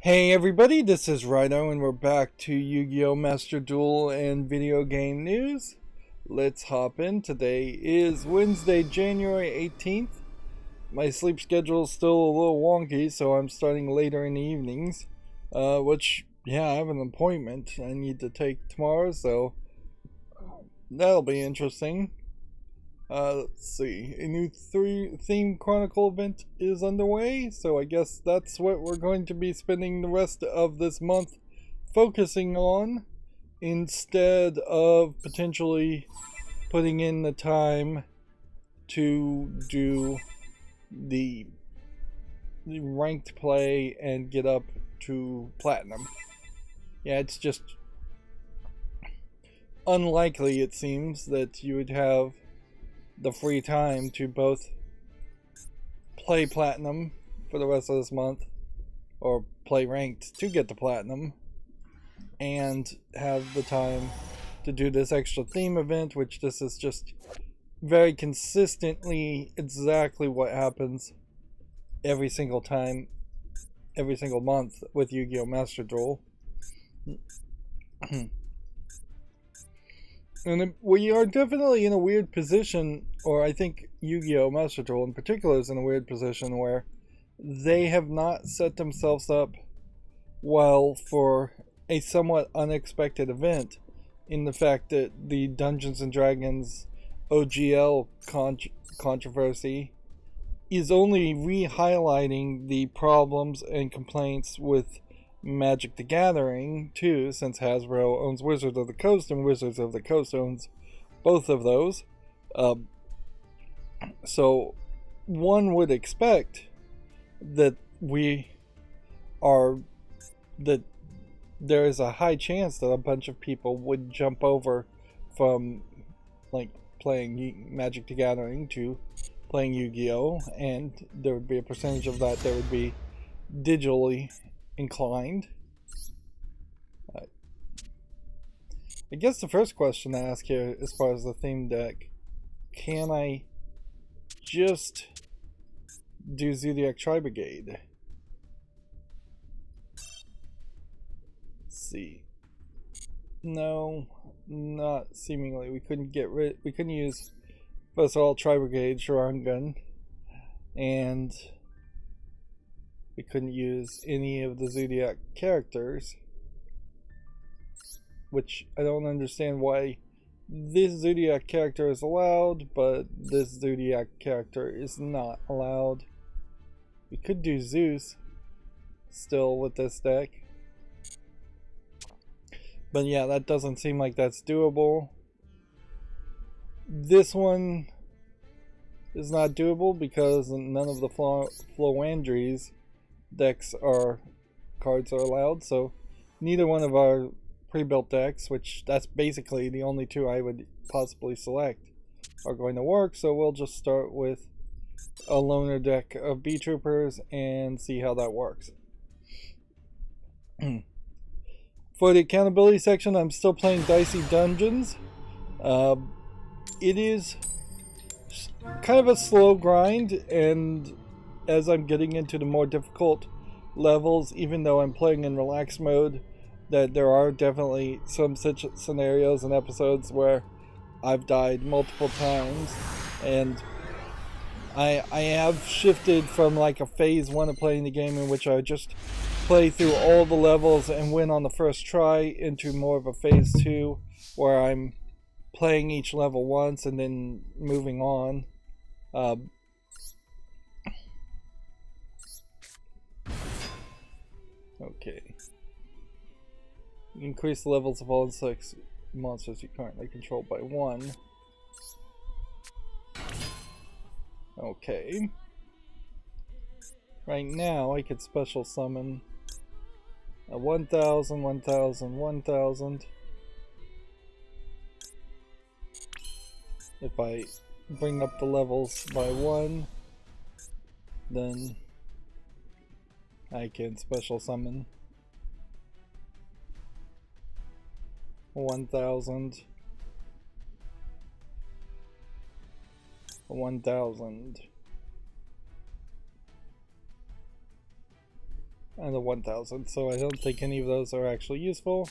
Hey everybody, this is Rydo and we're back to Yu-Gi-Oh! Master Duel and video game news. Let's hop in. Today is Wednesday, January 18th. My sleep schedule is still a little wonky, so I'm starting later in the evenings. I have an appointment I need to take tomorrow, so that'll be interesting. Let's see. A new theme chronicle event is underway, so I guess that's what we're going to be spending the rest of this month focusing on instead of potentially putting in the time to do the ranked play and get up to platinum. Yeah, it's just unlikely, it seems, that you would have the free time to both play platinum for the rest of this month or play ranked to get to platinum and have the time to do this extra theme event, which this is just very consistently exactly what happens every single time, every single month with Yu-Gi-Oh! Master Duel. And we are definitely in a weird position, or I think Yu-Gi-Oh! Master Duel in particular is in a weird position where they have not set themselves up well for a somewhat unexpected event, in the fact that the Dungeons and Dragons OGL controversy is only re-highlighting the problems and complaints with Magic the Gathering too, since Hasbro owns Wizards of the Coast and Wizards of the Coast owns both of those. So one would expect that that there is a high chance that a bunch of people would jump over from like playing Magic the Gathering to playing Yu-Gi-Oh! And there would be a percentage of that would be digitally inclined. I guess the first question to ask here, as far as the theme deck, can I just do Zodiac Tri-Brigade? Let's see. No, not seemingly. We couldn't use, first of all, Tri-Brigade, Sharangan, and we couldn't use any of the Zodiac characters, which I don't understand why this Zodiac character is allowed, but this Zodiac character is not allowed. We could do Zeus still with this deck, but yeah, that doesn't seem like that's doable. This one is not doable because none of the Floandries decks cards are allowed, so neither one of our pre-built decks, which that's basically the only two I would possibly select, are going to work. So we'll just start with a loner deck of B Troopers and see how that works. For the accountability section, I'm still playing Dicey Dungeons. It is kind of a slow grind, and as I'm getting into the more difficult levels, even though I'm playing in relaxed mode, that there are definitely some such scenarios and episodes where I've died multiple times, and I have shifted from like a phase 1 of playing the game, in which I just play through all the levels and win on the first try, into more of a phase 2 where I'm playing each level once and then moving on. Okay. Increase the levels of all insects monsters you currently control by 1. Okay. Right now I could special summon a 1,000, 1,000, 1,000. If I bring up the levels by 1, then I can special summon 1,000, 1,000. and a 1000, so I don't think any of those are actually useful.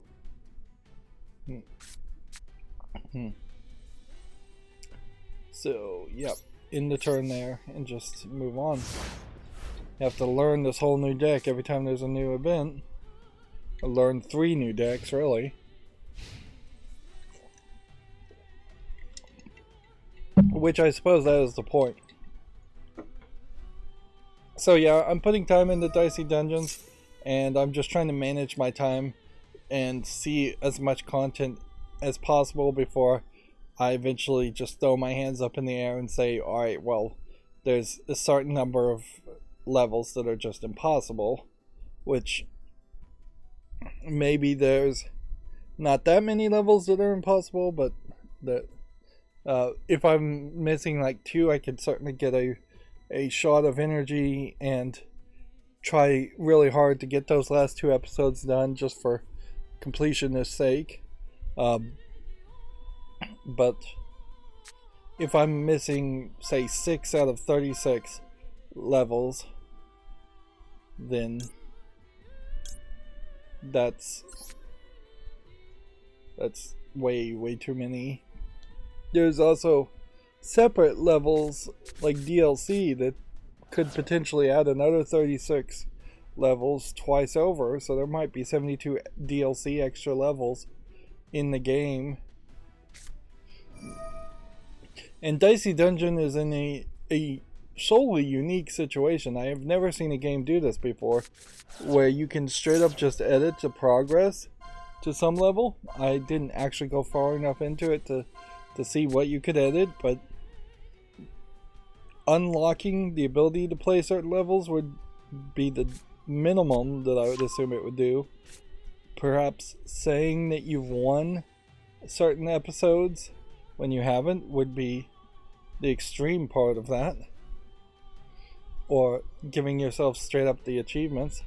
So, yep, end the turn there and just move on. You have to learn this whole new deck every time there's a new event. Or learn 3 new decks, really. Which I suppose that is the point. So yeah, I'm putting time into Dicey Dungeons, and I'm just trying to manage my time and see as much content as possible before I eventually just throw my hands up in the air and say, alright, well, there's a certain number of levels that are just impossible, which maybe there's not that many levels that are impossible, but that if I'm missing like 2, I could certainly get a shot of energy and try really hard to get those last 2 episodes done just for completionist sake. But if I'm missing, say, 6 out of 36 levels, then that's way too many. There's also separate levels like DLC that could potentially add another 36 levels twice over, so there might be 72 DLC extra levels in the game. And Dicey Dungeon is in a solely unique situation. I have never seen a game do this before, where you can straight up just edit the progress to some level. I didn't actually go far enough into it to see what you could edit, but unlocking the ability to play certain levels would be the minimum that I would assume it would do. Perhaps saying that you've won certain episodes when you haven't would be the extreme part of that. Or giving yourself straight up the achievements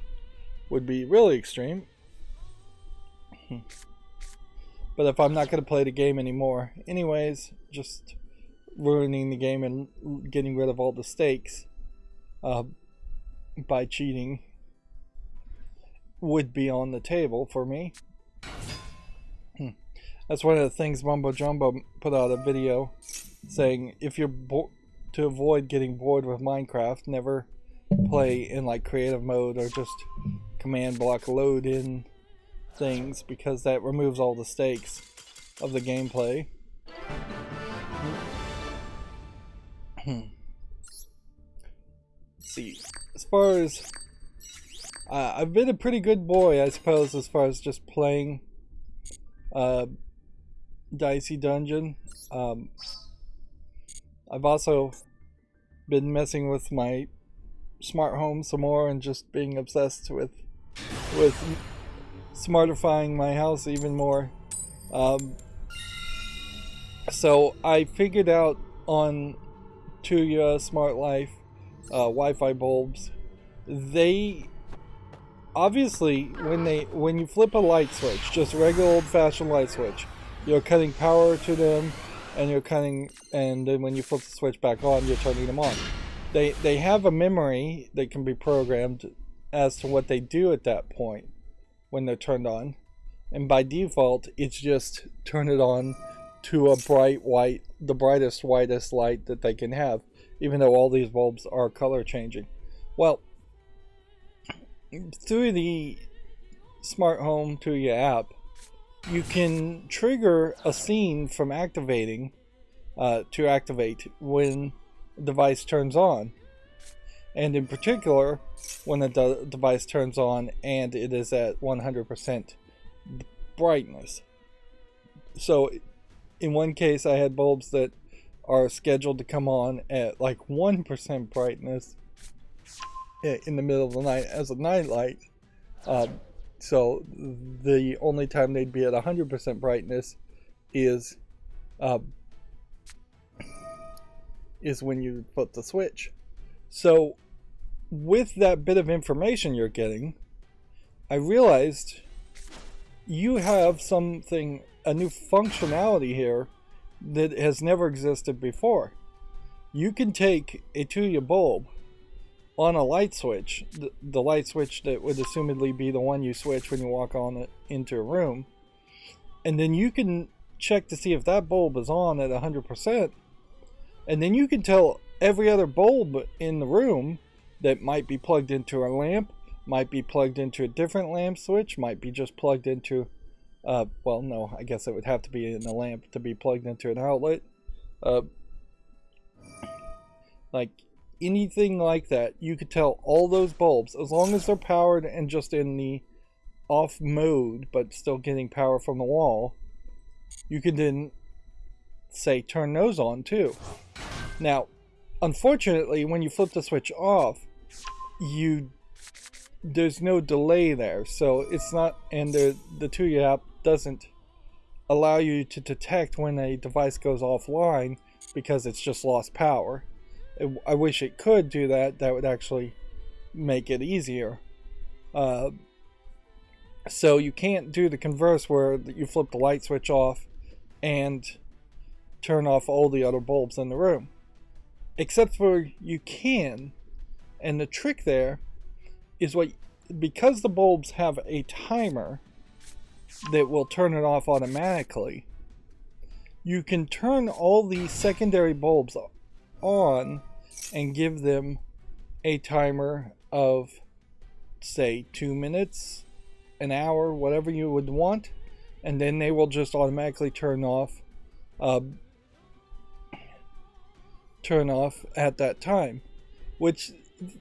would be really extreme. But if I'm not going to play the game anymore anyways, just ruining the game and getting rid of all the stakes by cheating would be on the table for me. That's one of the things Mumbo Jumbo put out a video saying, if you're to avoid getting bored with Minecraft, never play in like creative mode or just command block load in things, because that removes all the stakes of the gameplay. See, as far as I've been a pretty good boy, I suppose, as far as just playing Dicey Dungeon. I've also been messing with my smart home some more and just being obsessed with smartifying my house even more. So I figured out on Tuya Smart Life Wi-Fi bulbs, they obviously when you flip a light switch, just a regular old-fashioned light switch, you're cutting power to them, and then when you flip the switch back on, you're turning them on. They have a memory that can be programmed as to what they do at that point when they're turned on, and by default it's just turn it on to a bright white, the brightest whitest light that they can have, even though all these bulbs are color changing. Well, through the Smart Home Tuya app, you can trigger a scene from activating to activate when the device turns on, and in particular when the device turns on and it is at 100% brightness. So in one case I had bulbs that are scheduled to come on at like 1% brightness in the middle of the night as a night light. So the only time they'd be at 100% brightness is when you flip the switch. So with that bit of information you're getting, I realized you have a new functionality here that has never existed before. You can take a Tuya bulb on a light switch, the light switch that would assumedly be the one you switch when you walk on it into a room, and then you can check to see if that bulb is on at 100%, and then you can tell every other bulb in the room that might be plugged into a lamp, might be plugged into a different lamp switch, might be just plugged into, well, no, I guess it would have to be in a lamp to be plugged into an outlet. Like anything like that, you could tell all those bulbs, as long as they're powered and just in the off mode, but still getting power from the wall, you can then say turn those on too. Now, unfortunately, when you flip the switch off, there's no delay there, so it's not, and the 2U app doesn't allow you to detect when a device goes offline because it's just lost power. I wish it could do that. That would actually make it easier. So you can't do the converse where you flip the light switch off and turn off all the other bulbs in the room. Except for you can, and the trick there is because the bulbs have a timer that will turn it off automatically, you can turn all the secondary bulbs on and give them a timer of, say, 2 minutes, an hour, whatever you would want, and then they will just automatically turn off at that time, which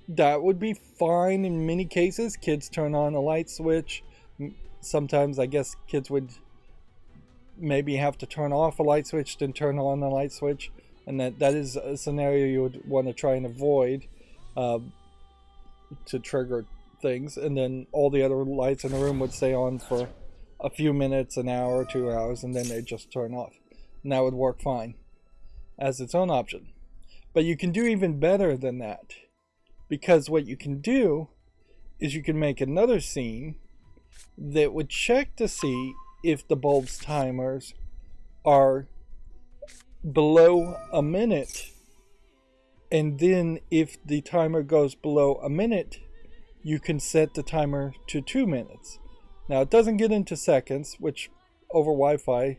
that would be fine in many cases. Kids turn on a light switch. Sometimes I guess kids would maybe have to turn off a light switch then turn on the light switch, and that is a scenario you would want to try and avoid to trigger things, and then all the other lights in the room would stay on for a few minutes, an hour, 2 hours, and then they just turn off, and that would work fine as its own option. But you can do even better than that, because what you can do is you can make another scene that would check to see if the bulb's timers are below a minute, and then if the timer goes below a minute, you can set the timer to 2 minutes. Now it doesn't get into seconds, which over Wi-Fi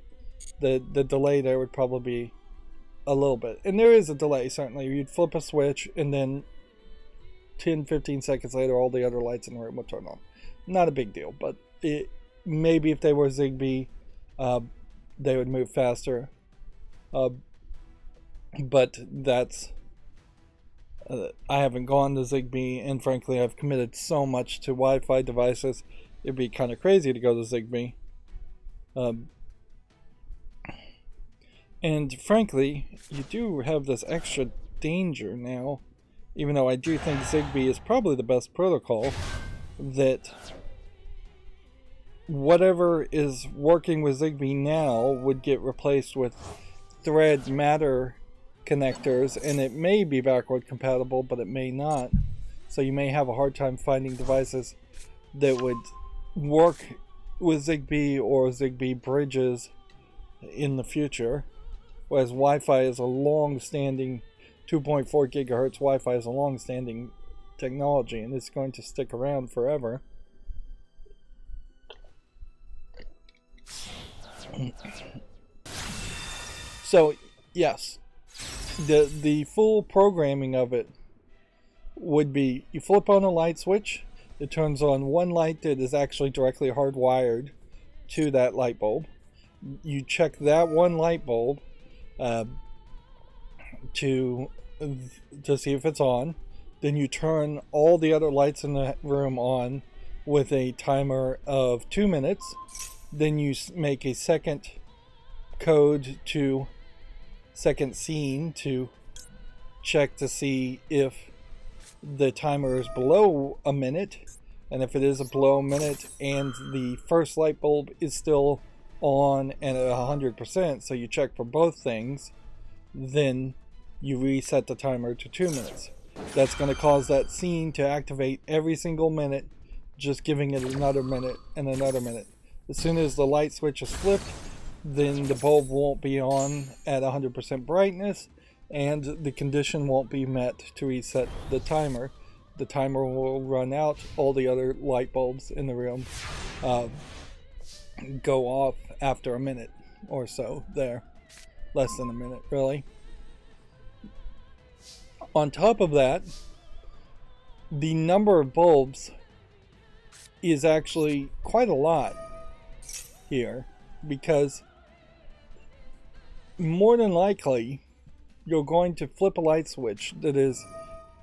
the delay there would probably be a little bit, and there is a delay certainly. You'd flip a switch and then 10-15 seconds later all the other lights in the room would turn on. Not a big deal, but maybe if they were Zigbee they would move faster. But that's I haven't gone to Zigbee, and frankly I've committed so much to Wi-Fi devices, it'd be kind of crazy to go to Zigbee. And frankly, you do have this extra danger now, even though I do think Zigbee is probably the best protocol, that whatever is working with Zigbee now would get replaced with Thread Matter connectors, and it may be backward compatible, but it may not. So you may have a hard time finding devices that would work with Zigbee or Zigbee bridges in the future. Whereas Wi-Fi is a long-standing 2.4 gigahertz Wi-Fi is a long-standing technology, and it's going to stick around forever. So yes, the full programming of it would be you flip on a light switch, it turns on one light that is actually directly hardwired to that light bulb. You check that one light bulb to see if it's on. Then you turn all the other lights in the room on with a timer of 2 minutes. Then you make a second second scene to check to see if the timer is below a minute, and if it is below a minute and the first light bulb is still on and at 100%, so you check for both things, then you reset the timer to 2 minutes. That's going to cause that scene to activate every single minute, just giving it another minute and another minute. As soon as the light switch is flipped, then the bulb won't be on at 100% brightness, and the condition won't be met to reset the timer. the timer will run out, all the other light bulbs in the room go off after a minute or so there. Less than a minute, really. On top of that, the number of bulbs is actually quite a lot here, because more than likely you're going to flip a light switch that is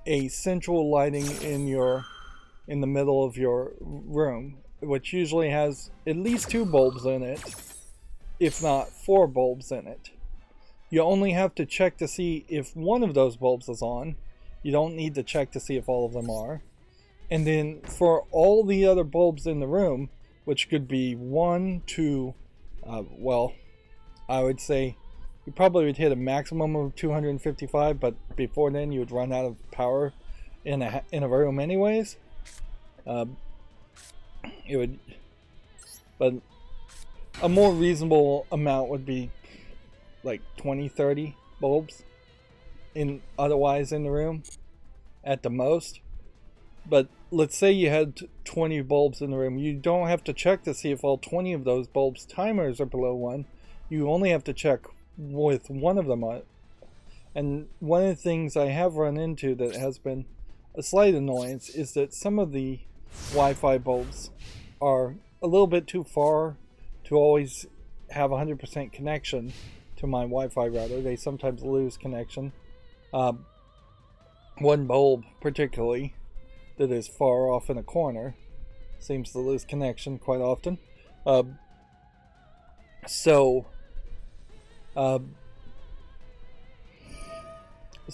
a central lighting in the middle of your room, which usually has at least 2 bulbs in it, if not 4 bulbs in it. You only have to check to see if one of those bulbs is on. You don't need to check to see if all of them are. And then for all the other bulbs in the room, which could be 1, 2, well, I would say you probably would hit a maximum of 255, but before then you would run out of power in a room anyways. It would, but a more reasonable amount would be like 20-30 bulbs otherwise in the room at the most. But let's say you had 20 bulbs in the room. You don't have to check to see if all 20 of those bulbs timers are below 1. You only have to check with one of them on. And one of the things I have run into that has been a slight annoyance is that some of the Wi-Fi bulbs are a little bit too far to always have 100% connection to my Wi-Fi router. They sometimes lose connection. One bulb particularly that is far off in a corner seems to lose connection quite often. So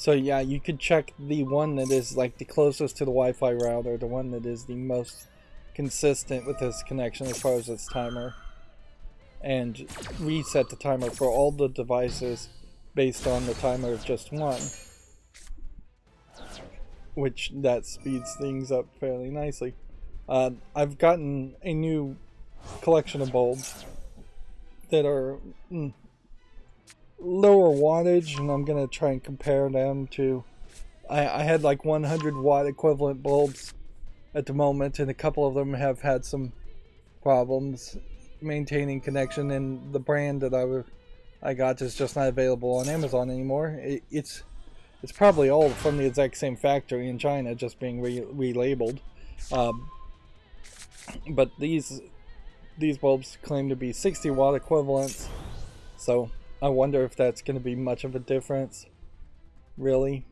yeah, you could check the one that is like the closest to the Wi-Fi router, the one that is the most consistent with this connection as far as its timer, and reset the timer for all the devices based on the timer of just one, which that speeds things up fairly nicely. I've gotten a new collection of bulbs that are lower wattage, and I'm going to try and compare them to... I had like 100 watt equivalent bulbs at the moment, and a couple of them have had some problems maintaining connection, and the brand that I got is just not available on Amazon anymore. It's probably all from the exact same factory in China, just being relabeled. But these bulbs claim to be 60 watt equivalents, so I wonder if that's going to be much of a difference, really.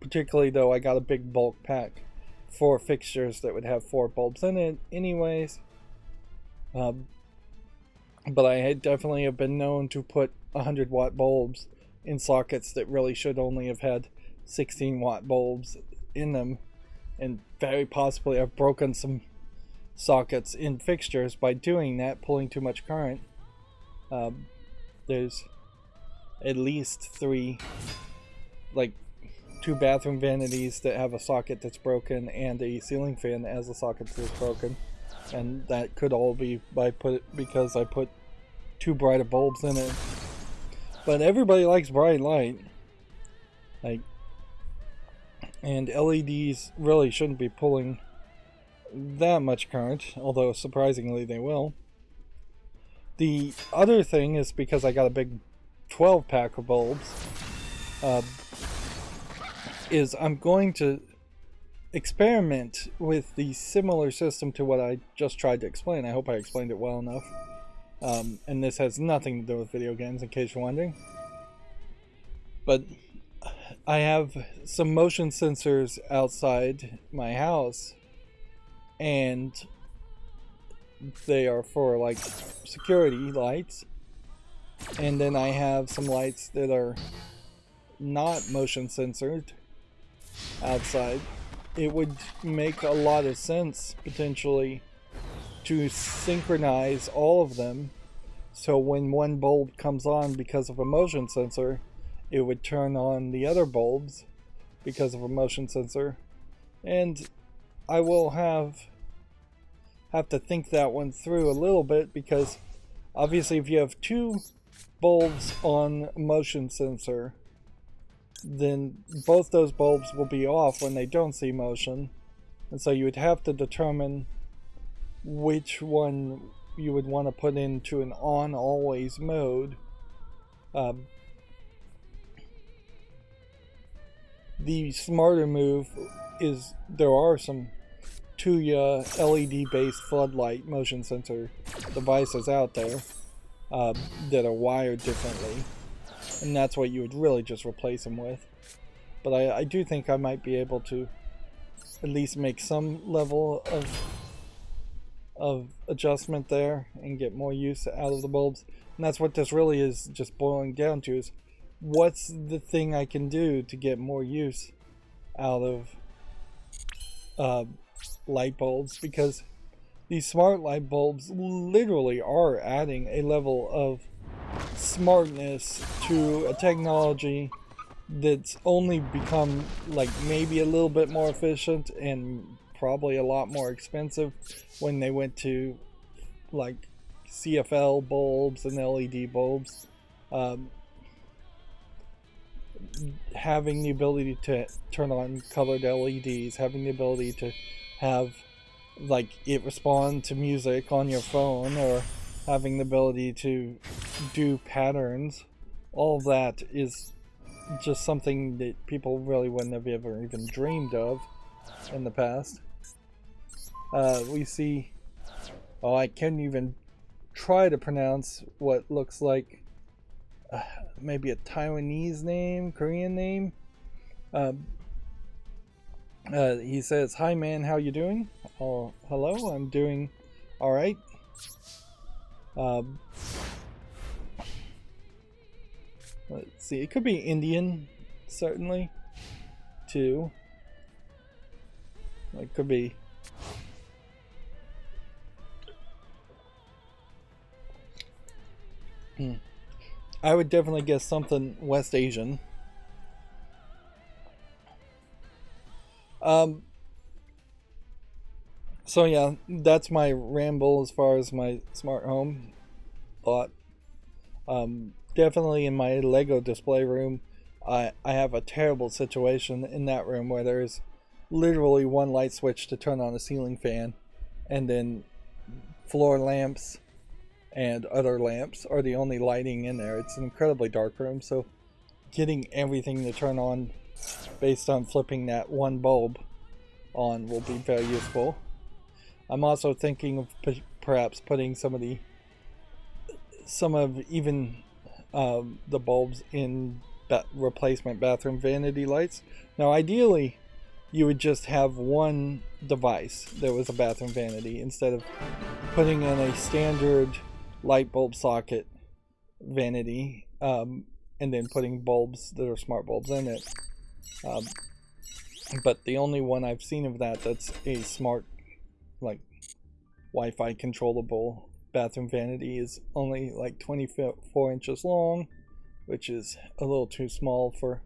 Particularly though, I got a big bulk pack for fixtures that would have 4 bulbs in it anyways. But I definitely have been known to put 100 watt bulbs in sockets that really should only have had 16 watt bulbs in them, and very possibly I've broken some sockets in fixtures by doing that, pulling too much current. There's at least 3, like 2 bathroom vanities that have a socket that's broken, and a ceiling fan that has a socket that's broken, and that could all be because I put too bright of bulbs in it. But everybody likes bright light, and LEDs really shouldn't be pulling that much current, although surprisingly they will. The other thing is, because I got a big 12 pack of bulbs, is I'm going to experiment with the similar system to what I just tried to explain. I hope I explained it well enough. And this has nothing to do with video games, in case you're wondering. But I have some motion sensors outside my house, and they are for like security lights. And then I have some lights that are not motion censored outside. It would make a lot of sense potentially to synchronize all of them, so when one bulb comes on because of a motion sensor, it would turn on the other bulbs because of a motion sensor. And I will have to think that one through a little bit, because obviously if you have 2 bulbs on motion sensor then both those bulbs will be off when they don't see motion. And so you would have to determine which one you would want to put into an on always mode. The smarter move is there are some Tuya LED based floodlight motion sensor devices out there that are wired differently, and that's what you would really just replace them with. But I do think I might be able to at least make some level of adjustment there and get more use out of the bulbs. And that's what this really is just boiling down to, is what's the thing I can do to get more use out of light bulbs, because these smart light bulbs literally are adding a level of smartness to a technology that's only become like maybe a little bit more efficient and probably a lot more expensive when they went to like CFL bulbs and LED bulbs. Having the ability to turn on colored LEDs, having the ability to have like it respond to music on your phone, or having the ability to do patterns, all of that is just something that people really wouldn't have ever even dreamed of in the past. We see, oh, I can't even try to pronounce what looks like maybe a Taiwanese name, Korean name. He says, "Hi man, how you doing?" Oh, hello, I'm doing all right. Let's see, it could be Indian, certainly, too. It could be. I would definitely guess something West Asian. So yeah, that's my ramble as far as my smart home thought. Definitely in my Lego display room, I have a terrible situation in that room where there's literally one light switch to turn on a ceiling fan, and then floor lamps and other lamps are the only lighting in there. It's an incredibly dark room, so getting everything to turn on based on flipping that one bulb on will be very useful. I'm also thinking of perhaps putting some of even the bulbs in replacement bathroom vanity lights. Now ideally you would just have one device that was a bathroom vanity instead of putting in a standard light bulb socket vanity and then putting bulbs that are smart bulbs in it. But the only one I've seen of that's a smart, like, Wi-Fi controllable bathroom vanity is only like 24 inches long, which is a little too small for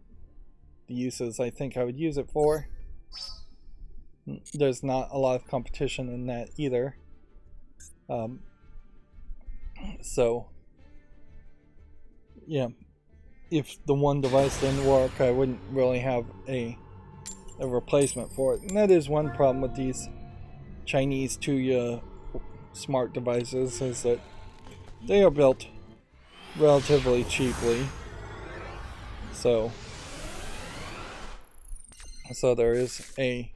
the uses I think I would use it for. There's not a lot of competition in that either. So yeah, if the one device didn't work, I wouldn't really have a replacement for it. And that is one problem with these Chinese Tuya smart devices, is that they are built relatively cheaply. So there is a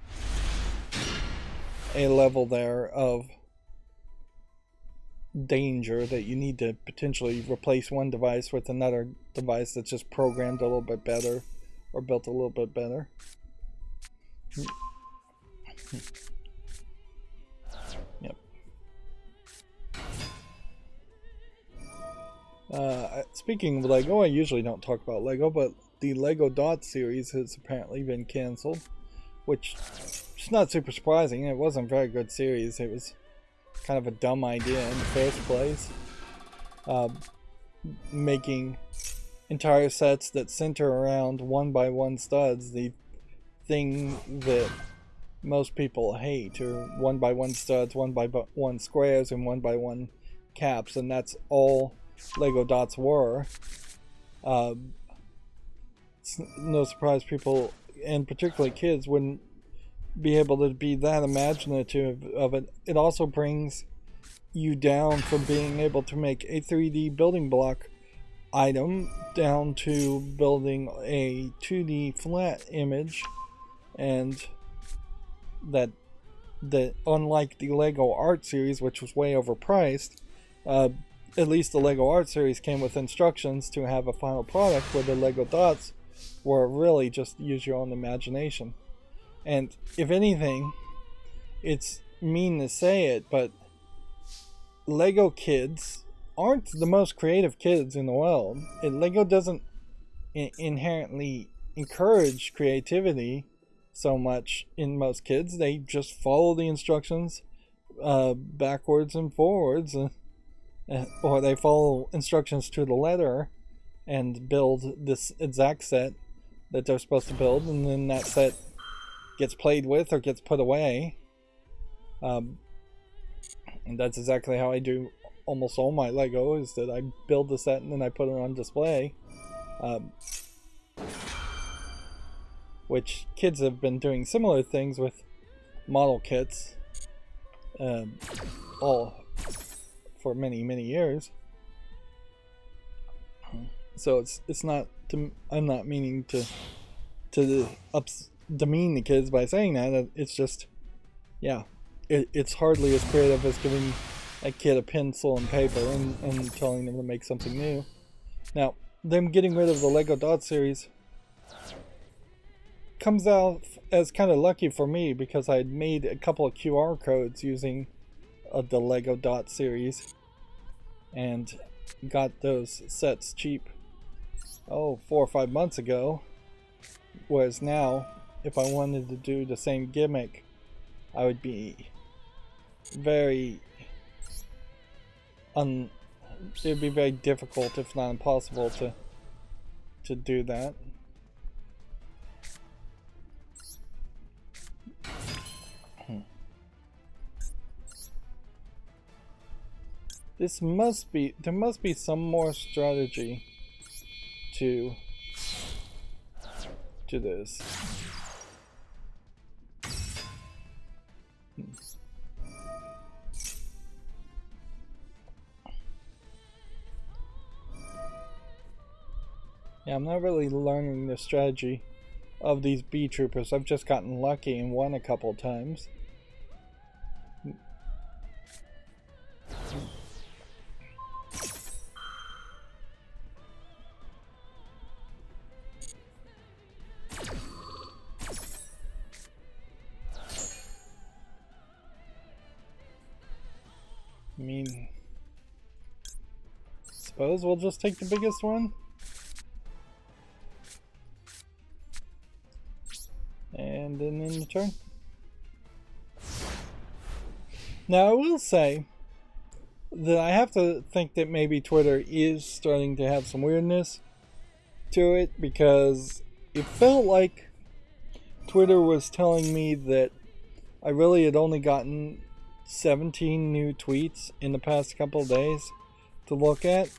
level there of danger that you need to potentially replace one device with another device that's just programmed a little bit better or built a little bit better. Yep. Speaking of Lego, I usually don't talk about Lego, but the Lego Dot series has apparently been cancelled, which is not super surprising. It wasn't a very good series. It was kind of a dumb idea in the first place. Making entire sets that center around 1x1 studs, the thing that most people hate, or 1x1 studs, 1x1 squares, and 1x1 caps, and that's all Lego Dots were. it's no surprise people, and particularly kids, wouldn't be able to be that imaginative of it. It also brings you down from being able to make a 3D building block item down to building a 2D flat image, and that unlike the Lego Art series, which was way overpriced, at least the Lego Art series came with instructions to have a final product, where the Lego Dots were really just use your own imagination. And if anything, it's mean to say it, but Lego kids aren't the most creative kids in the world. Lego doesn't inherently encourage creativity so much in most kids. They just follow the instructions backwards and forwards, or they follow instructions to the letter and build this exact set that they're supposed to build, and then that set gets played with or gets put away. And that's exactly how I do almost all my Lego, is that I build the set and then I put it on display. Which kids have been doing similar things with model kits, all for many years. So it's not I'm not meaning to demean the kids by saying that. It's just, yeah, it's hardly as creative as giving a kid a pencil and paper and telling them to make something new. Now, them getting rid of the Lego Dot series comes out as kind of lucky for me, because I had made a couple of QR codes using the Lego Dot series and got those sets cheap 4 or 5 months ago. Whereas now, if I wanted to do the same gimmick, I would be very it'd be very difficult, if not impossible, to do that. There must be some more strategy to this. Yeah, I'm not really learning the strategy of these bee troopers. I've just gotten lucky and won a couple times. I mean, suppose we'll just take the biggest one. And then end the turn. Now, I will say that I have to think that maybe Twitter is starting to have some weirdness to it, because it felt like Twitter was telling me that I really had only gotten 17 new tweets in the past couple of days to look at.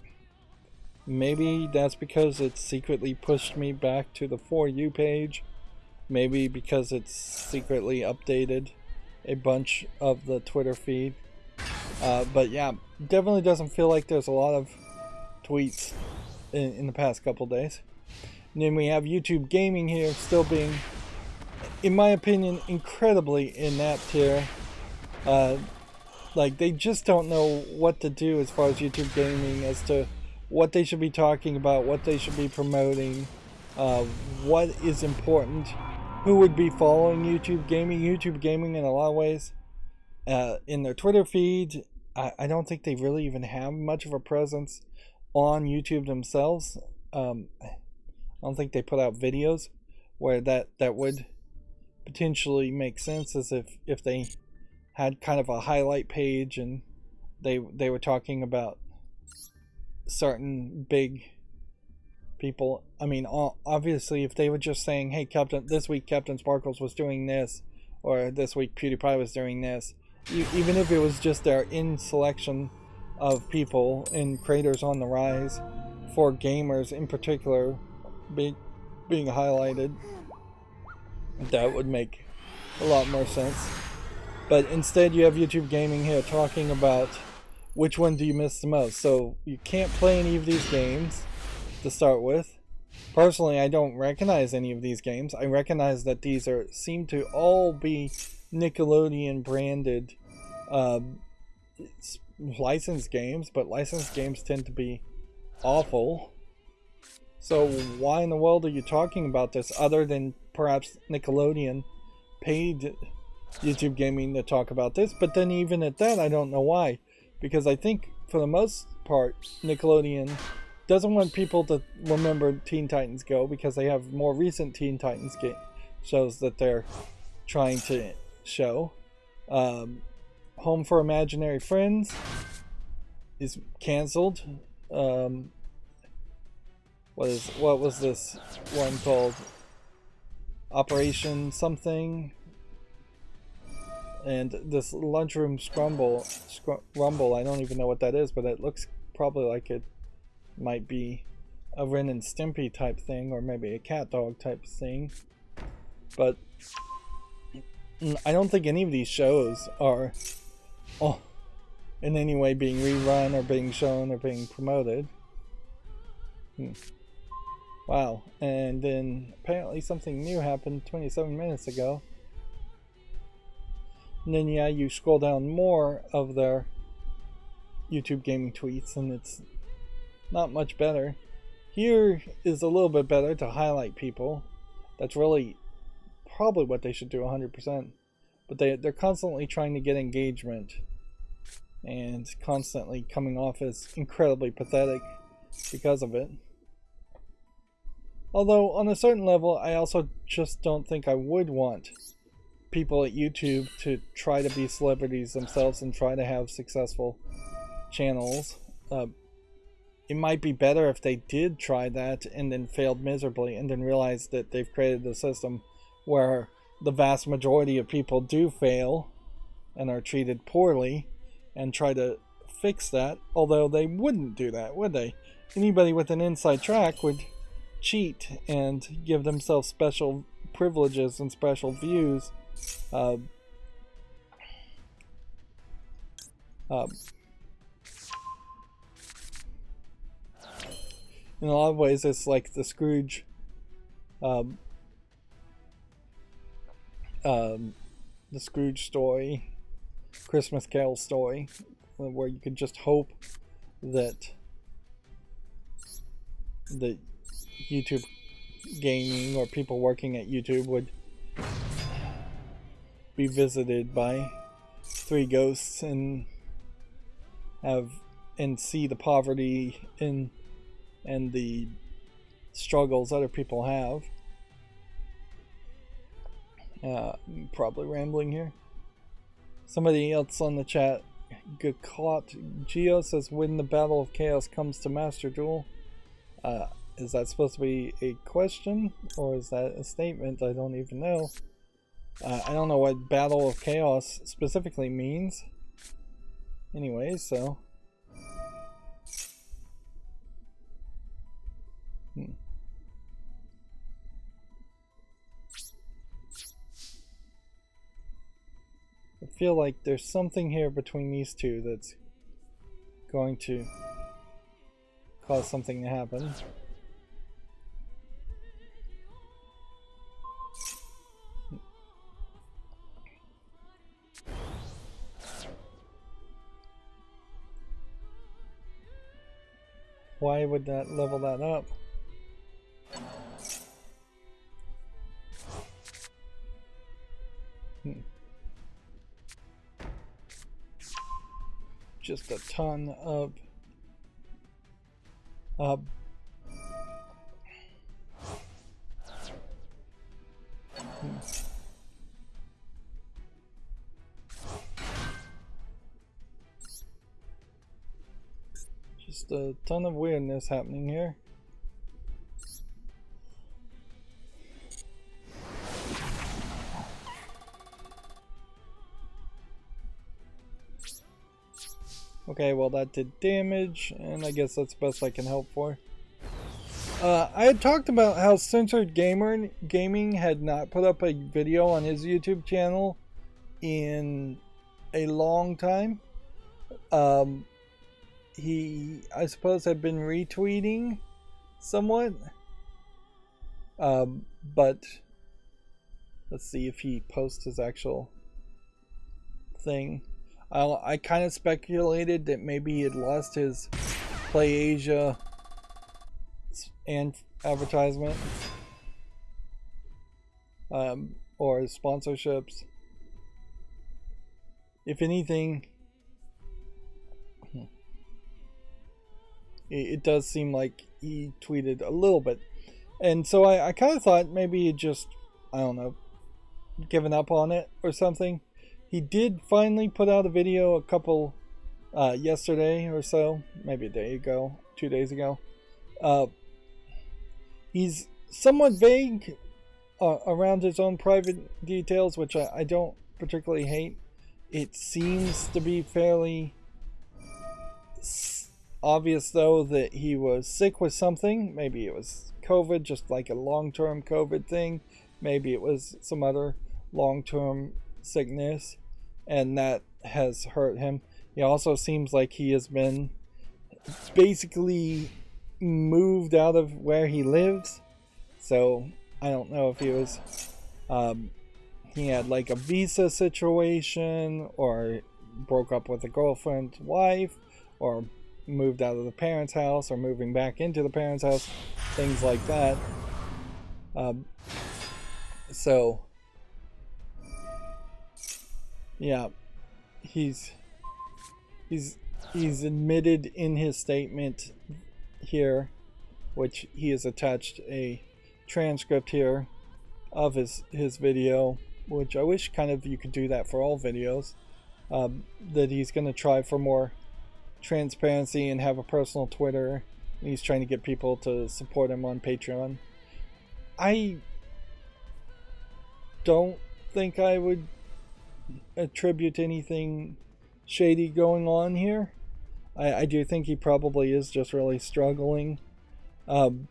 Maybe that's because it secretly pushed me back to the For You page. Maybe because it's secretly updated a bunch of the Twitter feed. But yeah, definitely doesn't feel like there's a lot of tweets in the past couple days. And then we have YouTube Gaming here, still being, in my opinion, incredibly inept here. Like, they just don't know what to do as far as YouTube Gaming, as to what they should be talking about, what they should be promoting, what is important, who would be following YouTube Gaming. YouTube Gaming, in a lot of ways, in their Twitter feed, I don't think they really even have much of a presence on YouTube themselves. I don't think they put out videos where that would potentially make sense, as if they had kind of a highlight page and they were talking about certain big people. I mean, obviously, if they were just saying, hey, this week Captain Sparkles was doing this, or this week PewDiePie was doing this, even if it was just their in selection of people and creators on the rise for gamers in particular, big being highlighted. That would make a lot more sense. But instead you have YouTube Gaming here talking about which one do you miss the most. So you can't play any of these games to start with. Personally, I don't recognize any of these games. I recognize that these seem to all be Nickelodeon branded licensed games, but licensed games tend to be awful. So why in the world are you talking about this other than perhaps Nickelodeon paid YouTube Gaming to talk about this? But then even at that, I don't know why. Because I think for the most part, Nickelodeon doesn't want people to remember Teen Titans Go because they have more recent Teen Titans shows that they're trying to show. Home for Imaginary Friends is canceled. What was this one called? Operation something. And this Lunchroom Rumble, I don't even know what that is, but it looks probably like it might be a Ren and Stimpy type thing, or maybe a cat dog type thing. But I don't think any of these shows are in any way being rerun or being shown or being promoted. Wow. And then apparently something new happened 27 minutes ago. And then yeah, you scroll down more of their YouTube Gaming tweets and it's not much better. Here is a little bit better to highlight people. That's really probably what they should do 100%. But they're constantly trying to get engagement and constantly coming off as incredibly pathetic because of it. Although on a certain level, I also just don't think I would want people at YouTube to try to be celebrities themselves and try to have successful channels. It might be better if they did try that and then failed miserably and then realized that they've created a system where the vast majority of people do fail and are treated poorly and try to fix that, although they wouldn't do that, would they? Anybody with an inside track would cheat and give themselves special privileges and special views. In a lot of ways, it's like the Scrooge, the Scrooge story, Christmas Carol story, where you could just hope that the YouTube Gaming or people working at YouTube would be visited by three ghosts and see the poverty and the struggles other people have. Probably rambling here. Somebody else on the chat, Gakot Geo, says, when the Battle of Chaos comes to Master Duel. Is that supposed to be a question or is that a statement? I don't even know. I don't know what Battle of Chaos specifically means. Anyway, so. I feel like there's something here between these two that's going to cause something to happen. Why would that level that up? Just a ton of just a ton of weirdness happening here. Okay, well that did damage, and I guess that's the best I can hope for. I had talked about how Censored Gamer Gaming had not put up a video on his YouTube channel in a long time. He, I suppose, had been retweeting somewhat. But let's see if he posts his actual thing. I kind of speculated that maybe he had lost his Play Asia and advertisement, or sponsorships. If anything, it does seem like he tweeted a little bit, and so I kind of thought maybe he just, I don't know, given up on it or something. He did finally put out a video a couple yesterday or so, maybe a day ago, 2 days ago. He's somewhat vague around his own private details, which I don't particularly hate. It seems to be fairly obvious, though, that he was sick with something. Maybe it was COVID, just like a long-term COVID thing. Maybe it was some other long-term sickness, and that has hurt him. He also seems like he has been basically moved out of where he lives, so I don't know if he was he had like a visa situation, or broke up with a girlfriend's wife, or moved out of the parents' house, or moving back into the parents' house, things like that. So yeah, he's admitted in his statement here, which he has attached a transcript here of his video, which I wish kind of you could do that for all videos, that he's going to try for more transparency and have a personal Twitter. He's trying to get people to support him on Patreon. I don't think I would attribute anything shady going on here. I do think he probably is just really struggling, and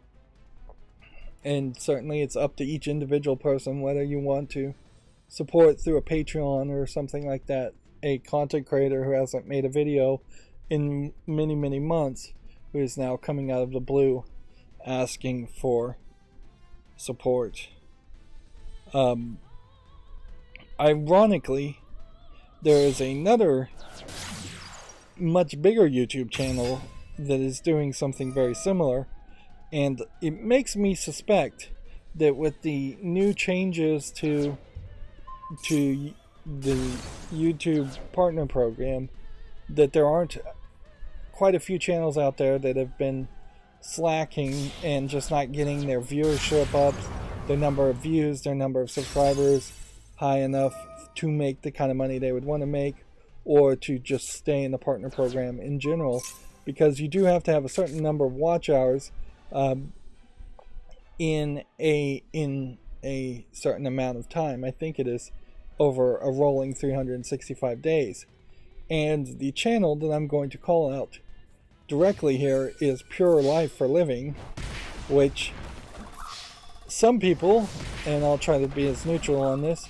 certainly it's up to each individual person whether you want to support through a Patreon or something like that a content creator who hasn't made a video in many months, who is now coming out of the blue asking for support. Ironically, there is another much bigger YouTube channel that is doing something very similar, and it makes me suspect that with the new changes to the YouTube partner program, that there aren't quite a few channels out there that have been slacking and just not getting their viewership up, their number of views, their number of subscribers high enough to make the kind of money they would want to make, or to just stay in the partner program in general, because you do have to have a certain number of watch hours in a certain amount of time. I think it is over a rolling 365 days. And the channel that I'm going to call out directly here is Pure Life for Living, which some people, and I'll try to be as neutral on this,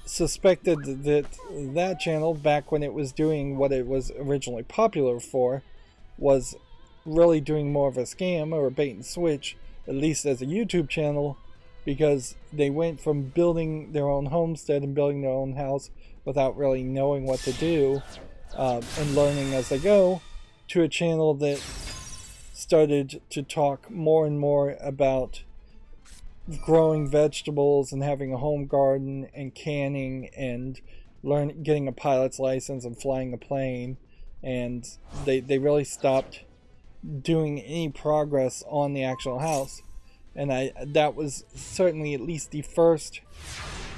suspected that channel, back when it was doing what it was originally popular for, was really doing more of a scam or a bait and switch, at least as a YouTube channel, because they went from building their own homestead and building their own house without really knowing what to do, and learning as they go, to a channel that started to talk more and more about growing vegetables and having a home garden and canning and getting a pilot's license and flying a plane. And they really stopped doing any progress on the actual house. And that was certainly at least the first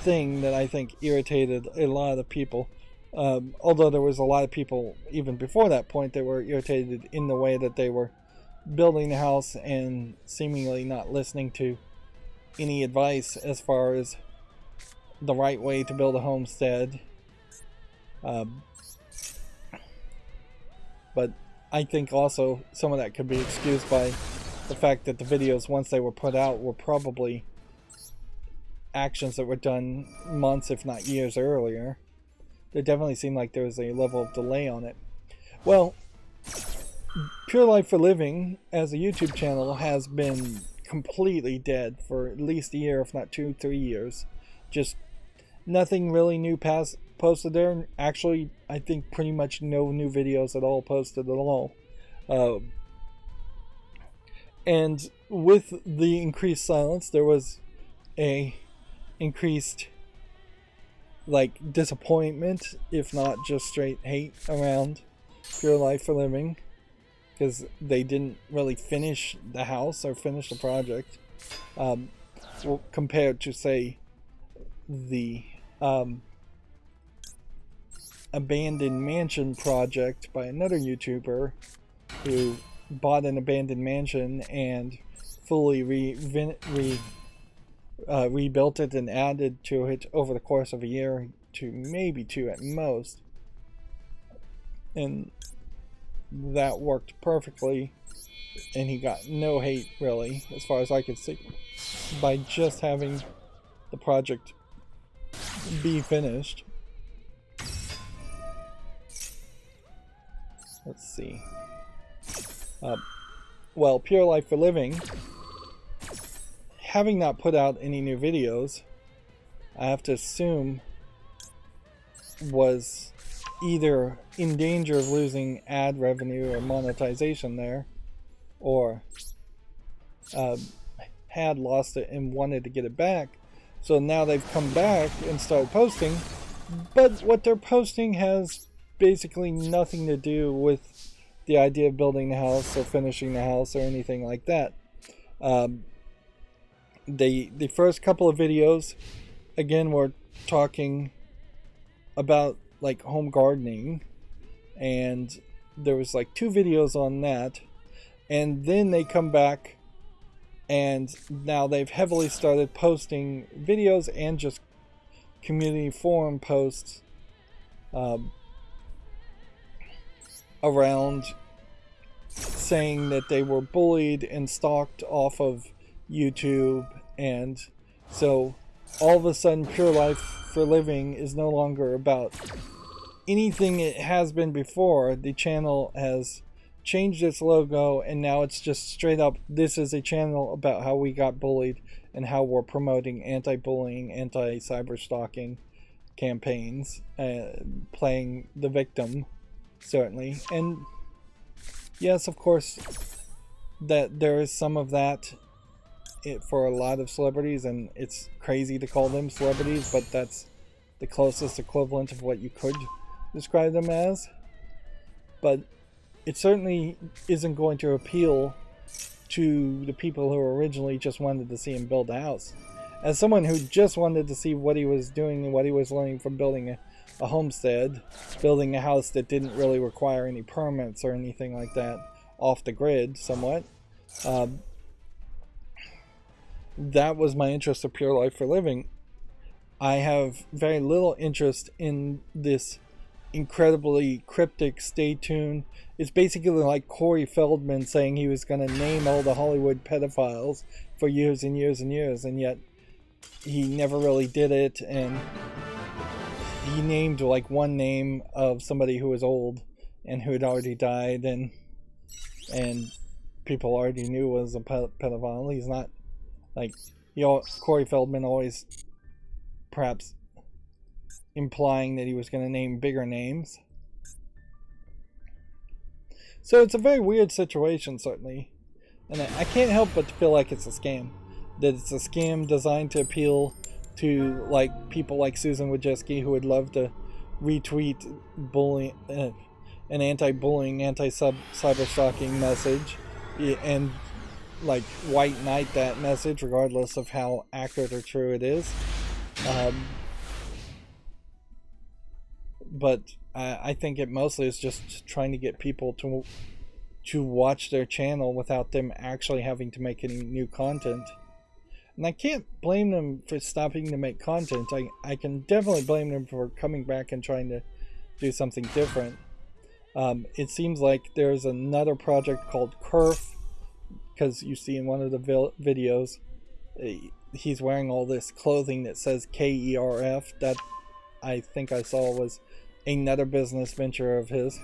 thing that I think irritated a lot of people. Although there was a lot of people even before that point that were irritated in the way that they were building the house and seemingly not listening to any advice as far as the right way to build a homestead. But I think also some of that could be excused by the fact that the videos, once they were put out, were probably actions that were done months, if not years earlier. There definitely seemed like there was a level of delay on it. Well, Pure Life for Living as a YouTube channel has been completely dead for at least a year, if not 2-3 years. Just nothing really new posted there. Actually, I think pretty much no new videos at all posted at all. And with the increased silence, there was a increased disappointment, if not just straight hate, around Pure Life for Living, because they didn't really finish the house or finish the project, compared to, say, the abandoned mansion project by another YouTuber who bought an abandoned mansion and fully rebuilt it and added to it over the course of a year to maybe 2 at most, and that worked perfectly, and he got no hate really, as far as I could see, by just having the project be finished. Let's see. Well, Pure Life for Living, having not put out any new videos, I have to assume was either in danger of losing ad revenue or monetization there, or had lost it and wanted to get it back. So now they've come back and started posting, but what they're posting has basically nothing to do with the idea of building the house or finishing the house or anything like that. The first couple of videos, again, were talking about home gardening, and there was 2 videos on that, and then they come back and now they've heavily started posting videos and just community forum posts around saying that they were bullied and stalked off of YouTube, and so all of a sudden Pure Life for Living is no longer about anything it has been before. The channel has changed its logo, and now it's just straight up, this is a channel about how we got bullied and how we're promoting anti-bullying, anti-cyberstalking campaigns, playing the victim, certainly. And yes, of course, that there is some of that for a lot of celebrities, and it's crazy to call them celebrities, but that's the closest equivalent of what you could describe them as. But it certainly isn't going to appeal to the people who originally just wanted to see him build a house. As someone who just wanted to see what he was doing and what he was learning from building a homestead, building a house that didn't really require any permits or anything like that, off the grid somewhat, that was my interest of Pure Life for Living. I have very little interest in this incredibly cryptic stay tuned. It's basically like Corey Feldman saying he was going to name all the Hollywood pedophiles for years and years and years, and yet he never really did it. And he named one name of somebody who was old and who had already died, and people already knew was a pedophile. He's not Corey Feldman always perhaps implying that he was going to name bigger names. So it's a very weird situation, certainly, and I can't help but to feel like it's a scam. That it's a scam designed to appeal to people like Susan Wojcicki, who would love to retweet an anti-bullying, anti-cyberstalking message, and white knight that message regardless of how accurate or true it is. But I think it mostly is just trying to get people to watch their channel without them actually having to make any new content. And I can't blame them for stopping to make content. I can definitely blame them for coming back and trying to do something different. It seems like there's another project called because you see in one of the videos, he's wearing all this clothing that says KERF. That I think I saw was another business venture of his.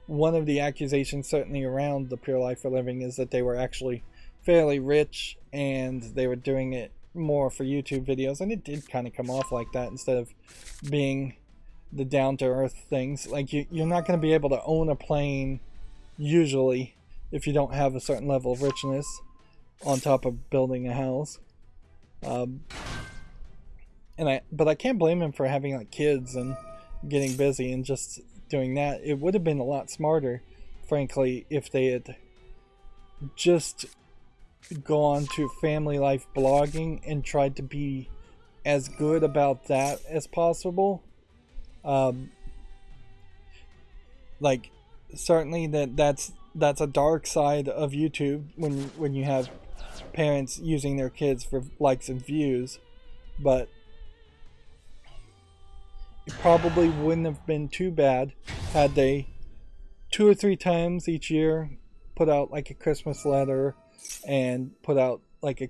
One of the accusations certainly around the Pure Life for Living is that they were actually fairly rich and they were doing it more for YouTube videos, and it did kind of come off like that instead of being the down-to-earth things. Like, you're not going to be able to own a plane usually if you don't have a certain level of richness on top of building a house. But I can't blame him for having like kids and getting busy and just doing that. It would have been a lot smarter, frankly, if they had just gone to family life blogging and tried to be as good about that as possible. Like, certainly that's a dark side of YouTube when you have parents using their kids for likes and views, but it probably wouldn't have been too bad had they 2 or 3 times each year put out like a Christmas letter and put out like a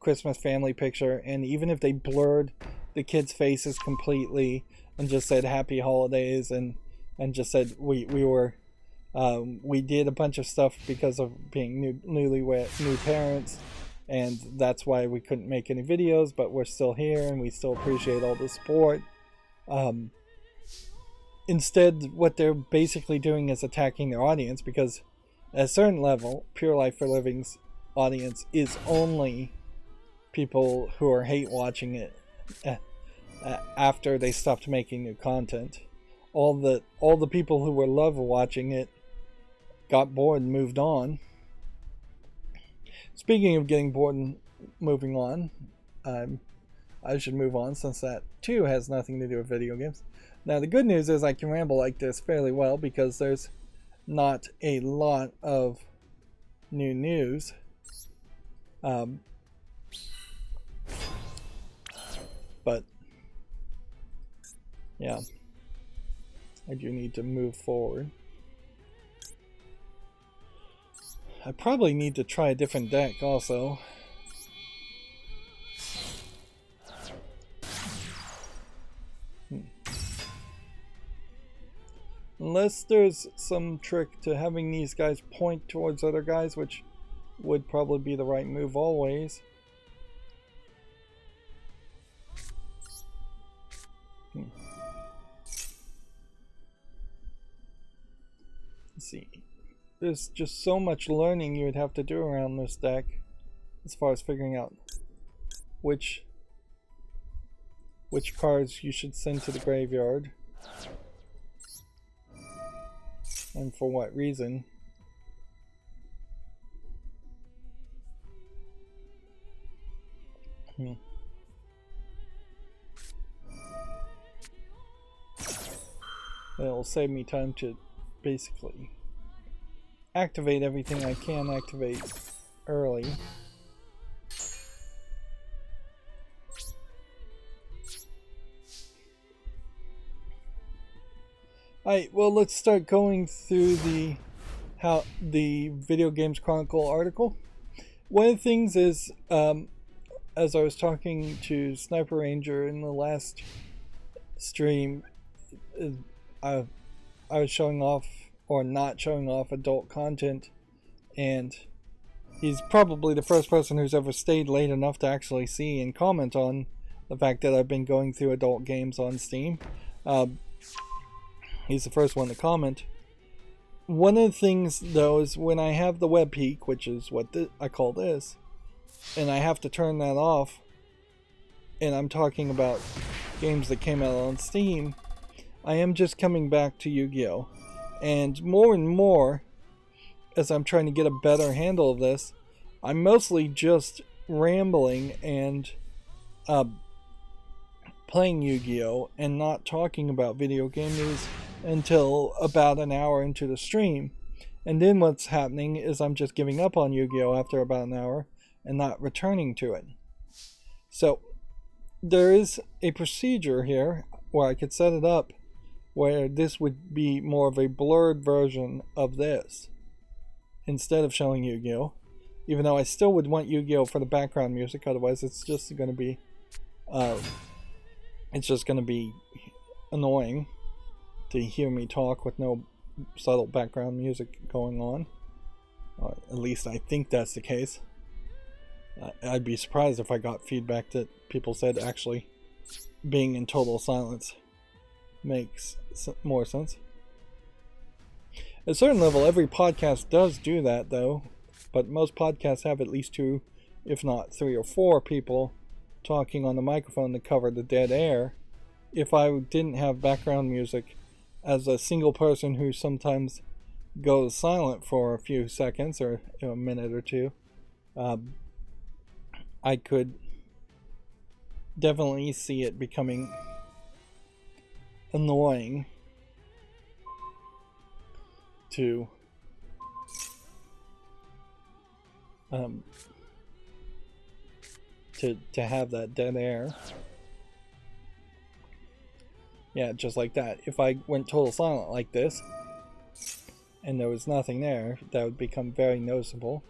Christmas family picture, and even if they blurred the kids' faces completely and just said happy holidays and just said we did a bunch of stuff because of being new parents, and that's why we couldn't make any videos, but we're still here and we still appreciate all the support. Instead, what they're basically doing is attacking their audience, because at a certain level, Pure Life for Living's audience is only people who are hate watching it after they stopped making new content. All the people who were love watching it got bored and moved on. Speaking of getting bored and moving on, I should move on, since that too has nothing to do with video games. Now, the good news is I can ramble like this fairly well because there's not a lot of new news. But yeah, I do need to move forward. I probably need to try a different deck also. Unless there's some trick to having these guys point towards other guys, which would probably be the right move always. Let's see. There's just so much learning you would have to do around this deck as far as figuring out which cards you should send to the graveyard and for what reason. It'll save me time to basically activate everything I can activate early. Alright, well, let's start going through the Video Games Chronicle article. One of the things is, as I was talking to Sniper Ranger in the last stream, I was showing off or not showing off adult content, and he's probably the first person who's ever stayed late enough to actually see and comment on the fact that I've been going through adult games on Steam. He's the first one to comment. One of the things, though, is when I have the web peak, which is what I call this, and I have to turn that off, and I'm talking about games that came out on Steam, I am just coming back to Yu-Gi-Oh! And more, as I'm trying to get a better handle of this, I'm mostly just rambling and playing Yu-Gi-Oh! And not talking about video game news until about an hour into the stream. And then what's happening is I'm just giving up on Yu-Gi-Oh! After about an hour and not returning to it. So there is a procedure here where I could set it up where this would be more of a blurred version of this. instead of showing Yu-Gi-Oh! Even though I still would want Yu-Gi-Oh! For the background music, otherwise it's just going to be annoying to hear me talk with no subtle background music going on. At least I think that's the case. I'd be surprised if I got feedback that people said actually being in total silence makes more sense. At a certain level, every podcast does do that, though. But most podcasts have at least 2, if not 3 or 4 people talking on the microphone to cover the dead air. If I didn't have background music, as a single person who sometimes goes silent for a few seconds or a minute or two, I could definitely see it becoming annoying to have that dead air. Yeah, just like that. If I went total silent like this and there was nothing there, that would become very noticeable.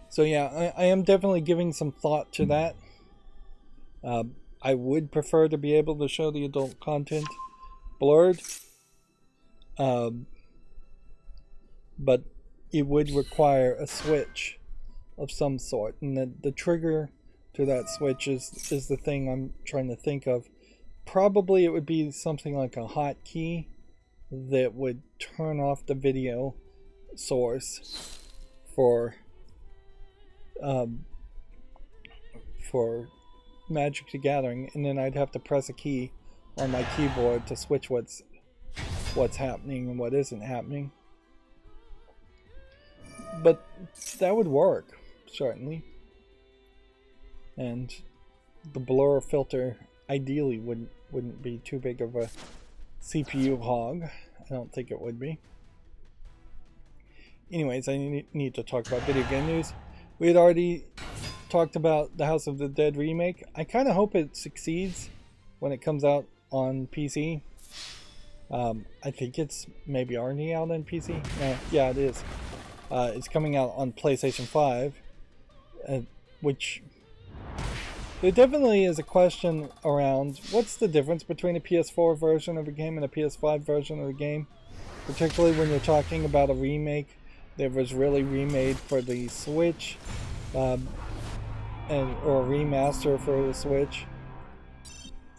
So yeah, I am definitely giving some thought to that. I would prefer to be able to show the adult content blurred, but it would require a switch of some sort, and the trigger to that switch is the thing I'm trying to think of. Probably it would be something like a hotkey that would turn off the video source for Magic the Gathering, and then I'd have to press a key on my keyboard to switch what's happening and what isn't happening. But that would work, certainly. And the blur filter ideally wouldn't be too big of a CPU hog. I don't think it would be. Anyways, I need to talk about video game news. We had already talked about the House of the Dead remake. I kind of hope it succeeds when it comes out on PC. I think it's maybe already out on PC. Yeah, it is. It's coming out on PlayStation 5, which there definitely is a question around what's the difference between a PS4 version of a game and a PS5 version of the game, particularly when you're talking about a remake that was really remade for the Switch, or a remaster for the Switch.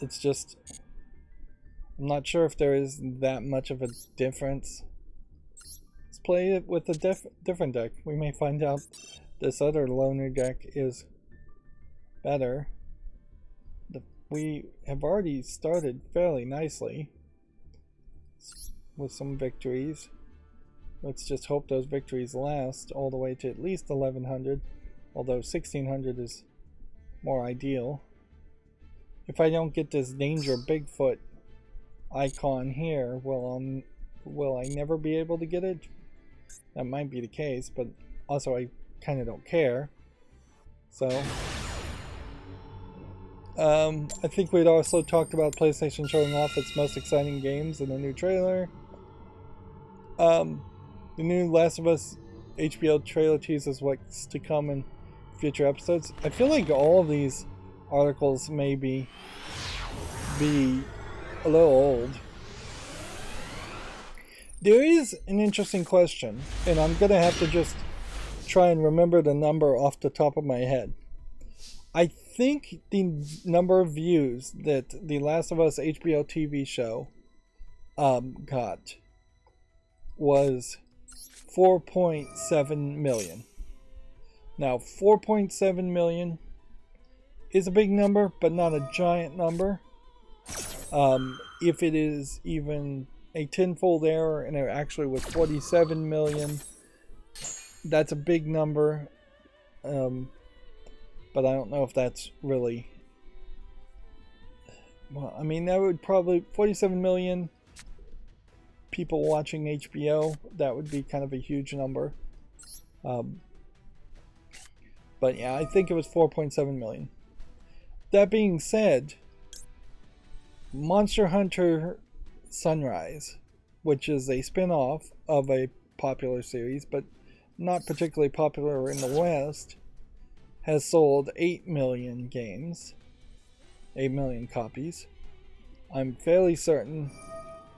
It's just, I'm not sure if there is that much of a difference. Let's play it with a different deck. We may find out this other loner deck is better. We have already started fairly nicely with some victories. Let's just hope those victories last all the way to at least 1100, although 1600 is more ideal. If I don't get this Danger Bigfoot icon here, will I never be able to get it? That might be the case, but also I kind of don't care. So I think we'd also talked about PlayStation showing off its most exciting games in a new trailer. The new Last of Us HBO trailer teases what's to come in future episodes. I feel like all of these articles may be a little old. There is an interesting question, and I'm going to have to just try and remember the number off the top of my head. I think the number of views that the Last of Us HBO TV show got was 4.7 million. Now, 4.7 million is a big number, but not a giant number. If it is even a tenfold error and it actually was 47 million, that's a big number. But I don't know if that's really... Well, I mean, that would probably... 47 million people watching HBO, that would be kind of a huge number. But yeah, I think it was 4.7 million. That being said, Monster Hunter Sunrise which is a spin-off of a popular series, but not particularly popular in the West, has sold 8 million games, 8 million copies. I'm fairly certain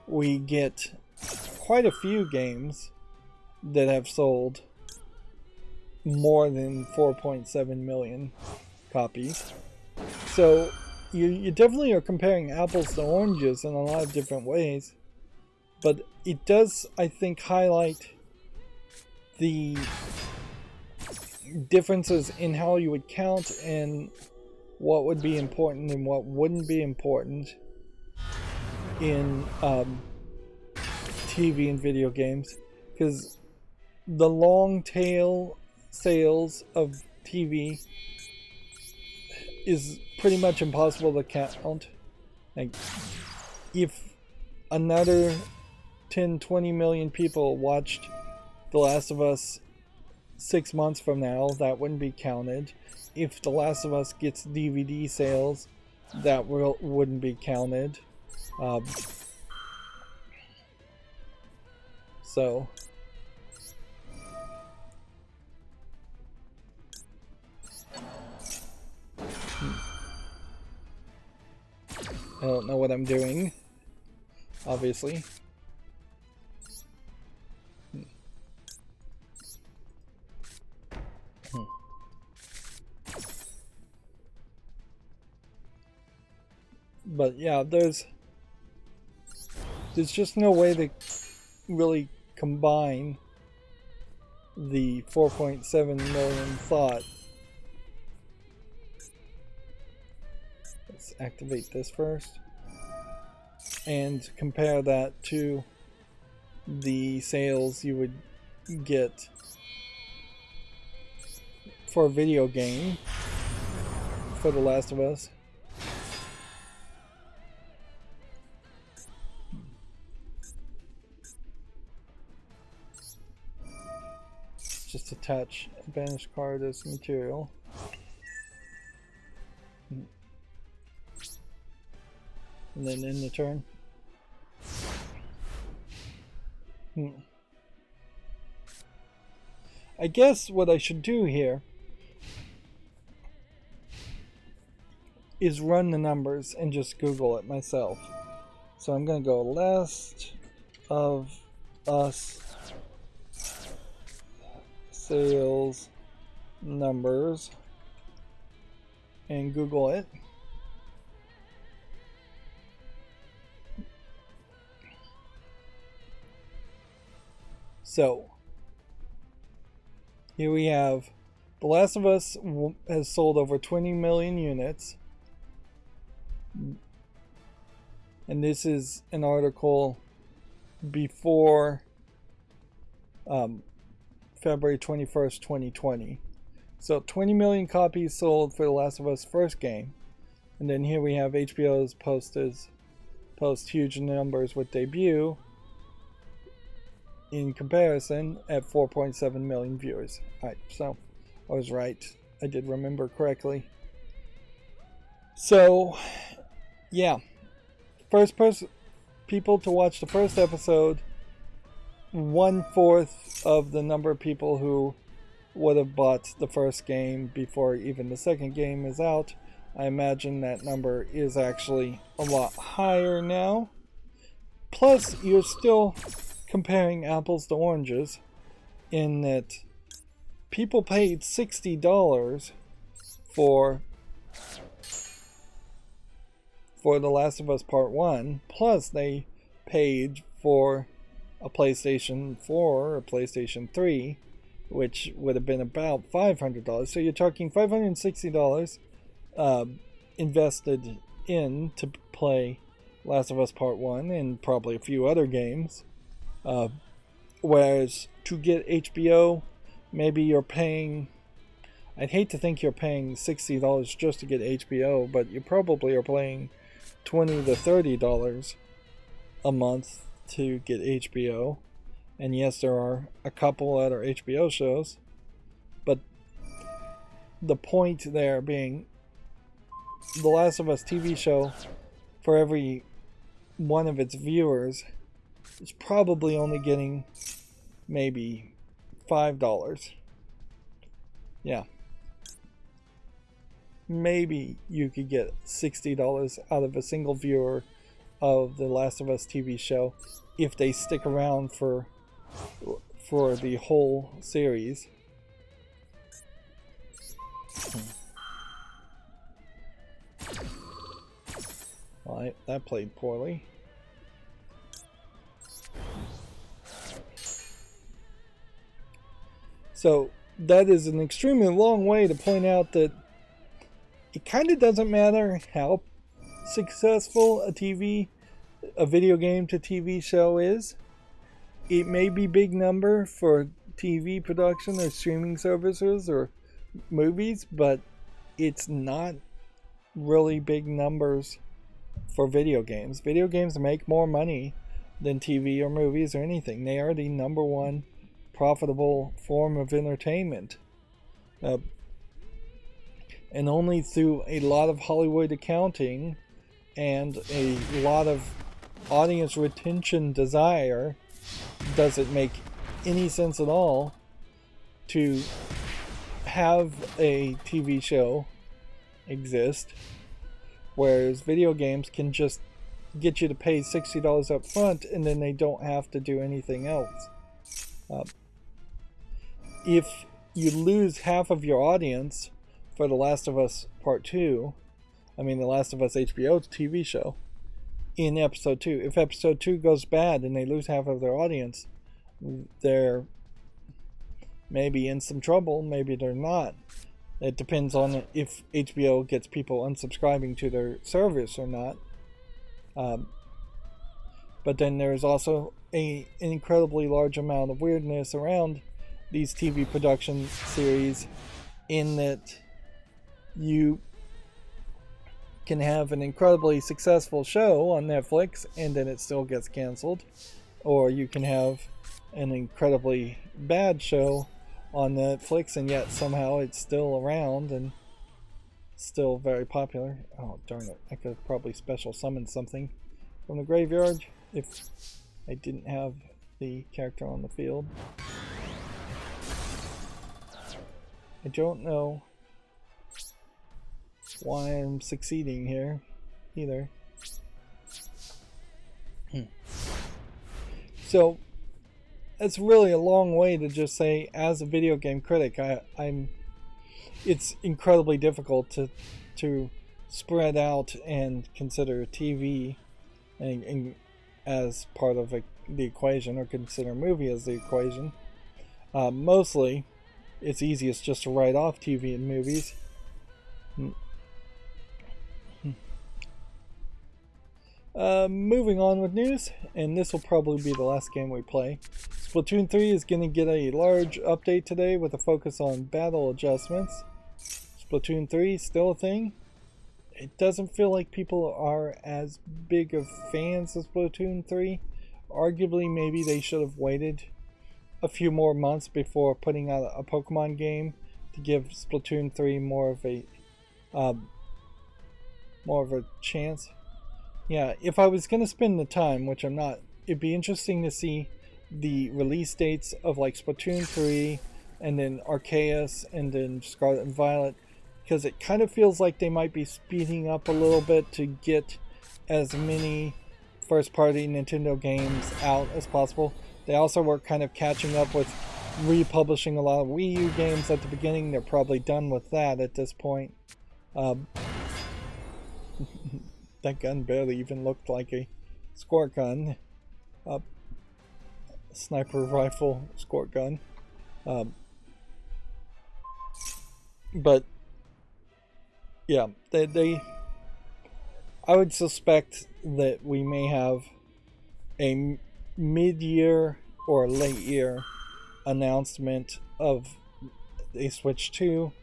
we get quite a few games that have sold more than 4.7 million copies. So you definitely are comparing apples to oranges in a lot of different ways. But it does, I think, highlight the differences in how you would count and what would be important and what wouldn't be important in TV and video games. Because the long tail sales of TV is pretty much impossible to count. Like, if another 10-20 million people watched The Last of Us 6 months from now, that wouldn't be counted. If The Last of Us gets DVD sales, that wouldn't be counted. So I don't know what I'm doing, obviously. But yeah, there's just no way to really combine the 4.7 million thought. Let's activate this first and compare that to the sales you would get for a video game for The Last of Us. Just attach a banished card as material. And then end the turn. I guess what I should do here is run the numbers and just Google it myself. So I'm going to go Last of Us sales numbers and Google it. So here we have The Last of Us has sold over 20 million units. And this is an article before February 21st, 2020. So 20 million copies sold for The Last of Us first game. And then here we have HBO's post huge numbers with debut in comparison at 4.7 million viewers. Alright, so I was right. I did remember correctly. So, yeah. First people to watch the first episode, 1/4 of the number of people who would have bought the first game before even the second game is out. I imagine that number is actually a lot higher now. Plus, you're still comparing apples to oranges in that people paid $60 for The Last of Us Part 1, plus they paid for a PlayStation 4 or PlayStation 3, which would have been about $500. So you're talking $560 invested in to play Last of Us Part 1 and probably a few other games. Whereas to get HBO, maybe you're paying, I'd hate to think you're paying $60 just to get HBO, but you probably are paying $20 to $30 a month to get HBO. And yes, there are a couple that are HBO shows, but the point there being The Last of Us TV show, for every one of its viewers, is probably only getting maybe $5. Yeah. Maybe you could get $60 out of a single viewer of the Last of Us TV show if they stick around for the whole series. Well, that played poorly. So that is an extremely long way to point out that it kind of doesn't matter how successful a video game to TV show is. It may be big number for TV production or streaming services or movies, but it's not really big numbers for video games. Video games make more money than TV or movies or anything. They are the number one profitable form of entertainment. And only through a lot of Hollywood accounting and a lot of audience retention desire does it make any sense at all to have a TV show exist, whereas video games can just get you to pay $60 up front and then they don't have to do anything else. If you lose half of your audience for The Last of Us Part 2, The Last of Us HBO TV show, in episode 2, if episode 2 goes bad and they lose half of their audience, they're maybe in some trouble, maybe they're not. It depends on if HBO gets people unsubscribing to their service or not. But then there's also an incredibly large amount of weirdness around these TV production series, in that you can have an incredibly successful show on Netflix and then it still gets canceled, or you can have an incredibly bad show on Netflix and yet somehow it's still around and still very popular. Oh darn it, I could have probably special summoned something from the graveyard if I didn't have the character on the field. I don't know why I'm succeeding here either. So that's really a long way to just say, as a video game critic, it's incredibly difficult to spread out and consider TV and as part of the equation, or consider a movie as the equation. Mostly it's easiest just to write off TV and movies. Moving on with news, and this will probably be the last game we play. Splatoon 3 is going to get a large update today with a focus on battle adjustments. Splatoon 3 is still a thing. It doesn't feel like people are as big of fans of Splatoon 3. Arguably, maybe they should have waited a few more months before putting out a Pokemon game to give Splatoon 3 more of a chance. Yeah, if I was going to spend the time, which I'm not, it'd be interesting to see the release dates of like Splatoon 3 and then Arceus and then Scarlet and Violet, because it kind of feels like they might be speeding up a little bit to get as many first-party Nintendo games out as possible. They also were kind of catching up with republishing a lot of Wii U games at the beginning. They're probably done with that at this point. That gun barely even looked like a squirt gun. Sniper rifle squirt gun. But yeah, they I would suspect that we may have a mid-year or late year announcement of a Switch 2,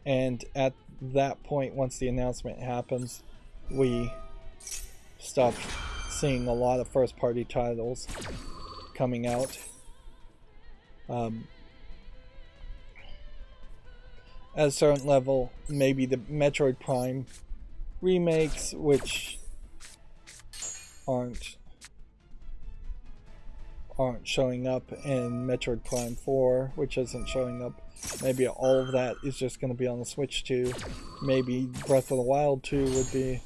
and at that point, once the announcement happens, we stop seeing a lot of first-party titles coming out. At a certain level, maybe the Metroid Prime remakes, which aren't aren't showing up in Metroid Prime 4, which isn't showing up. Maybe all of that is just going to be on the Switch 2. Maybe Breath of the Wild 2 would be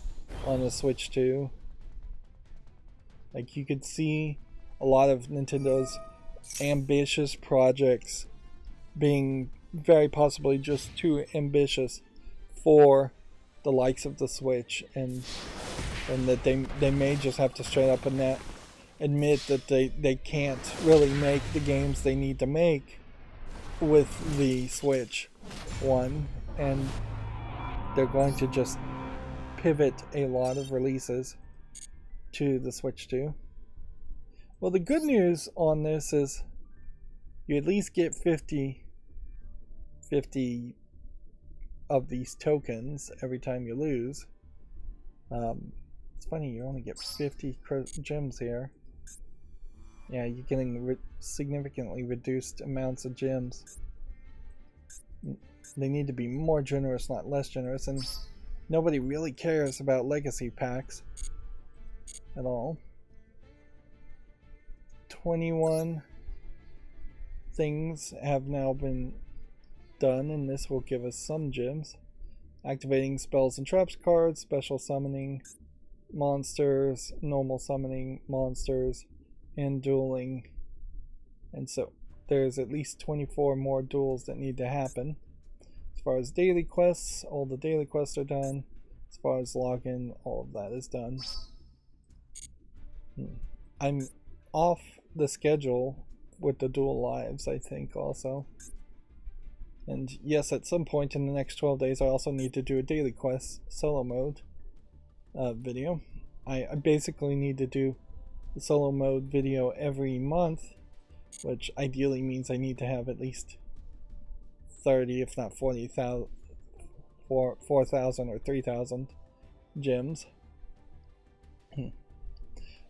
on the Switch 2. Like, you could see a lot of Nintendo's ambitious projects being very possibly just too ambitious for the likes of the Switch, and that they may just have to straight up admit that they can't really make the games they need to make with the Switch 1, and they're going to just pivot a lot of releases to the Switch 2. Well, the good news on this is you at least get 50 of these tokens every time you lose. It's funny, you only get 50 gems here. Yeah, you're getting significantly reduced amounts of gems. They need to be more generous, not less generous, and nobody really cares about legacy packs at all. 21 things have now been done, and this will give us some gems. Activating spells and traps cards, special summoning monsters, normal summoning monsters, and dueling. And so there's at least 24 more duels that need to happen. As far as daily quests, all the daily quests are done. As far as login, all of that is done. I'm off the schedule with the dual lives, I think, also. And yes, at some point in the next 12 days I also need to do a daily quest solo mode video. I basically need to do the solo mode video every month, which ideally means I need to have at least 30, if not 40,000, 4,000 or 3,000 gems.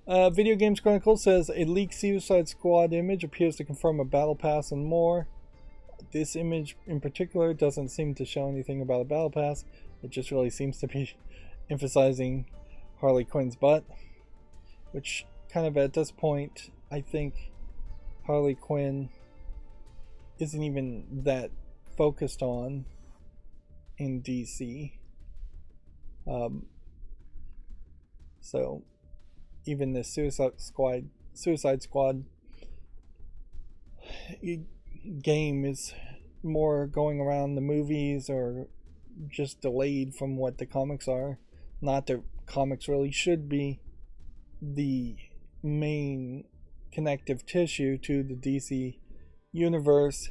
Video Games Chronicle says a leaked Suicide Squad image appears to confirm a battle pass and more. This image in particular doesn't seem to show anything about a battle pass. It just really seems to be emphasizing Harley Quinn's butt, which kind of at this point I think Harley Quinn isn't even that focused on in DC. So even the Suicide Squad game is more going around the movies or just delayed from what the comics are. Not that comics really should be the main connective tissue to the DC universe.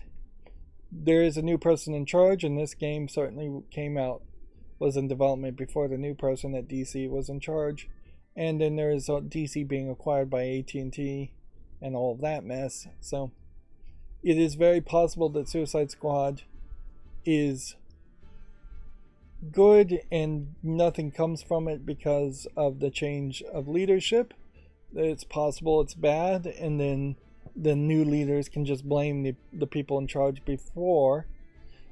There is a new person in charge, and this game certainly was in development before the new person at DC was in charge. And then there is DC being acquired by AT&T and all of that mess. So it is very possible that Suicide Squad is good and nothing comes from it because of the change of leadership. It's possible it's bad, and then the new leaders can just blame the people in charge before.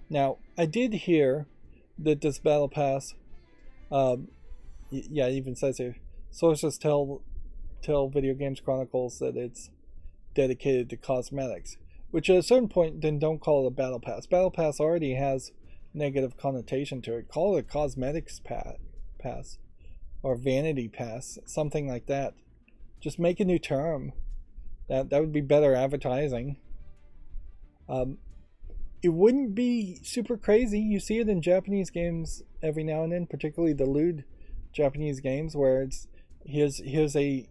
Now, I did hear that this battle pass, yeah, it even says here, sources tell Video Games Chronicles that it's dedicated to cosmetics, which at a certain point, then don't call it a battle pass. Battle pass already has negative connotation to it. Call it a cosmetics pass or vanity pass, something like that. Just make a new term. That would be better advertising. It wouldn't be super crazy. You see it in Japanese games every now and then, particularly the lewd Japanese games, where it's here's a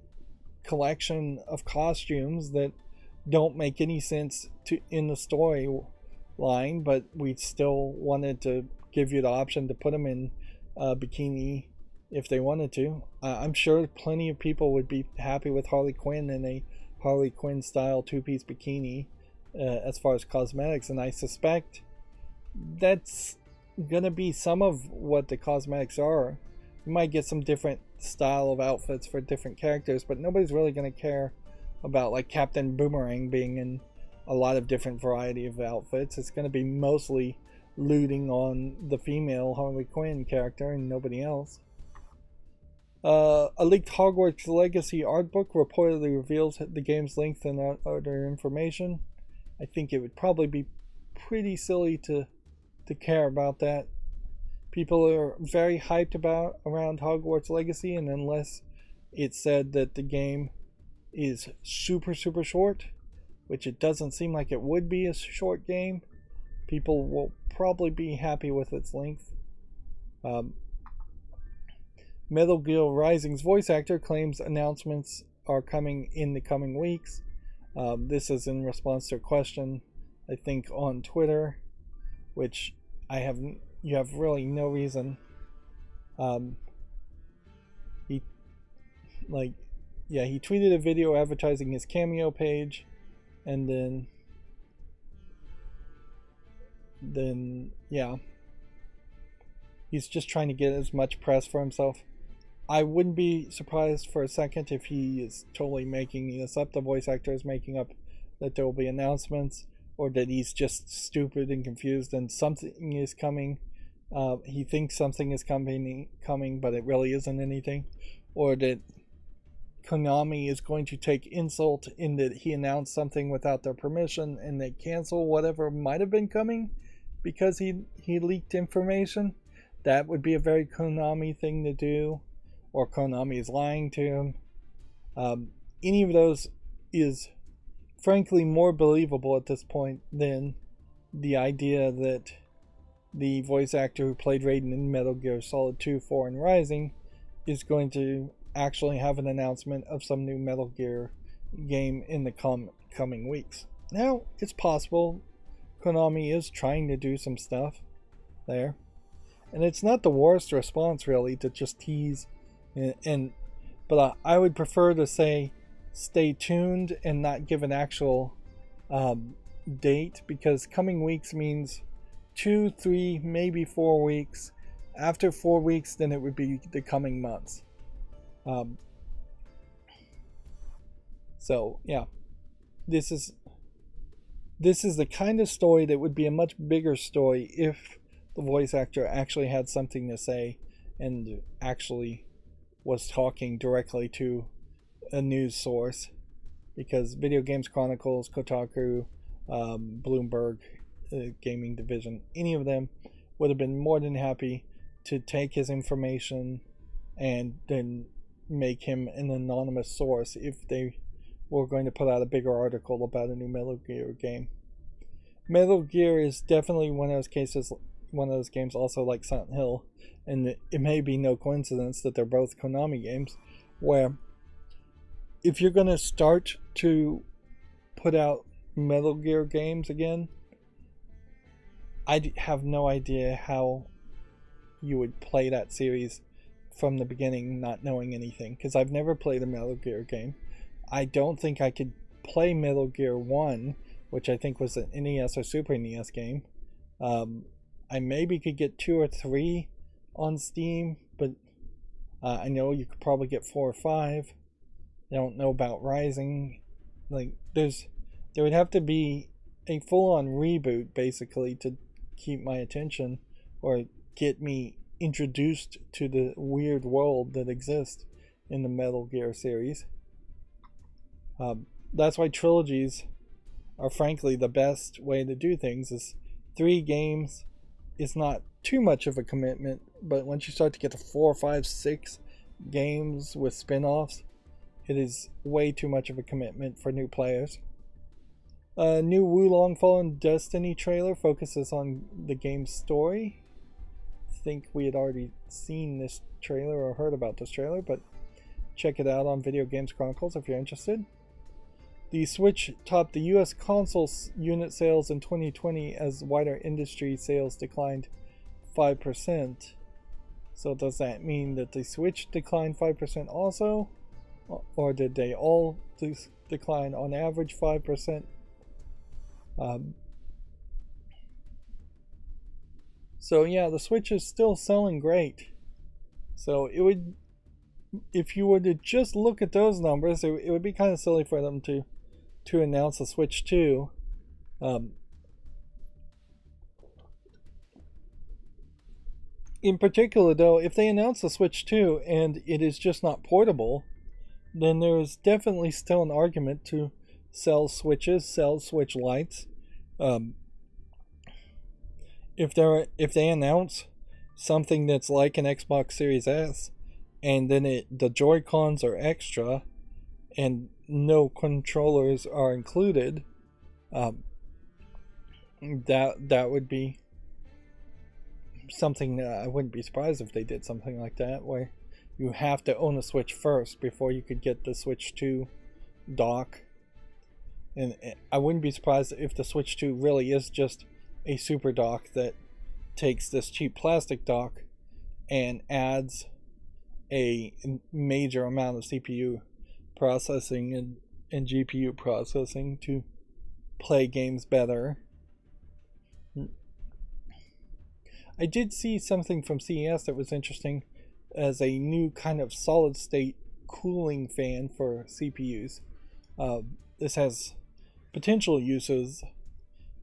collection of costumes that don't make any sense in the story line, but we still wanted to give you the option to put them in bikini if they wanted to. I'm sure plenty of people would be happy with Harley Quinn in a Harley Quinn style two-piece bikini as far as cosmetics, and I suspect that's gonna be some of what the cosmetics are. You might get some different style of outfits for different characters, but nobody's really gonna care about like Captain Boomerang being in a lot of different variety of outfits. It's gonna be mostly looting on the female Harley Quinn character and nobody else. A leaked Hogwarts Legacy art book reportedly reveals the game's length and other information. I think it would probably be pretty silly to care about that. People are very hyped around Hogwarts Legacy, and unless it's said that the game is super short, which it doesn't seem like it would be a short game, people will probably be happy with its length. Metal Gear Rising's voice actor claims announcements are coming in the coming weeks. This is in response to a question, I think, on Twitter, which you have really no reason. He tweeted a video advertising his Cameo page, and then he's just trying to get as much press for himself. I wouldn't be surprised for a second if he is totally making this up. The voice actor is making up that there will be announcements, or that he's just stupid and confused and something is coming. He thinks something is coming, but it really isn't anything. Or that Konami is going to take insult in that he announced something without their permission and they cancel whatever might have been coming because he leaked information. That would be a very Konami thing to do. Or Konami is lying to him. Any of those is frankly more believable at this point than the idea that the voice actor who played Raiden in Metal Gear Solid 2, 4, and Rising is going to actually have an announcement of some new Metal Gear game in the coming weeks. Now, it's possible Konami is trying to do some stuff there. And it's not the worst response, really, to just tease. But I would prefer to say stay tuned and not give an actual date, because coming weeks means 2, 3, maybe 4 weeks. After 4 weeks, then it would be the coming months. So yeah, this is the kind of story that would be a much bigger story if the voice actor actually had something to say and actually was talking directly to a news source, because Video Games Chronicles, Kotaku, Bloomberg, Gaming Division, any of them would have been more than happy to take his information and then make him an anonymous source if they were going to put out a bigger article about a new Metal Gear game. Metal Gear is definitely one of those games also like Silent Hill, and it may be no coincidence that they're both Konami games, where if you're going to start to put out Metal Gear games again, I have no idea how you would play that series from the beginning not knowing anything, because I've never played a Metal Gear game. I don't think I could play Metal Gear 1, which I think was an NES or Super NES game. I maybe could get 2 or 3 on Steam, but I know you could probably get 4 or 5. I don't know about Rising. There would have to be a full-on reboot, basically, to keep my attention or get me introduced to the weird world that exists in the Metal Gear series. That's why trilogies are frankly the best way to do things. Is 3 games is not too much of a commitment, but once you start to get to 4, 5, 6 games with spin-offs, it is way too much of a commitment for new players. A new Wulong Fallen Destiny trailer focuses on the game's story. I think we had already seen this trailer or heard about this trailer, but check it out on Video Games Chronicles if you're interested. The Switch topped the US console unit sales in 2020 as wider industry sales declined 5%. So does that mean that the Switch declined 5% also? Or did they all decline on average 5%? So yeah, the Switch is still selling great. So it would, if you were to just look at those numbers, it would be kind of silly for them to announce the Switch 2. In particular, though, if they announce the Switch 2 and it is just not portable, then there's definitely still an argument to sell Switches, sell Switch Lites. Um, if they announce something that's like an Xbox Series S, and then the Joy Cons are extra, and no controllers are included, that would be something that I wouldn't be surprised if they did something like that, where you have to own a Switch first before you could get the Switch 2 dock. And I wouldn't be surprised if the Switch 2 really is just a super dock that takes this cheap plastic dock and adds a major amount of CPU processing and GPU processing to play games better. I did see something from CES that was interesting as a new kind of solid state cooling fan for CPUs. This has potential uses.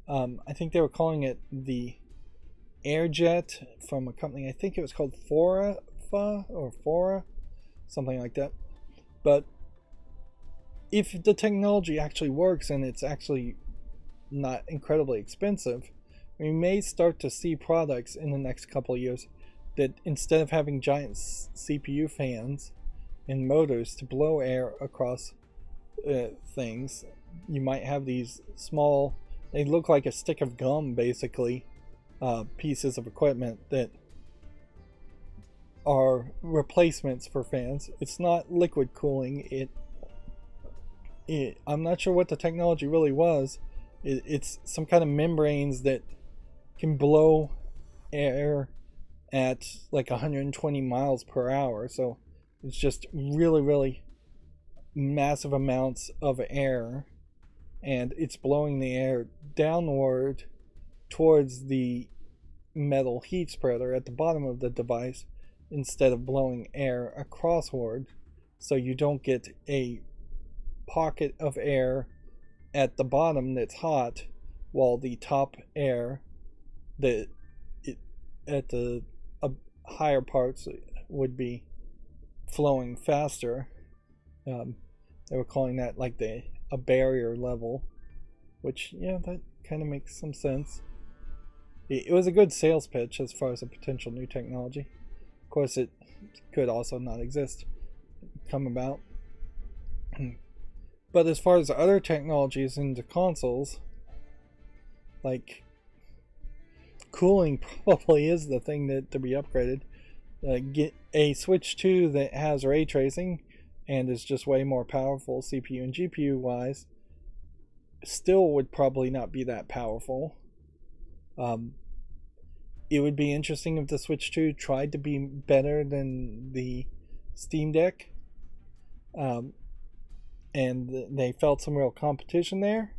I think they were calling it the AirJet from a company, I think it was called Fora, something like that. But if the technology actually works and it's actually not incredibly expensive, we may start to see products in the next couple of years that instead of having giant CPU fans and motors to blow air across things, you might have these small, they look like a stick of gum basically, pieces of equipment that are replacements for fans. It's not liquid cooling. I'm not sure what the technology really was. It's some kind of membranes that can blow air at like 120 miles per hour. So it's just really, really massive amounts of air, and it's blowing the air downward towards the metal heat spreader at the bottom of the device instead of blowing air acrossward, so you don't get a pocket of air at the bottom that's hot while the top air at the higher parts would be flowing faster. They were calling that like a barrier level, which, yeah, that kind of makes some sense. It was a good sales pitch as far as a potential new technology. Of course, it could also not exist, come about. But as far as other technologies into consoles, like cooling probably is the thing to be upgraded. Get a Switch 2 that has ray tracing and is just way more powerful CPU and GPU wise still would probably not be that powerful. It would be interesting if the Switch 2 tried to be better than the Steam Deck, and they felt some real competition there,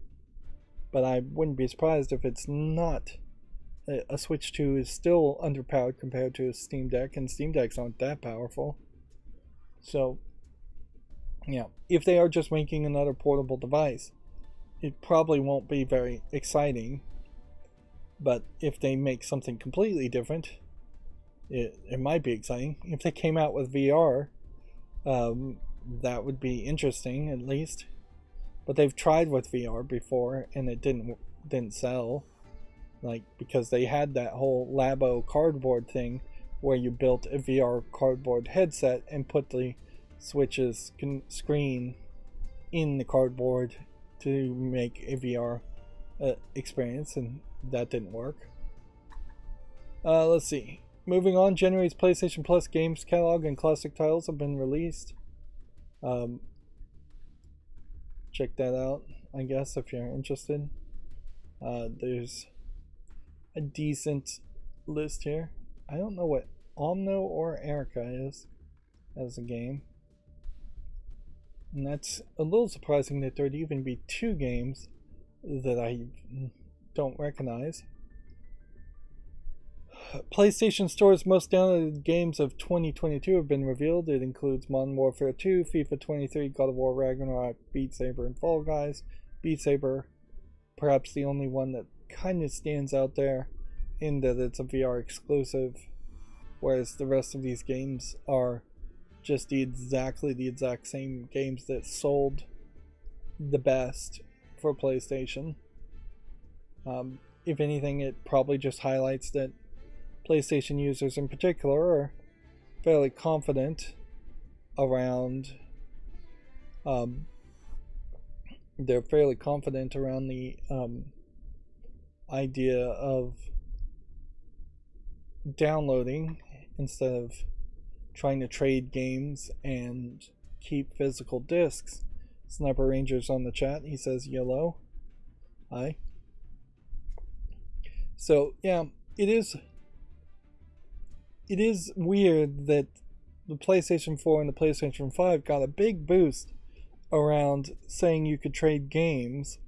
but I wouldn't be surprised if it's not. A Switch 2 is still underpowered compared to a Steam Deck, and Steam Decks aren't that powerful. So, yeah, if they are just making another portable device, it probably won't be very exciting. But if they make something completely different, it might be exciting. If they came out with VR, that would be interesting at least. But they've tried with VR before, and it didn't sell. Like, because they had that whole Labo cardboard thing where you built a VR cardboard headset and put the Switch's screen in the cardboard to make a VR experience, and that didn't work. Let's see. Moving on, January's PlayStation Plus games catalog and classic titles have been released. Check that out, I guess, if you're interested. There's a decent list here. I don't know what Omno or Erica is as a game, and that's a little surprising that there'd even be two games that I don't recognize. PlayStation Store's most downloaded games of 2022 have been revealed. It includes Modern Warfare 2, FIFA 23, God of War Ragnarok, Beat Saber, and Fall Guys. Beat Saber, perhaps the only one that kind of stands out there in that it's a VR exclusive. whereas the rest of these games are just the exact same games that sold the best for PlayStation. If anything, it probably just highlights that PlayStation users in particular are fairly confident around they're fairly confident around the idea of downloading instead of trying to trade games and keep physical discs. Sniper Ranger's on the chat. He says yellow. Hi. So yeah, it is weird that the PlayStation 4 and the PlayStation 5 got a big boost around saying you could trade games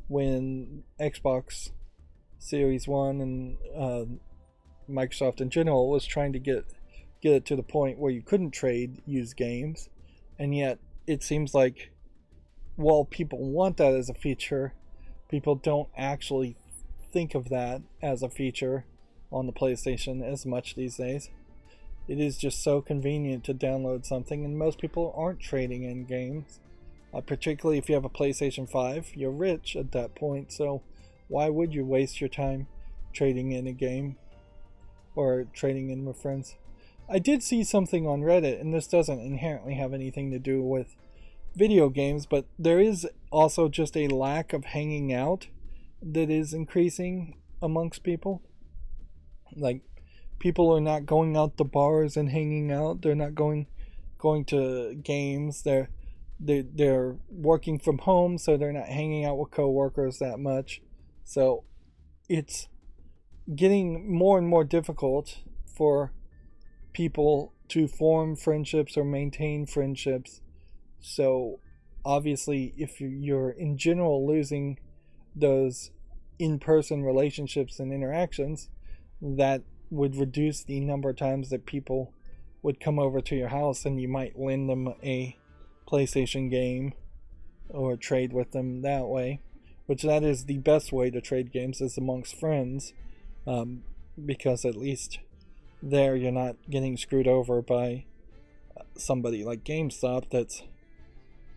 when Xbox Series 1 and Microsoft in general was trying to get it to the point where you couldn't trade used games. And yet it seems like while people want that as a feature, people don't actually think of that as a feature on the PlayStation as much these days. It is just so convenient to download something, and most people aren't trading in games. Particularly if you have a PlayStation 5, you're rich at that point, so why would you waste your time trading in a game or trading in with friends? I did see something on Reddit, and this doesn't inherently have anything to do with video games, but there is also just a lack of hanging out that is increasing amongst people. Like, people are not going out to bars and hanging out. They're not going to games. They're working from home, so they're not hanging out with coworkers that much. So it's getting more and more difficult for people to form friendships or maintain friendships. So obviously, if you're in general losing those in-person relationships and interactions, that would reduce the number of times that people would come over to your house and you might lend them a PlayStation game or trade with them that way, which that is the best way to trade games, is amongst friends, because at least there you're not getting screwed over by somebody like GameStop that's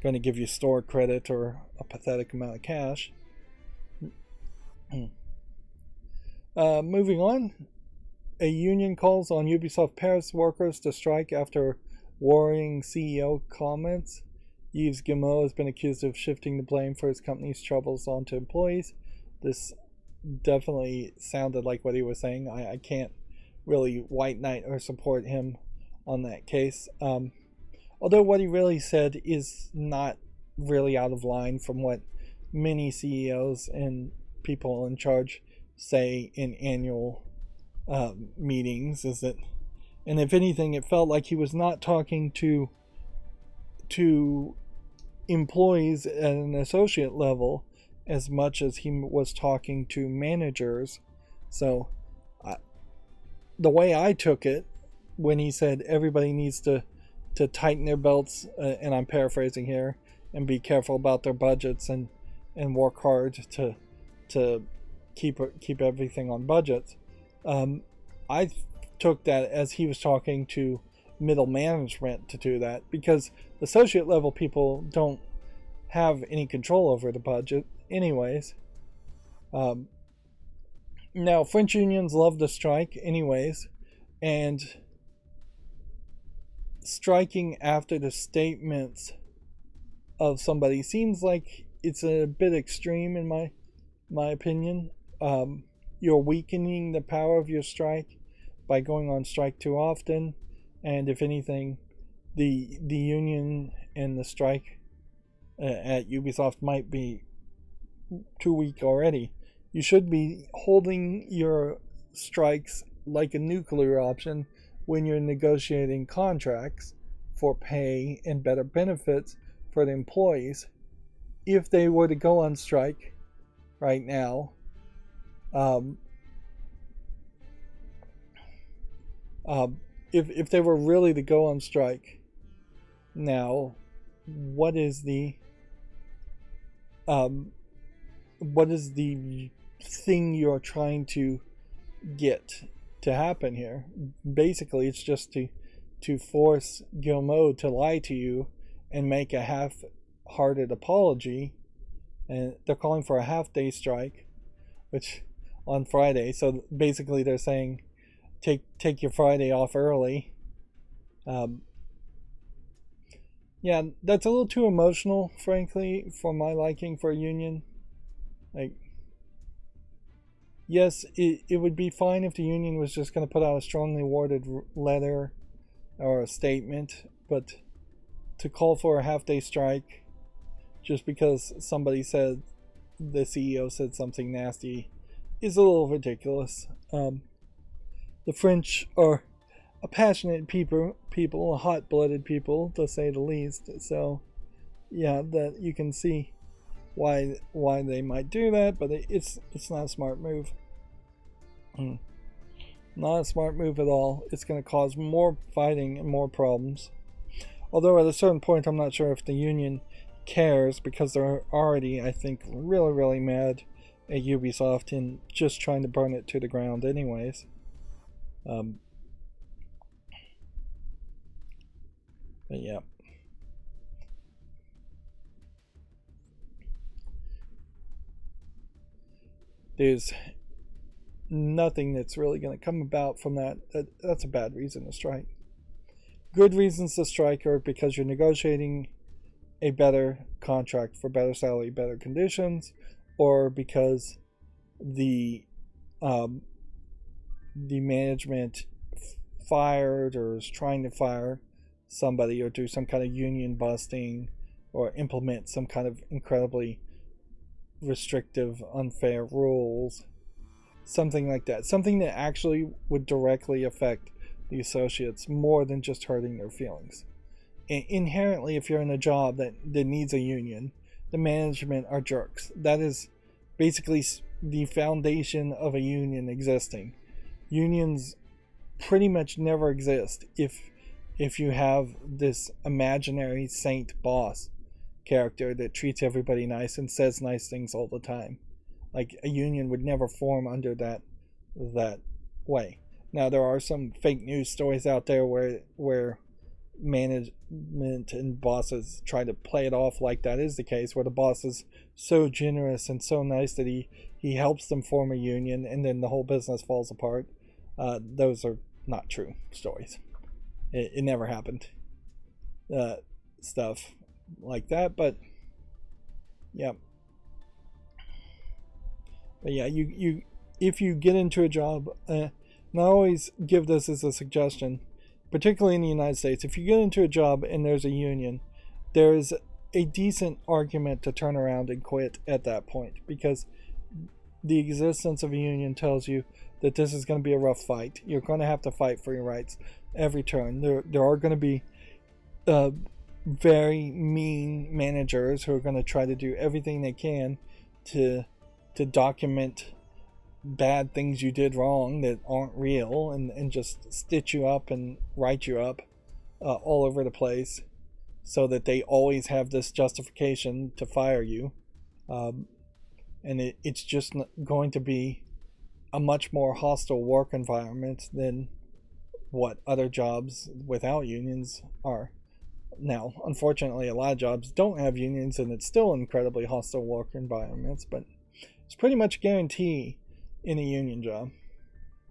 going to give you store credit or a pathetic amount of cash. Moving on, a union calls on Ubisoft Paris workers to strike after worrying CEO comments. Yves Guillemot has been accused of shifting the blame for his company's troubles onto employees. This definitely sounded like what he was saying. I can't really white knight or support him on that case. Although what he really said is not really out of line from what many CEOs and people in charge say in annual meetings, is that, and if anything, it felt like he was not talking to employees at an associate level as much as he was talking to managers. So the way I took it when he said everybody needs to tighten their belts, and I'm paraphrasing here, and be careful about their budgets and work hard to keep everything on budgets. I took that as he was talking to middle management to do that, because associate level people don't have any control over the budget anyways. Now, French unions love to strike anyways, and striking after the statements of somebody seems like it's a bit extreme in my opinion. You're weakening the power of your strike by going on strike too often, and if anything, the union and the strike at Ubisoft might be too weak already. You should be holding your strikes like a nuclear option when you're negotiating contracts for pay and better benefits for the employees. If they were to go on strike right now, if they were really to go on strike now, what is the thing you're trying to get to happen here. Basically, it's just to force Guillemot to lie to you and make a half-hearted apology, and they're calling for a half-day strike, which on Friday. So basically, they're saying take your Friday off early. Yeah, that's a little too emotional, frankly, for my liking for a union. Like, yes, it would be fine if the union was just going to put out a strongly worded letter or a statement, but to call for a half-day strike just because somebody said the CEO said something nasty is a little ridiculous. The French are a passionate people, a hot-blooded people, to say the least. So, yeah, that you can see why they might do that, but it's not a smart move. Not a smart move at all. It's going to cause more fighting and more problems. Although at a certain point, I'm not sure if the union cares, because they're already, I think, really, really mad at Ubisoft and just trying to burn it to the ground anyways. But yeah. There's nothing that's really going to come about from that. That's a bad reason to strike. Good reasons to strike are because you're negotiating a better contract for better salary, better conditions, or because the management fired or is trying to fire somebody or do some kind of union busting or implement some kind of incredibly restrictive, unfair rules. Something like that. Something that actually would directly affect the associates more than just hurting their feelings. Inherently, if you're in a job that needs a union, the management are jerks. That is basically the foundation of a union existing. Unions pretty much never exist if you have this imaginary saint boss character that treats everybody nice and says nice things all the time. Like, a union would never form under that way. Now, there are some fake news stories out there where management and bosses try to play it off like that is the case, where the boss is so generous and so nice that he helps them form a union and then the whole business falls apart. Those are not true stories. It never happened. Stuff like that, but yeah. But yeah, you if you get into a job, and I always give this as a suggestion, particularly in the United States, if you get into a job and there's a union, there's a decent argument to turn around and quit at that point, because the existence of a union tells you that this is going to be a rough fight. You're going to have to fight for your rights every turn. There are going to be very mean managers who are going to try to do everything they can to document bad things you did wrong that aren't real, and just stitch you up and write you up all over the place, so that they always have this justification to fire you. And it's just going to be a much more hostile work environment than what other jobs without unions are. Now, unfortunately, a lot of jobs don't have unions, and it's still incredibly hostile work environments, but it's pretty much a guarantee in a union job.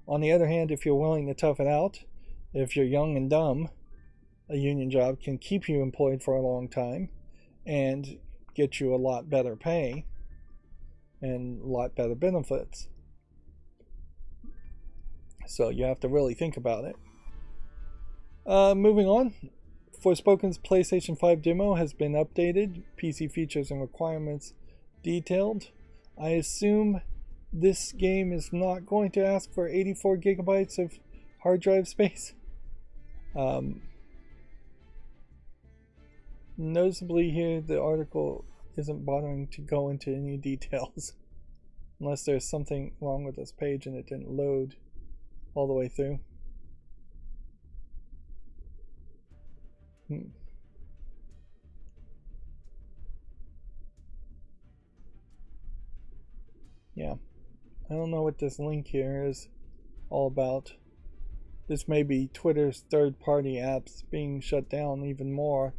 On the other hand, if you're willing to tough it out, if you're young and dumb, a union job can keep you employed for a long time and get you a lot better pay and a lot better benefits. So you have to really think about it. Moving on. Forspoken's PlayStation 5 demo has been updated. PC features and requirements detailed. I assume this game is not going to ask for 84 gigabytes of hard drive space. Noticeably here, the article isn't bothering to go into any details. Unless there's something wrong with this page and it didn't load all the way through. Yeah. I don't know what this link here is all about. this may be Twitter's third-party apps being shut down even more.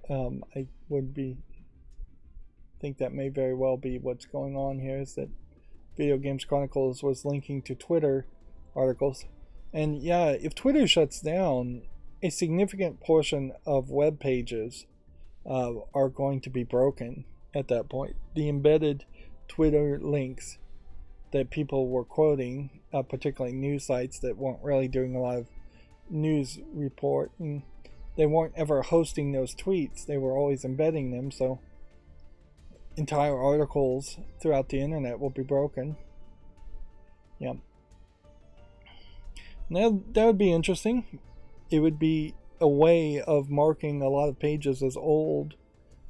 I would think that may very well be what's going on here, is that Video Games Chronicles was linking to Twitter articles. And yeah, if Twitter shuts down, a significant portion of web pages are going to be broken at that point. The embedded Twitter links that people were quoting, particularly news sites that weren't really doing a lot of news reporting, they weren't ever hosting those tweets. They were always embedding them, so entire articles throughout the internet will be broken. Yeah. Now, that would be interesting. It would be a way of marking a lot of pages as old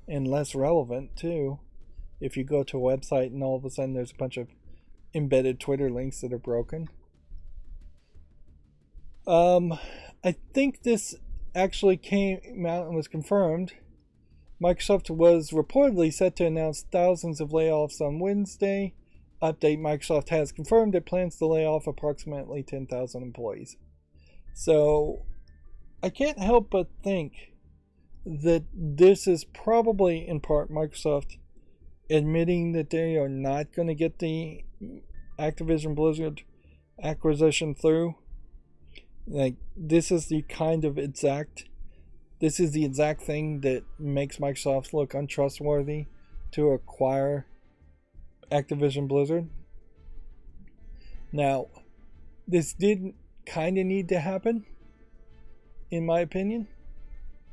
and less relevant, too. If you go to a website and all of a sudden there's a bunch of embedded Twitter links that are broken. I think this actually came out and was confirmed. Microsoft was reportedly set to announce thousands of layoffs on Wednesday. Update: Microsoft has confirmed it plans to lay off approximately 10,000 employees. So I can't help but think that this is probably in part Microsoft admitting that they are not going to get the Activision Blizzard acquisition through. Like, this is the exact thing that makes Microsoft look untrustworthy to acquire Activision Blizzard. Now, this did kind of need to happen, in my opinion.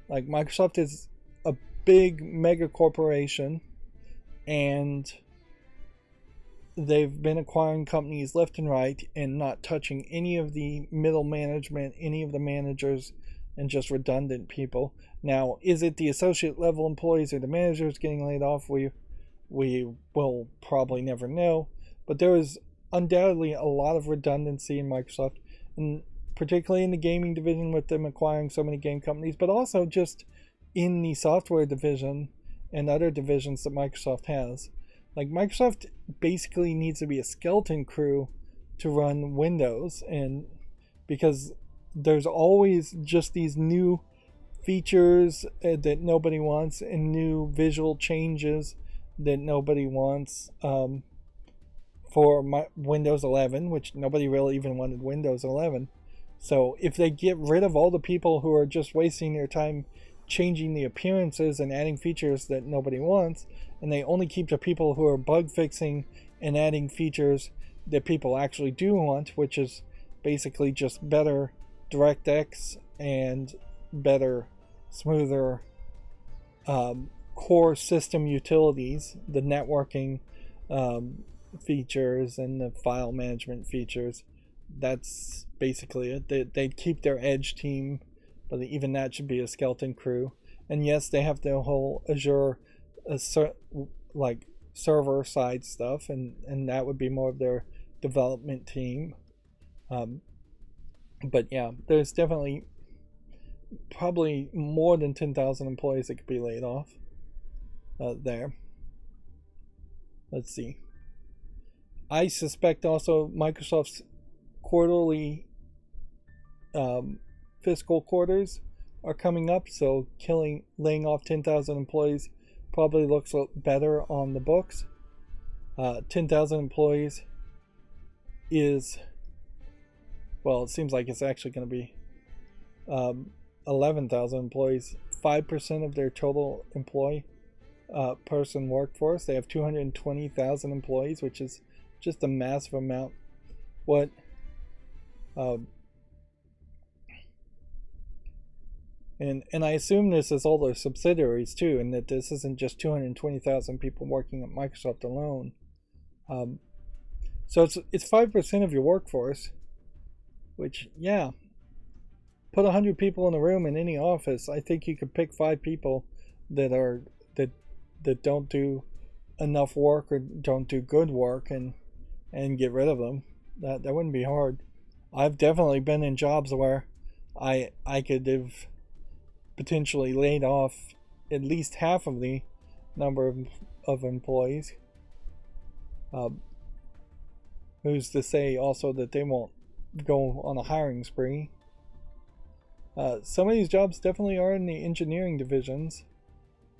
Like, Microsoft is a big mega corporation, and they've been acquiring companies left and right and not touching any of the middle management, any of the managers, and just redundant people. Now, is it the associate level employees or the managers getting laid off? We will probably never know, but there is undoubtedly a lot of redundancy in Microsoft, and particularly in the gaming division with them acquiring so many game companies, but also just in the software division and other divisions that Microsoft has. Like, Microsoft basically needs to be a skeleton crew to run Windows, and because there's always just these new features that nobody wants and new visual changes that nobody wants for Windows 11, which nobody really even wanted Windows 11. So if they get rid of all the people who are just wasting their time changing the appearances and adding features that nobody wants, and they only keep the people who are bug fixing and adding features that people actually do want, which is basically just better DirectX and better, smoother core system utilities, the networking features and the file management features. That's basically it. They'd keep their Edge team, but even that should be a skeleton crew. And yes, they have the whole Azure like server side stuff, and that would be more of their development team. But yeah, there's definitely probably more than 10,000 employees that could be laid off there. Let's see. I suspect also Microsoft's quarterly fiscal quarters are coming up, so laying off 10,000 employees probably looks better on the books. 10,000 employees is, well, it seems like it's actually going to be 11,000 employees, 5% of their total employee person workforce. They have 220,000 employees, which is just a massive amount. What and I assume this is all their subsidiaries too, and that this isn't just 220,000 people working at Microsoft alone. So it's 5% of your workforce, which, yeah, put 100 people in a room in any office. I think you could pick 5 people that don't do enough work or don't do good work and get rid of them. That wouldn't be hard. I've definitely been in jobs where I could have potentially laid off at least half of the number of employees. Who's to say also that they won't go on a hiring spree. Some of these jobs definitely are in the engineering divisions,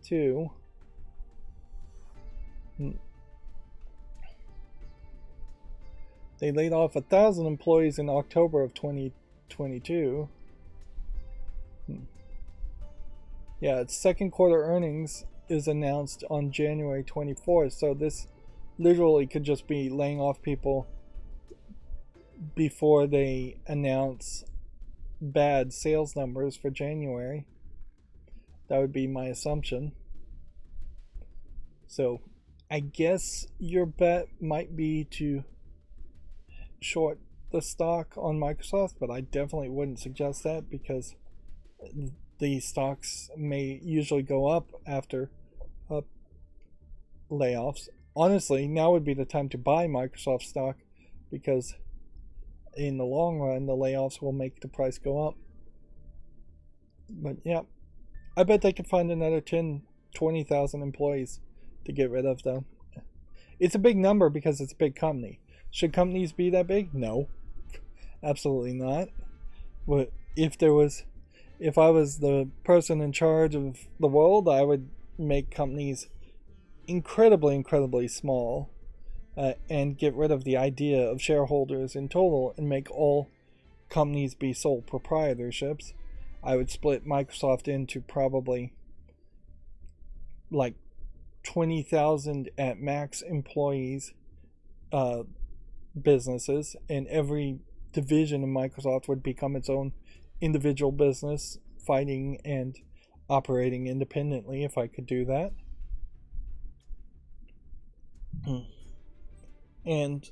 too. They laid off 1,000 employees in October of 2022. Yeah, its second quarter earnings is announced on January 24th, so this literally could just be laying off people before they announce bad sales numbers for January. That would be my assumption. So I guess your bet might be to short the stock on Microsoft, but I definitely wouldn't suggest that because the stocks may usually go up after layoffs. Honestly, now would be the time to buy Microsoft stock because in the long run, the layoffs will make the price go up. But yeah, I bet they could find another 20,000 employees to get rid of, though. It's a big number because it's a big company. Should companies be that big? No, absolutely not. But if I was the person in charge of the world, I would make companies incredibly small and get rid of the idea of shareholders in total and make all companies be sole proprietorships. I would split Microsoft into probably like 20,000 at max employees businesses, and every division of Microsoft would become its own individual business, fighting and operating independently if I could do that. And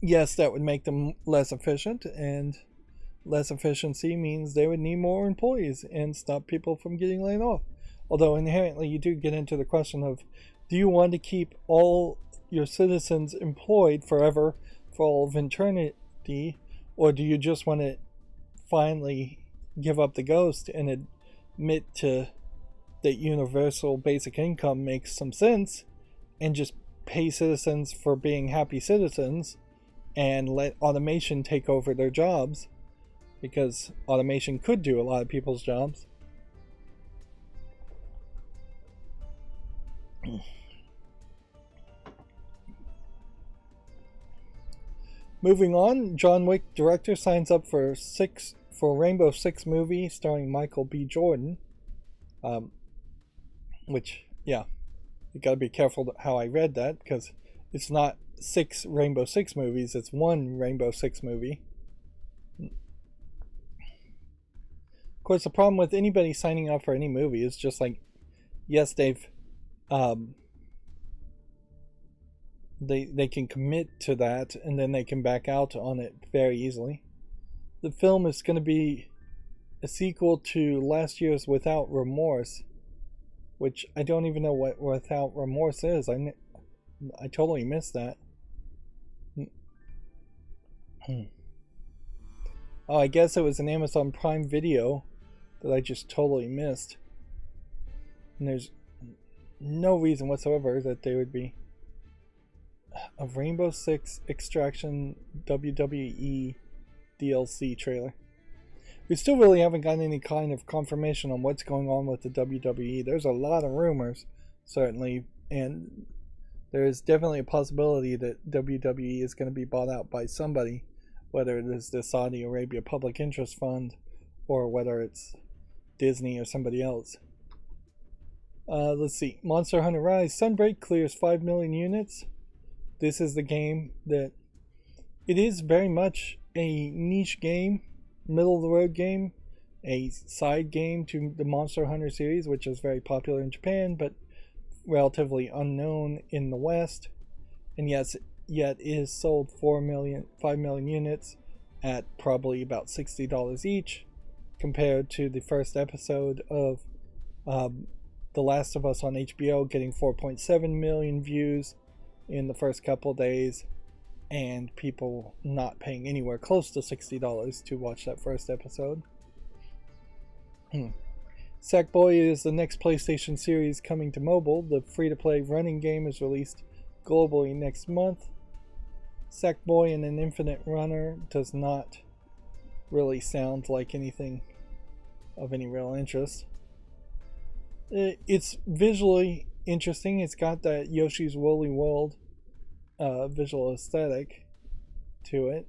yes, that would make them less efficient, and less efficiency means they would need more employees and stop people from getting laid off. Although inherently you do get into the question of, do you want to keep all your citizens employed forever for all of eternity, or do you just want to finally give up the ghost and admit to that universal basic income makes some sense and just pay citizens for being happy citizens and let automation take over their jobs, because automation could do a lot of people's jobs. Moving on, John Wick director signs up for Rainbow Six movie starring Michael B. Jordan. Which, yeah, you gotta be careful how I read that, because it's not 6 Rainbow Six movies, it's 1 Rainbow Six movie. Of course, the problem with anybody signing up for any movie is just like, yes, they can commit to that and then they can back out on it very easily. The film is going to be a sequel to last year's Without Remorse, which I don't even know what Without Remorse is. I totally missed that. Oh, I guess it was an Amazon Prime Video that I just totally missed. And there's no reason whatsoever that they would be a Rainbow Six Extraction WWE DLC trailer. We still really haven't gotten any kind of confirmation on what's going on with the WWE. There's a lot of rumors, certainly, and there is definitely a possibility that WWE is going to be bought out by somebody, whether it is the Saudi Arabia Public Interest Fund or whether it's Disney or somebody else. Let's see. Monster Hunter Rise Sunbreak clears 5 million units. This is the game that it is very much a niche game, middle of the road game, a side game to the Monster Hunter series, which is very popular in Japan but relatively unknown in the West, and yet is sold 5 million units at probably about $60 each, compared to the first episode of The Last of Us on HBO getting 4.7 million views in the first couple days, and people not paying anywhere close to $60 to watch that first episode. Sackboy is the next PlayStation series coming to mobile. The free-to-play running game is released globally next month. Sackboy and an Infinite Runner does not really sound like anything of any real interest. It's visually interesting. It's got that Yoshi's Woolly World visual aesthetic to it,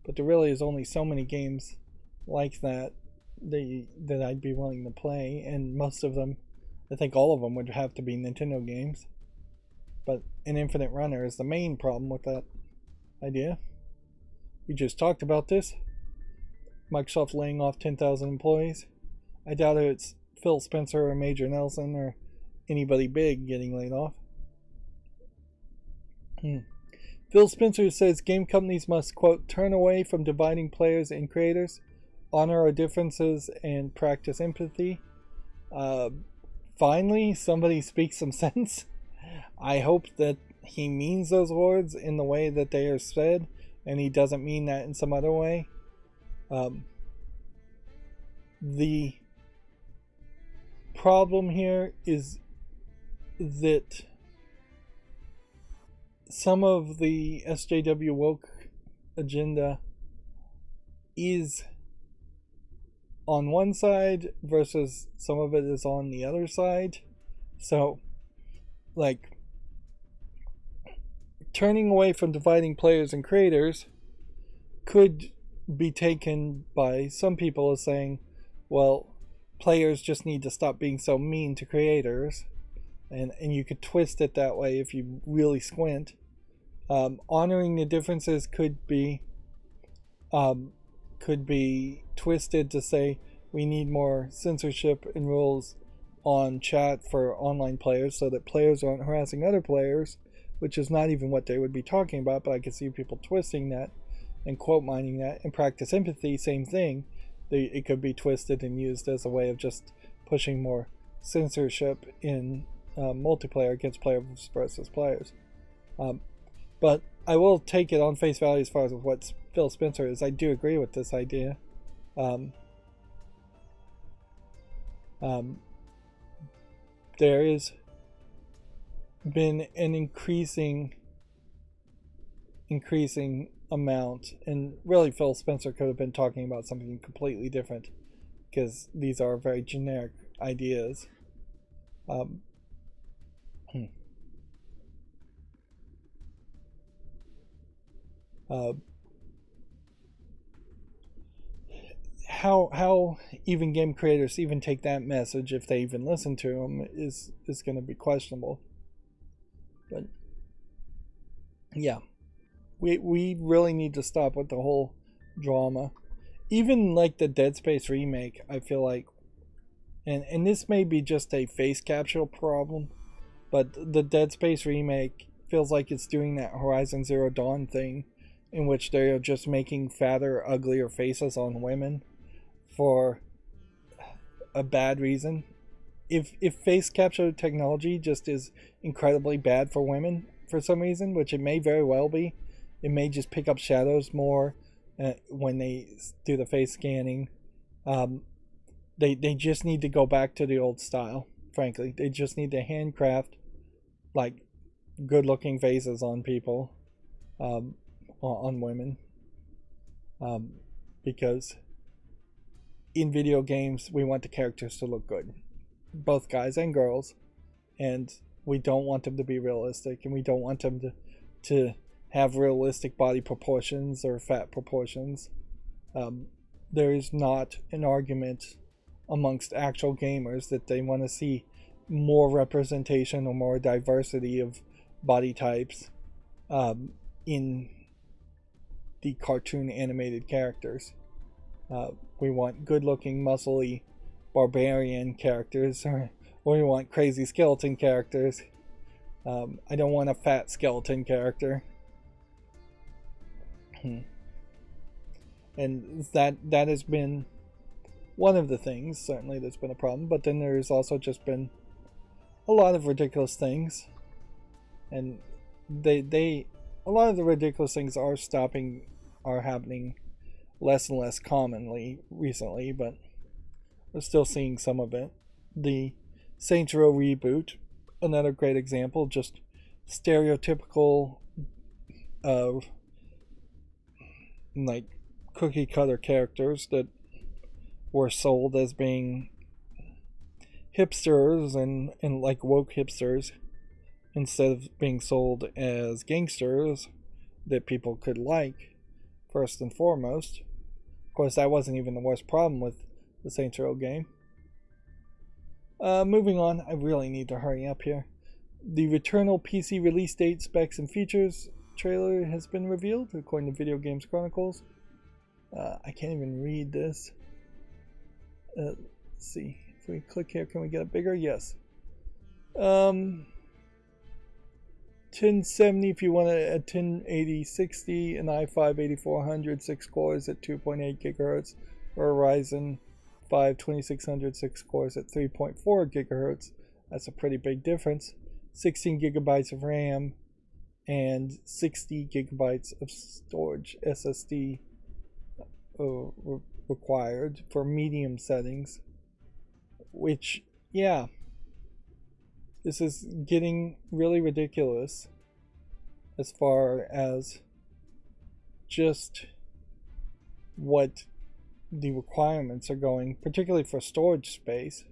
but there really is only so many games like that that I'd be willing to play, and most of them, I think all of them would have to be Nintendo games. But an Infinite Runner is the main problem with that idea. We just talked about this. Microsoft laying off 10,000 employees. I doubt it's Phil Spencer or Major Nelson or anybody big getting laid off. Phil Spencer says game companies must, quote, turn away from dividing players and creators, honor our differences, and practice empathy. Finally, somebody speaks some sense. I hope that he means those words in the way that they are said, and he doesn't mean that in some other way. The problem here is that some of the SJW woke agenda is on one side versus some of it is on the other side. So, like, turning away from dividing players and creators could be taken by some people as saying, well, players just need to stop being so mean to creators, and you could twist it that way if you really squint. Honoring the differences could be twisted to say we need more censorship and rules on chat for online players so that players aren't harassing other players, which is not even what they would be talking about, but I can see people twisting that and quote mining that. And practice empathy, same thing. It could be twisted and used as a way of just pushing more censorship in multiplayer against players versus players. But I will take it on face value as far as what Phil Spencer is. I do agree with this idea. There has been an increasing amount, and really Phil Spencer could have been talking about something completely different because these are very generic ideas. How even game creators even take that message, if they even listen to them, is going to be questionable. But yeah, we really need to stop with the whole drama. Even like the Dead Space remake, I feel like, and this may be just a face capture problem, but the Dead Space remake feels like it's doing that Horizon Zero Dawn thing, in which they are just making fatter, uglier faces on women for a bad reason. If face capture technology just is incredibly bad for women for some reason, which it may very well be, it may just pick up shadows more when they do the face scanning. They just need to go back to the old style, frankly. They just need to handcraft like good looking faces on people, on women, because in video games we want the characters to look good, both guys and girls, and we don't want them to be realistic, and we don't want them to have realistic body proportions or fat proportions. There is not an argument amongst actual gamers that they want to see more representation or more diversity of body types in the cartoon animated characters. We want good looking muscly barbarian characters, or we want crazy skeleton characters. I don't want a fat skeleton character. And that has been one of the things, certainly, that's been a problem. But then there's also just been a lot of ridiculous things, and a lot of the ridiculous things are happening less and less commonly recently, but we're still seeing some of it. The Saints Row reboot, another great example, just stereotypical of like cookie cutter characters that were sold as being hipsters and like woke hipsters instead of being sold as gangsters that people could like first and foremost. Of course, that wasn't even the worst problem with the Saints Row game. Moving on, I really need to hurry up here. The Returnal PC release date, specs, and features trailer has been revealed, according to Video Games Chronicles. I can't even read this. Let's see. If we click here, can we get it bigger? Yes. 1070 if you want it at 1080 60, an i5 8400, 6 cores at 2.8 gigahertz, or a Ryzen 5 2600, 6 cores at 3.4 gigahertz. That's a pretty big difference. 16 gigabytes of RAM and 60 gigabytes of storage SSD required for medium settings. Which, yeah, this is getting really ridiculous as far as just what the requirements are going, particularly for storage space.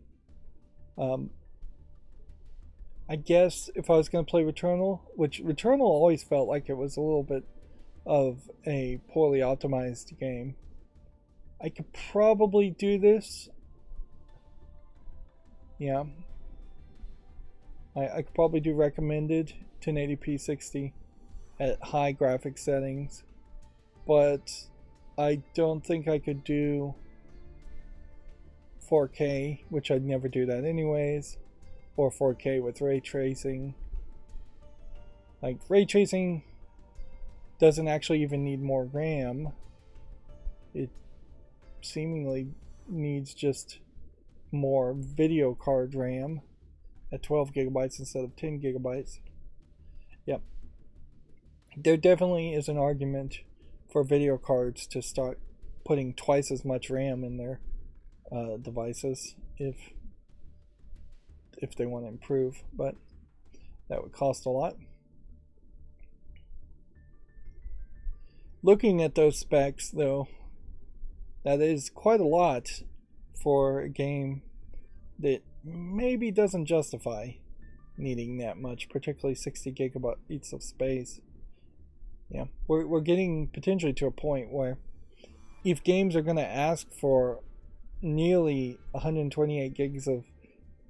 I guess if I was going to play Returnal, which Returnal always felt like it was a little bit of a poorly optimized game, I could probably do this. Yeah. I could probably do recommended 1080p 60 at high graphics settings, but I don't think I could do 4K, which I'd never do that anyways, or 4K with ray tracing. Like, ray tracing doesn't actually even need more RAM. It seemingly needs just more video card RAM at 12 gigabytes instead of 10 gigabytes. Yep. There definitely is an argument for video cards to start putting twice as much RAM in their devices if they want to improve, but that would cost a lot. Looking at those specs, though, that is quite a lot for a game that maybe doesn't justify needing that much, particularly 60 gigabytes of space. Yeah, we're getting potentially to a point where if games are going to ask for nearly 128 gigs of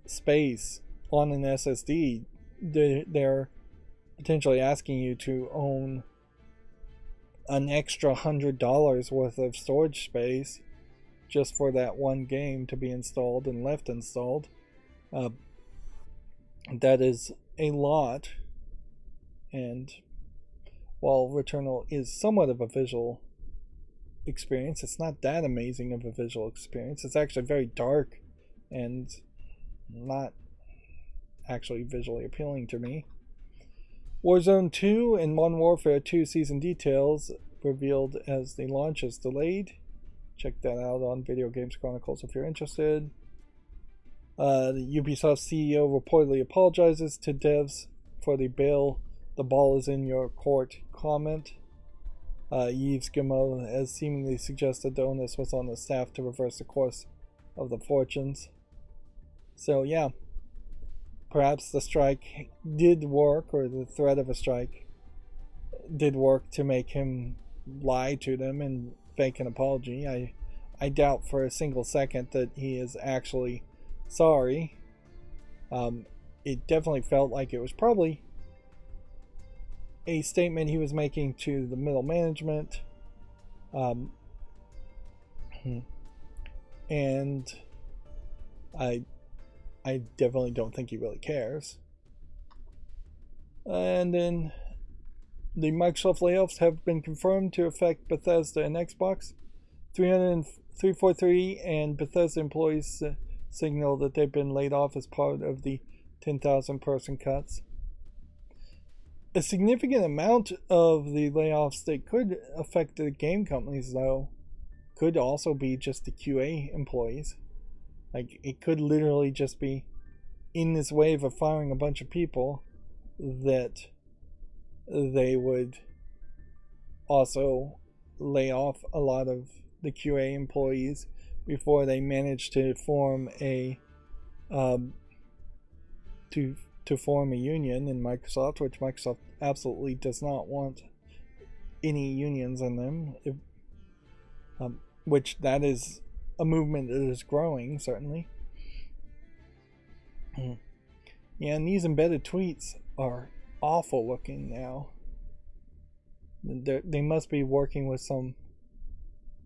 space on an SSD, they're potentially asking you to own an extra $100 worth of storage space just for that one game to be installed and left installed. That is a lot, and while Returnal is somewhat of a visual experience, it's not that amazing of a visual experience. It's actually very dark and not actually visually appealing to me. Warzone 2 and Modern Warfare 2 season details revealed as the launch is delayed. Check that out on Video Games Chronicles if you're interested. The Ubisoft CEO reportedly apologizes to devs for the ball is in your court comment. Yves Guillemot has seemingly suggested the onus was on the staff to reverse the course of the fortunes. So yeah, perhaps the strike did work, or the threat of a strike did work to make him lie to them and fake an apology. I doubt for a single second that he is actually sorry. It definitely felt like it was probably a statement he was making to the middle management, and I definitely don't think he really cares. And then the Microsoft layoffs have been confirmed to affect Bethesda and Xbox. 343 and Bethesda employees signal that they've been laid off as part of the 10,000 person cuts. A significant amount of the layoffs that could affect the game companies, though, could also be just the QA employees. Like, it could literally just be in this wave of firing a bunch of people that they would also lay off a lot of the QA employees before they manage to form a to form a union in Microsoft, which Microsoft absolutely does not want any unions in them. Which that is a movement that is growing, certainly. Yeah, and these embedded tweets are awful looking now. They must be working with some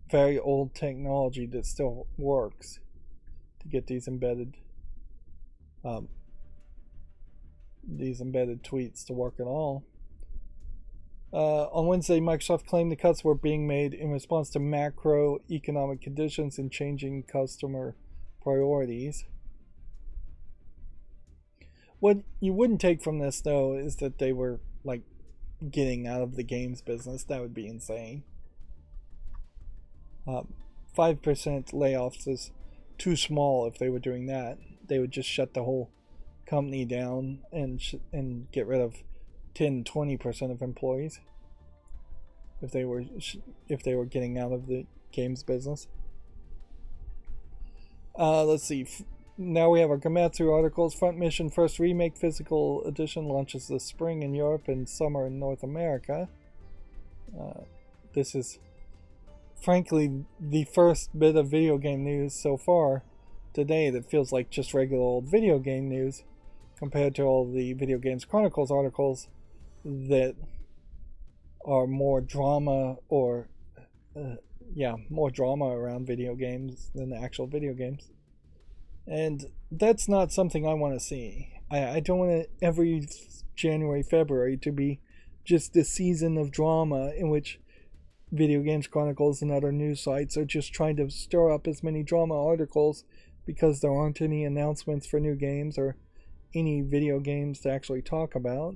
very old technology that still works to get these embedded tweets to work at all. On Wednesday, Microsoft claimed the cuts were being made in response to macroeconomic conditions and changing customer priorities. What you wouldn't take from this, though, is that they were like getting out of the games business. That would be insane. 5% layoffs is too small. If they were doing that, they would just shut the whole company down and get rid of 10-20% of employees if they were getting out of the games business. Let's see. Now we have our Gamatsu articles. Front Mission First Remake Physical Edition launches this spring in Europe and summer in North America. This is frankly the first bit of video game news so far today that feels like just regular old video game news compared to all the Video Games Chronicles articles that are more drama or more drama around video games than the actual video games. And that's not something I want to see. I don't want every January, February to be just a season of drama in which Video Games Chronicles and other news sites are just trying to stir up as many drama articles because there aren't any announcements for new games or any video games to actually talk about.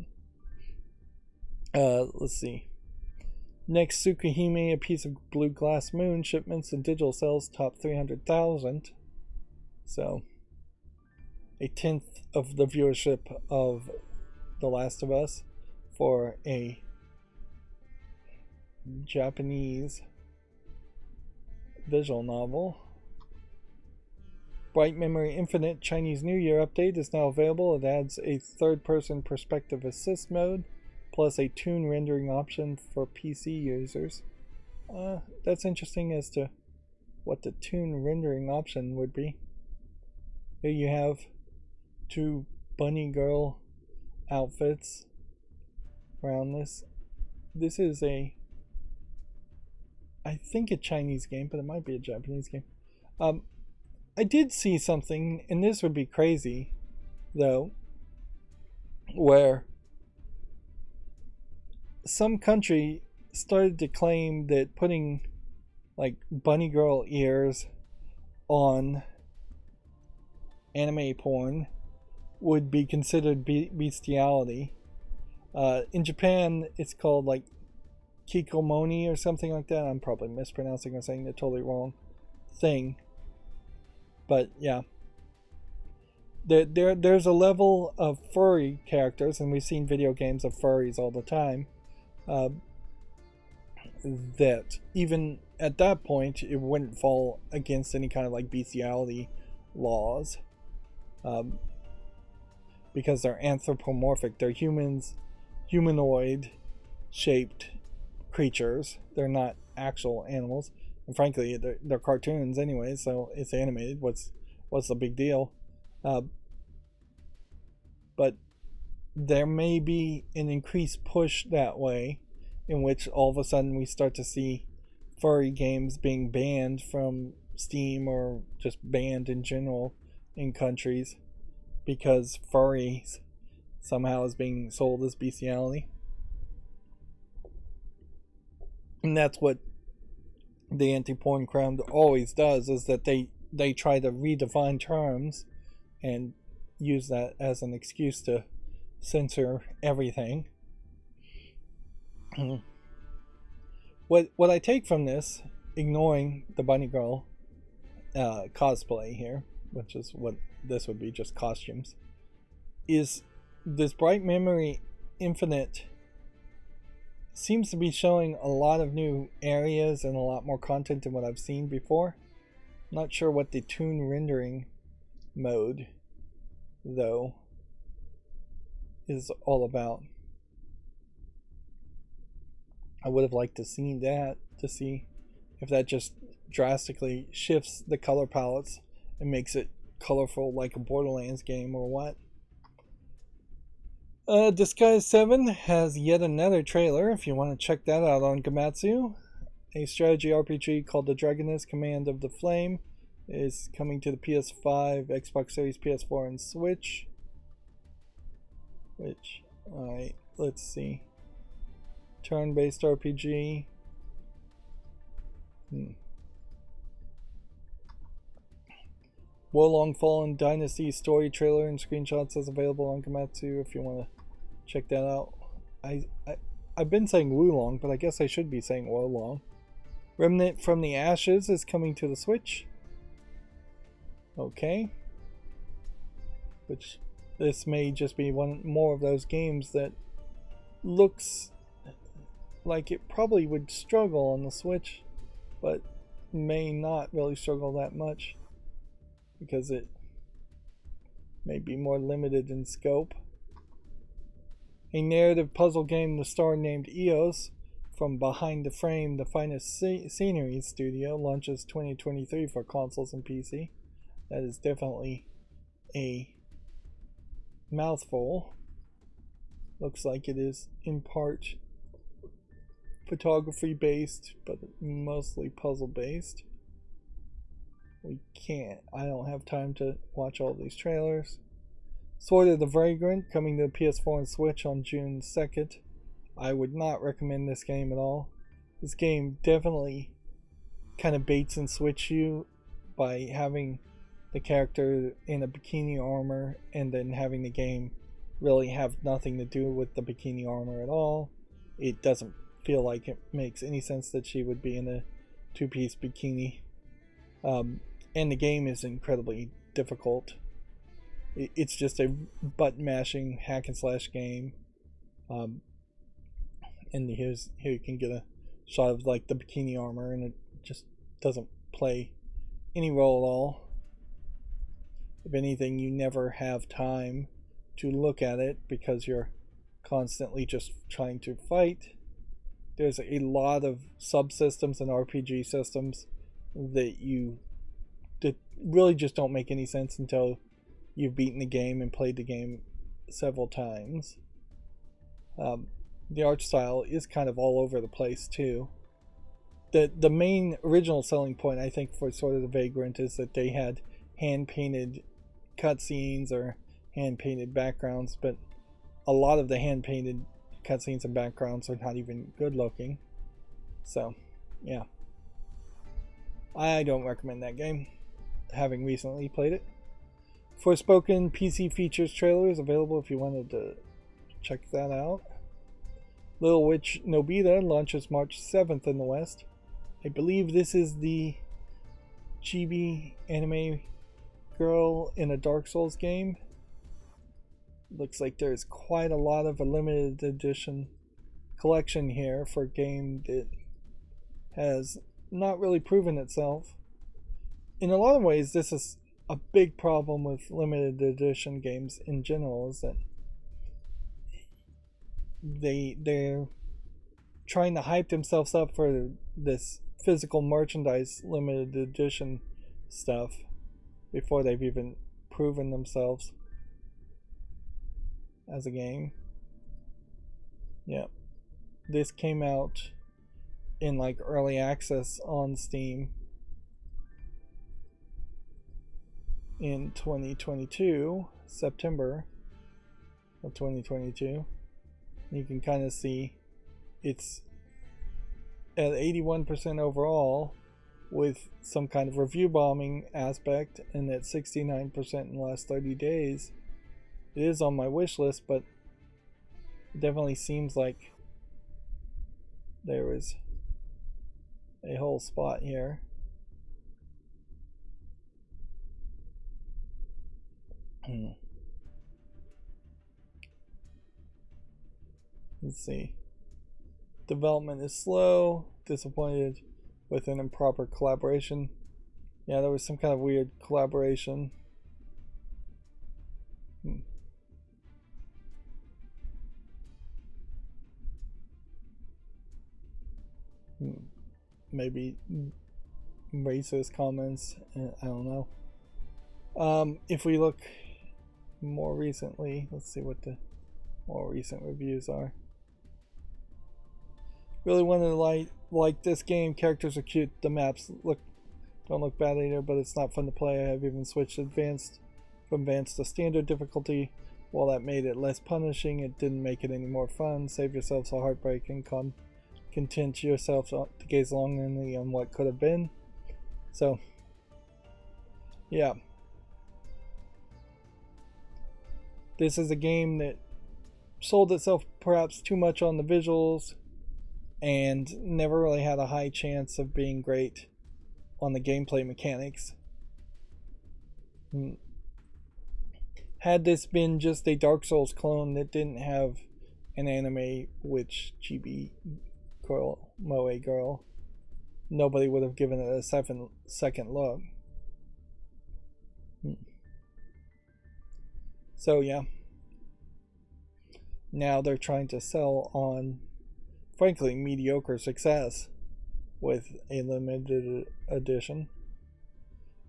Let's see. Next, Tsukihime, A Piece of Blue Glass Moon, shipments and digital sales top 300,000. So, a tenth of the viewership of The Last of Us for a Japanese visual novel. Bright Memory Infinite Chinese New Year update is now available. It adds a third-person perspective assist mode, plus a toon rendering option for PC users. That's interesting as to what the toon rendering option would be. Here you have two bunny girl outfits around this. This is I think a Chinese game, but it might be a Japanese game. I did see something, and this would be crazy, though, where some country started to claim that putting like bunny girl ears on anime porn would be considered bestiality. In Japan, it's called like kikomoni or something like that. I'm probably mispronouncing or saying the totally wrong thing. But yeah, there's a level of furry characters, and we've seen video games of furries all the time, that even at that point it wouldn't fall against any kind of like bestiality laws, because they're anthropomorphic. They're humanoid shaped creatures. They're not actual animals. And frankly, they're cartoons anyway, so it's animated. What's the big deal? But there may be an increased push that way, in which all of a sudden we start to see furry games being banned from Steam, or just banned in general in countries, because furries somehow is being sold as bestiality. And that's what the anti-porn crowd always does, is that they try to redefine terms and use that as an excuse to censor everything. What I take from this, ignoring the bunny girl cosplay here, which is what this would be, just costumes, is this Bright Memory Infinite seems to be showing a lot of new areas and a lot more content than what I've seen before. Not sure what the toon rendering mode, though, is all about. I would have liked to see that, to see if that just drastically shifts the color palettes and makes it colorful like a Borderlands game or what. Disguise 7 has yet another trailer if you want to check that out on Gamatsu. A strategy RPG called The Dragoness Command of the Flame is coming to the PS5, Xbox Series, PS4, and Switch. Which, alright, let's see. Turn-based RPG. Wolong Fallen Dynasty story trailer and screenshots is available on Gamatsu if you want to check that out. I've been saying Wulong, but I guess I should be saying Wolong. Remnant from the Ashes is coming to the Switch. Okay. Which, this may just be one more of those games that looks like it probably would struggle on the Switch, but may not really struggle that much because it may be more limited in scope. A narrative puzzle game, The Star Named Eos, from Behind the Frame, the Finest Scenery Studio, launches 2023 for consoles and PC. That is definitely a mouthful. Looks like it is in part photography based, but mostly puzzle based. I don't have time to watch all these trailers. Sword of the Vagrant coming to PS4 and Switch on June 2nd. I would not recommend this game at all. This game definitely kind of baits and switch you by having the character in a bikini armor and then having the game really have nothing to do with the bikini armor at all. It doesn't feel like it makes any sense that she would be in a two-piece bikini. And the game is incredibly difficult. It's just a button-mashing hack-and-slash game. And here you can get a shot of like the bikini armor, and it just doesn't play any role at all. If anything, you never have time to look at it because you're constantly just trying to fight. There's a lot of subsystems and RPG systems that really just don't make any sense until you've beaten the game and played the game several times. The art style is kind of all over the place too. The main original selling point, I think, for Sword of the Vagrant is that they had hand-painted cutscenes or hand-painted backgrounds, but a lot of the hand-painted cutscenes and backgrounds are not even good looking. So, yeah. I don't recommend that game, having recently played it. Forspoken PC features trailer is available if you wanted to check that out. Little Witch Nobita launches March 7th in the West. I believe this is the chibi anime girl in a Dark Souls game. Looks like there's quite a lot of a limited edition collection here for a game that has not really proven itself. In a lot of ways, this is a big problem with limited edition games in general, is that they're trying to hype themselves up for this physical merchandise limited edition stuff before they've even proven themselves as a game. Yeah, this came out in like early access on Steam in 2022, September of 2022. You can kind of see it's at 81% overall with some kind of review bombing aspect, and at 69% in the last 30 days. It is on my wish list, but it definitely seems like there is a whole spot here. Let's see. Development is slow. Disappointed with an improper collaboration. Yeah, there was some kind of weird collaboration. Maybe racist comments. I don't know. If we look more recently, let's see what the more recent reviews are. Really wanted to like this game. Characters are cute. The maps don't look bad either, but it's not fun to play. I have even switched from advanced to standard difficulty. While that made it less punishing, it didn't make it any more fun. Save yourselves a heartbreak and content yourself to gaze longingly on what could have been. So, yeah. This is a game that sold itself perhaps too much on the visuals and never really had a high chance of being great on the gameplay mechanics. Had this been just a Dark Souls clone that didn't have an anime witch chibi girl, moe girl, nobody would have given it a second look. So yeah, now they're trying to sell on, frankly, mediocre success with a limited edition,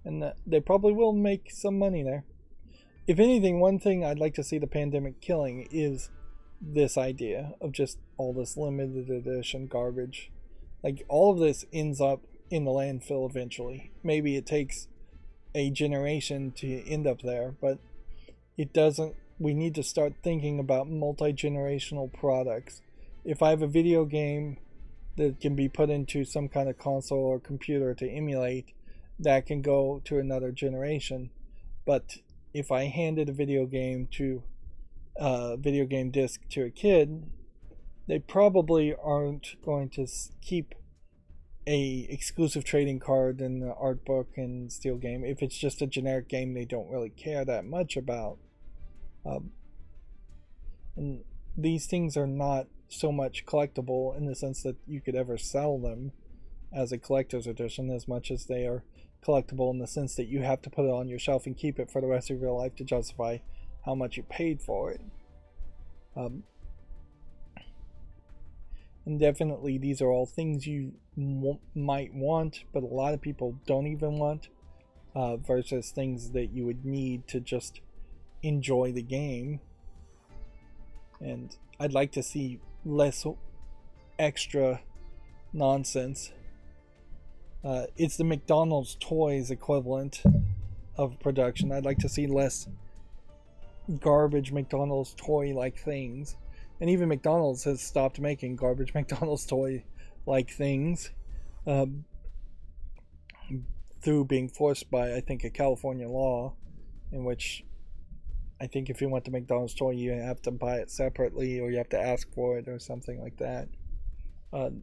and they probably will make some money there. If anything, one thing I'd like to see the pandemic killing is this idea of just all this limited edition garbage. Like, all of this ends up in the landfill eventually. Maybe it takes a generation to end up there, but it doesn't. We need to start thinking about multi-generational products. If I have a video game that can be put into some kind of console or computer to emulate, that can go to another generation. But if I handed a video game disc to a kid, they probably aren't going to keep a exclusive trading card in the art book and Steel game. If it's just a generic game they don't really care that much about. And these things are not so much collectible in the sense that you could ever sell them as a collector's edition, as much as they are collectible in the sense that you have to put it on your shelf and keep it for the rest of your life to justify how much you paid for it. And definitely these are all things you might want, but a lot of people don't even want, versus things that you would need to just enjoy the game. And I'd like to see less extra nonsense. It's the McDonald's toys equivalent of production. I'd like to see less garbage McDonald's toy like things. And even McDonald's has stopped making garbage McDonald's toy like things, through being forced by, I think, a California law, in which I think if you want the McDonald's toy you have to buy it separately, or you have to ask for it or something like that.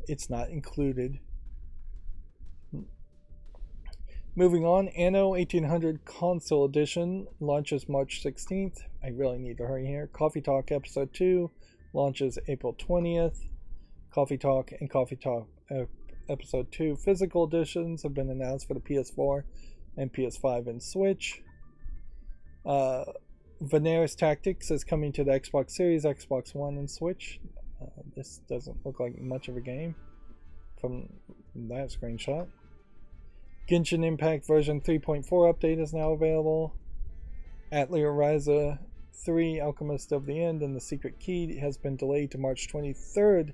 It's not included. Moving on, Anno 1800 Console Edition launches March 16th. I really need to hurry here. Coffee Talk Episode 2 launches April 20th. Coffee Talk and Coffee Talk Episode 2 physical editions have been announced for the PS4 and PS5 and Switch. Veneris Tactics is coming to the Xbox Series, Xbox One, and Switch. This doesn't look like much of a game from that screenshot. Genshin Impact version 3.4 update is now available. Atelier Ryza 3 Alchemist of the End and the Secret Key has been delayed to March 23rd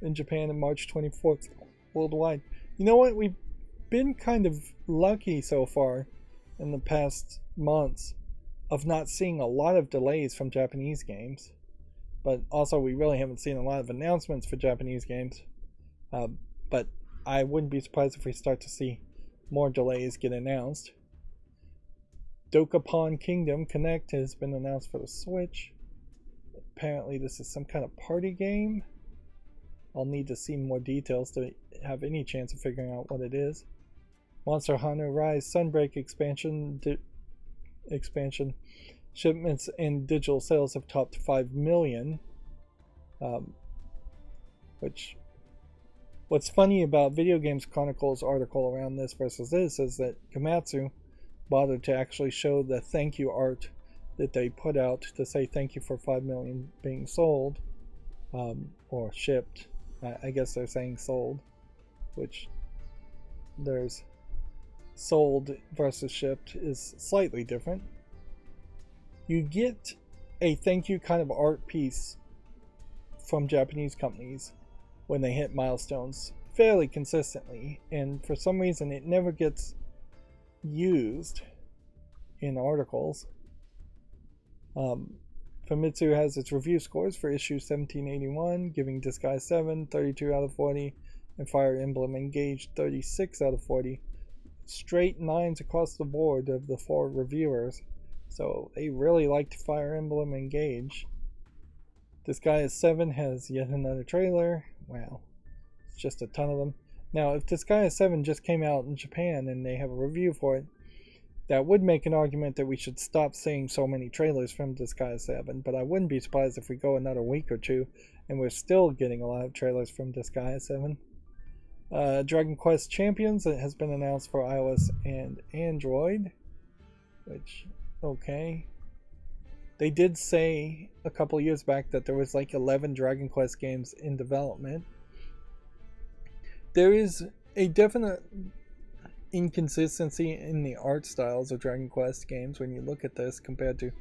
in Japan and March 24th worldwide. You know what? We've been kind of lucky so far in the past months of not seeing a lot of delays from Japanese games. But also we really haven't seen a lot of announcements for Japanese games. But I wouldn't be surprised if we start to see more delays get announced. Dokapon Kingdom Connect has been announced for the Switch. Apparently this is some kind of party game. I'll need to see more details to have any chance of figuring out what it is. Monster Hunter Rise Sunbreak expansion shipments and digital sales have topped 5 million, which What's funny about Video Games Chronicles article around this versus this is that Komatsu bothered to actually show the thank you art that they put out to say thank you for 5 million being sold, or shipped. I guess they're saying sold, which there's sold versus shipped is slightly different. You get a thank you kind of art piece from Japanese companies when they hit milestones fairly consistently, and for some reason it never gets used in articles. Famitsu has its review scores for issue 1781, giving Disguise 7 32 out of 40 and Fire Emblem Engage 36 out of 40. Straight 9s across the board of the 4 reviewers, so they really liked Fire Emblem Engage. Disguise 7 has yet another trailer. Wow, it's just a ton of them. Now, if Disguise 7 just came out in Japan and they have a review for it, that would make an argument that we should stop seeing so many trailers from Disguise 7, but I wouldn't be surprised if we go another week or two and we're still getting a lot of trailers from Disguise 7. Dragon Quest Champions has been announced for iOS and Android, which, okay. They did say a couple years back that there was like 11 Dragon Quest games in development. There is a definite inconsistency in the art styles of Dragon Quest games when you look at this compared to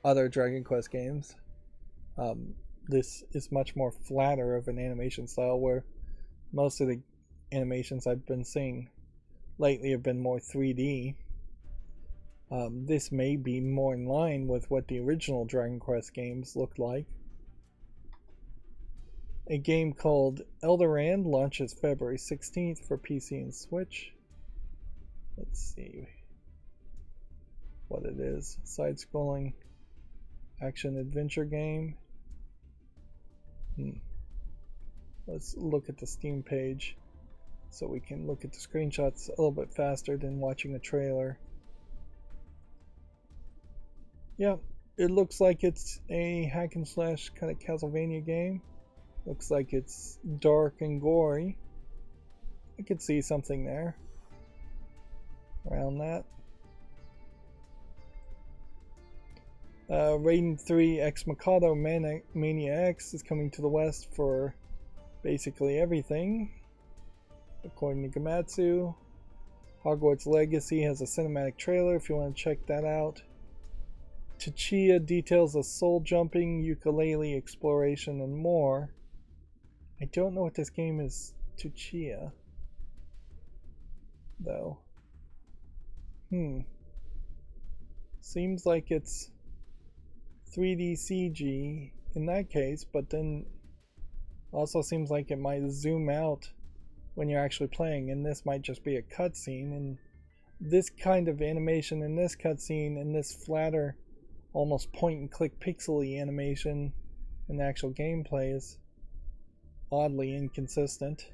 other Dragon Quest games. This is much more flatter of an animation style, where most of the animations I've been seeing lately have been more 3D. This may be more in line with what the original Dragon Quest games looked like. A game called Elderand launches February 16th for PC and Switch. Let's see what it is. Side-scrolling action-adventure game. Let's look at the Steam page so we can look at the screenshots a little bit faster than watching a trailer. Yeah, it looks like it's a hack and slash kind of Castlevania game. Looks like it's dark and gory. I could see something there around that. Raiden 3 Ex Mikado Mania X is coming to the West for basically everything, according to Gamatsu. Hogwarts Legacy has a cinematic trailer if you want to check that out. Tachia details of soul jumping, ukulele exploration, and more. I don't know what this game is, Tachia, though. Seems like it's 3D CG in that case, but then also seems like it might zoom out when you're actually playing, and this might just be a cutscene. And this kind of animation in this cutscene and this flatter, almost point-and-click pixely animation in the actual gameplay is oddly inconsistent.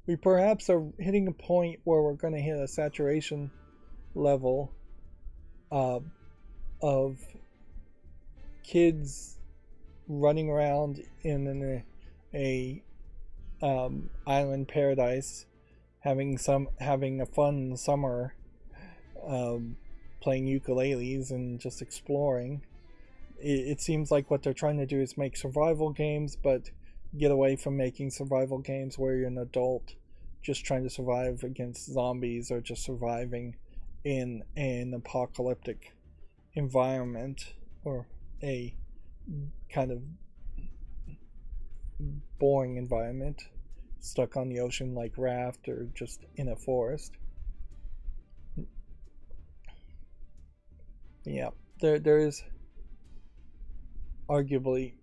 We perhaps are hitting a point where we're going to hit a saturation level of kids running around in a island paradise, having a fun summer, playing ukuleles and just exploring. It seems like what they're trying to do is make survival games, but get away from making survival games where you're an adult just trying to survive against zombies or just surviving in an apocalyptic environment or a kind of boring environment, stuck on the ocean like Raft or just in a forest. Yeah, there is arguably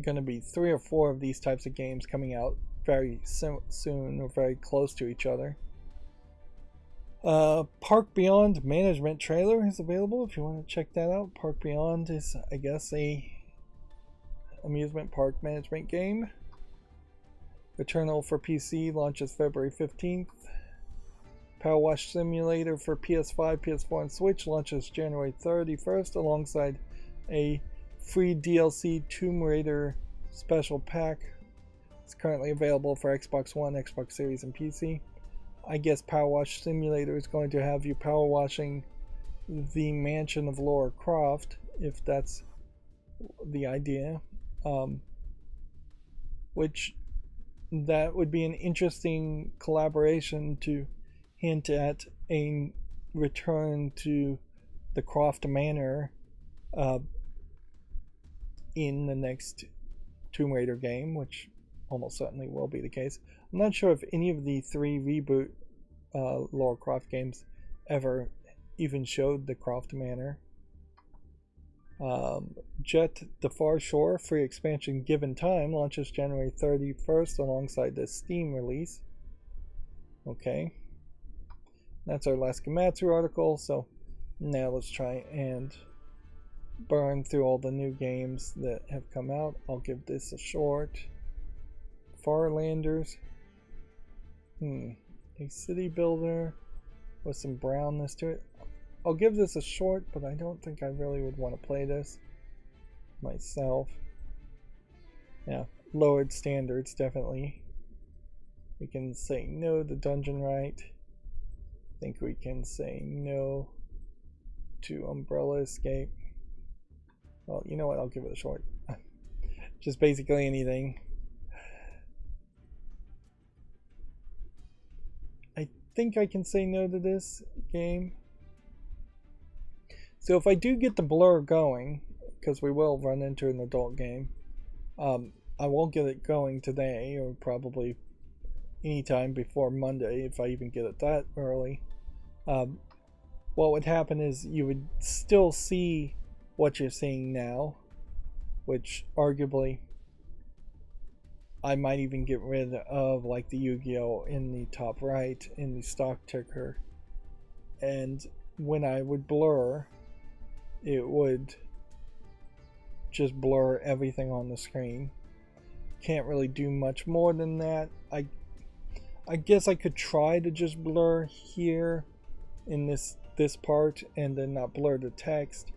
going to be 3 or 4 of these types of games coming out very soon or very close to each other. Park Beyond Management trailer is available if you want to check that out. Park Beyond is, I guess, a amusement park management game. Returnal for PC launches February 15th. Power Wash Simulator for PS5, PS4, and Switch launches January 31st alongside a free DLC Tomb Raider special pack. It's currently available for Xbox One, Xbox Series, and PC. I guess Power Wash Simulator is going to have you power washing the mansion of Lara Croft, if that's the idea. Which that would be an interesting collaboration to hint at a return to the Croft Manor in the next Tomb Raider game, which almost certainly will be the case. I'm not sure if any of the 3 reboot Lara Croft games ever even showed the Croft Manor. Jet the Far Shore free expansion Given Time launches January 31st alongside the Steam release. Okay, that's our last Gematsu article, so now let's try and burn through all the new games that have come out. I'll give this a short. Farlanders, a city builder with some brownness to it. I'll give this a short, but I don't think I really would want to play this myself. Yeah, lowered standards, definitely. We can say no to Dungeon Rite. I think we can say no to Umbrella Escape. Well, you know what? I'll give it a short. Just basically anything. I think I can say no to this game. So if I do get the blur going, because we will run into an adult game, I won't get it going today, or probably anytime before Monday, if I even get it that early. What would happen is you would still see what you're seeing now, which arguably I might even get rid of, like the Yu-Gi-Oh! In the top right in the stock ticker, and when I would blur, it would just blur everything on the screen. Can't really do much more than that. I guess I could try to just blur here in this part and then not blur the text,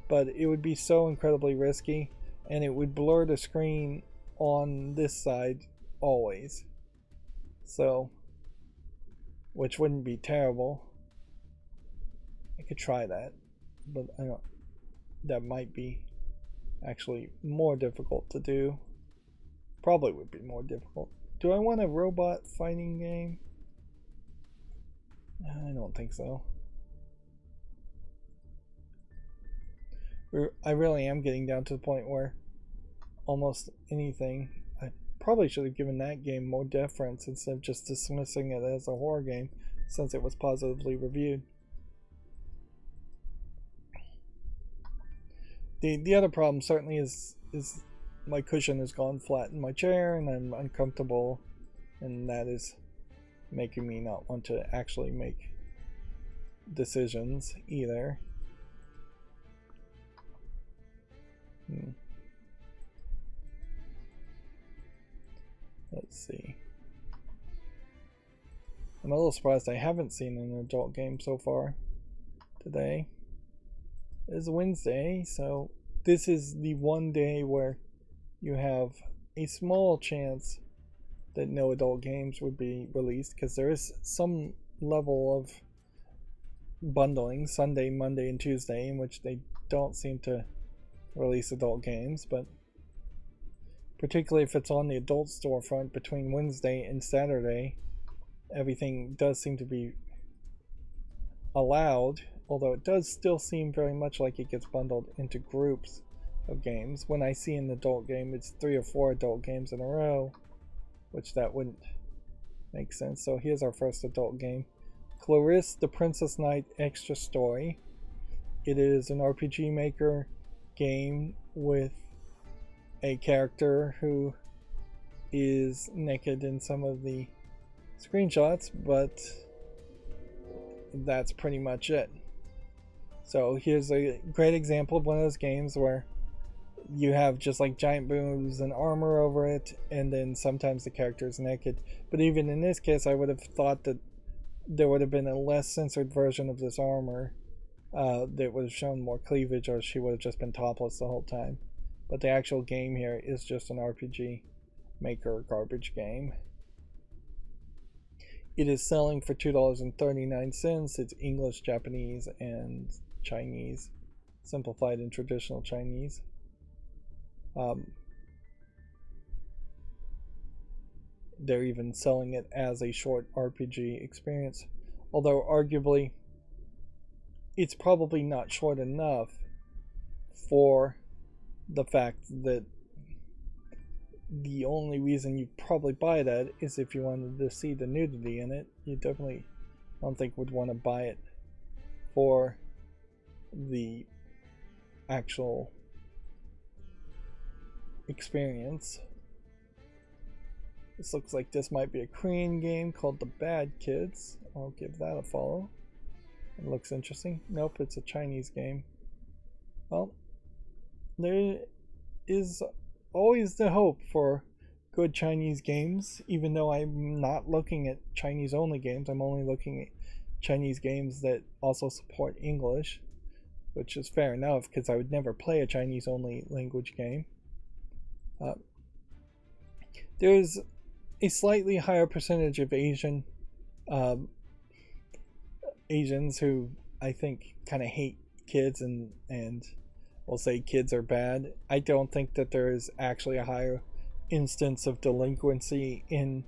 but it would be so incredibly risky, and it would blur the screen on this side always. So, which wouldn't be terrible. I could try that, but I don't. That might be actually more difficult to do. Probably would be more difficult. Do I want a robot fighting game? I don't think so. I really am getting down to the point where almost anything, I probably should have given that game more deference instead of just dismissing it as a horror game, since it was positively reviewed. The other problem certainly is my cushion has gone flat in my chair and I'm uncomfortable, and that is making me not want to actually make decisions either. Let's see. I'm a little surprised I haven't seen an adult game so far today. It is Wednesday, so this is the one day where you have a small chance that no adult games would be released, because there is some level of bundling Sunday, Monday, and Tuesday in which they don't seem to release adult games, but particularly if it's on the adult storefront between Wednesday and Saturday, everything does seem to be allowed, although it does still seem very much like it gets bundled into groups of games. When I see an adult game, it's 3 or 4 adult games in a row, which that wouldn't make sense. So here's our first adult game, Clarisse the Princess Knight Extra Story. It is an RPG Maker game with a character who is naked in some of the screenshots, but that's pretty much it. So here's a great example of one of those games where you have just like giant boobs and armor over it, and then sometimes the character is naked. But even in this case, I would have thought that there would have been a less censored version of this armor that would have shown more cleavage, or she would have just been topless the whole time. but the actual game here is just an RPG Maker garbage game. It is selling for $2.39. It's English, Japanese, and Chinese, simplified and traditional Chinese. They're even selling it as a short RPG experience, although arguably it's probably not short enough for the fact that the only reason you'd probably buy that is if you wanted to see the nudity in it. You definitely don't think would want to buy it for the actual experience. This looks like this might be a Korean game called The Bad Kids. I'll give that a follow. It looks interesting. Nope, it's a Chinese game. Well, there is always the hope for good Chinese games, even though I'm not looking at Chinese only games. I'm only looking at Chinese games that also support English, which is fair enough because I would never play a Chinese only language game. There's a slightly higher percentage of Asians who I think kind of hate kids and will say kids are bad. I don't think that there is actually a higher instance of delinquency in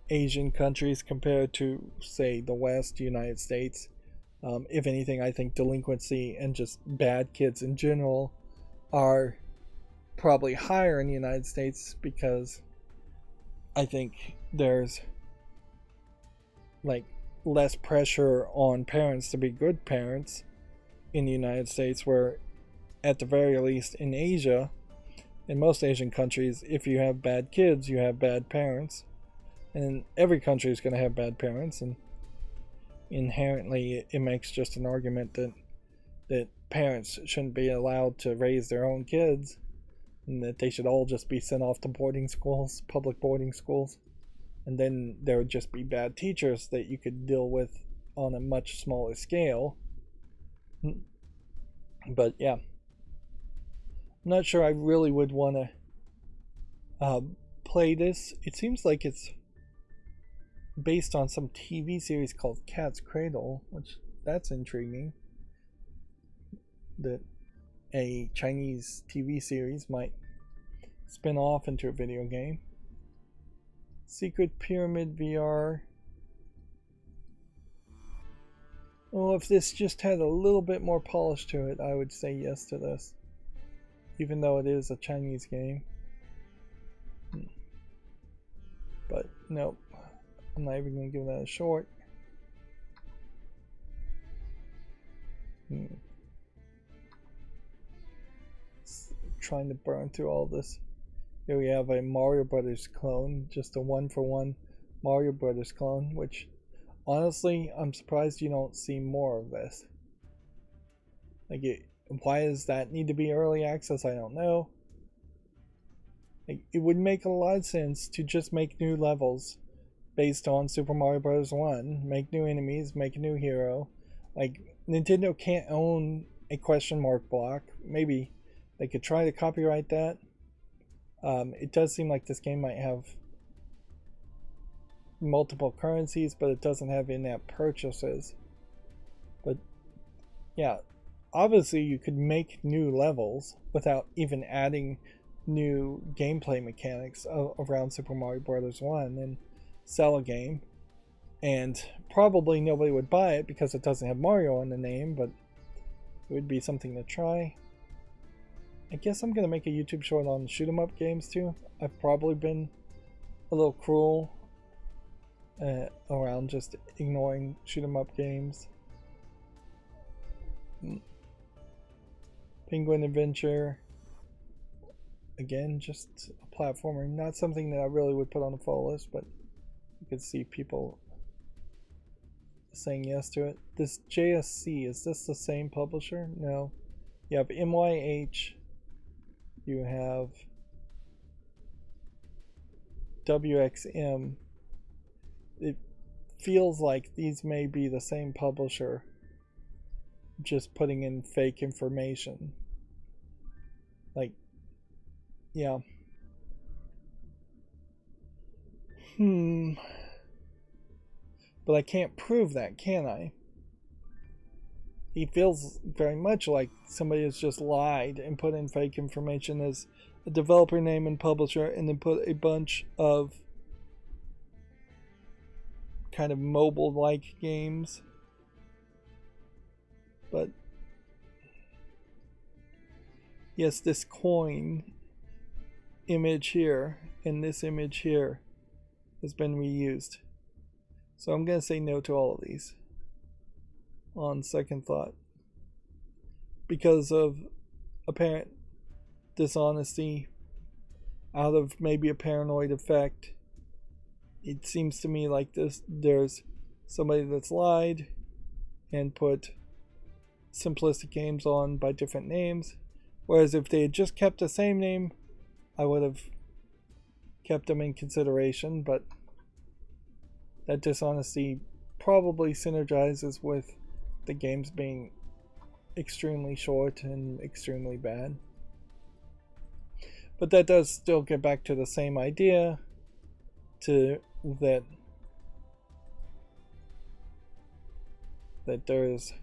Asian countries compared to, say, the West, United States. If anything, I think delinquency and just bad kids in general are probably higher in the United States because I think there's like less pressure on parents to be good parents in the United States, where at the very least in Asia, in most Asian countries, if you have bad kids, you have bad parents. And every country is going to have bad parents, and inherently it makes just an argument that parents shouldn't be allowed to raise their own kids, and that they should all just be sent off to boarding schools, public boarding schools, and then there would just be bad teachers that you could deal with on a much smaller scale. But yeah, I'm not sure I really would want to play this. It seems like it's based on some TV series called Cat's Cradle, which that's intriguing. That a Chinese TV series might spin off into a video game. Secret Pyramid VR. Well, if this just had a little bit more polish to it, I would say yes to this, even though it is a Chinese game. But nope, I'm not even going to give that a short. Trying to burn through all this. Here we have a Mario Brothers clone, just a one-for-one Mario Brothers clone, which honestly, I'm surprised you don't see more of this. Like, why does that need to be early access? I don't know. Like, it would make a lot of sense to just make new levels based on Super Mario Bros. 1, make new enemies, make a new hero. Like, Nintendo can't own a question mark block. Maybe they could try to copyright that. It does seem like this game might have multiple currencies, but it doesn't have in-app purchases. But yeah, obviously you could make new levels without even adding new gameplay mechanics around Super Mario Bros. 1 and sell a game. And probably nobody would buy it because it doesn't have Mario in the name, but it would be something to try. I guess I'm going to make a YouTube short on shoot 'em up games too. I've probably been a little cruel around just ignoring shoot 'em up games. Penguin Adventure. Again, just a platformer. Not something that I really would put on the follow list, but you could see people saying yes to it. This JSC, is this the same publisher? No. You have MYH. You have WXM. It feels like these may be the same publisher, just putting in fake information. Like, Yeah. Hmm. But I can't prove that, can I? He feels very much like somebody has just lied and put in fake information as a developer name and publisher and then put a bunch of kind of mobile like games. But yes, this coin image here and this image here has been reused. So I'm going to say no to all of these on second thought because of apparent dishonesty out of maybe a paranoid effect. It seems to me like there's somebody that's lied and put simplistic games on by different names, whereas if they had just kept the same name, I would have kept them in consideration. But that dishonesty probably synergizes with the games being extremely short and extremely bad. But that does still get back to the same idea that there's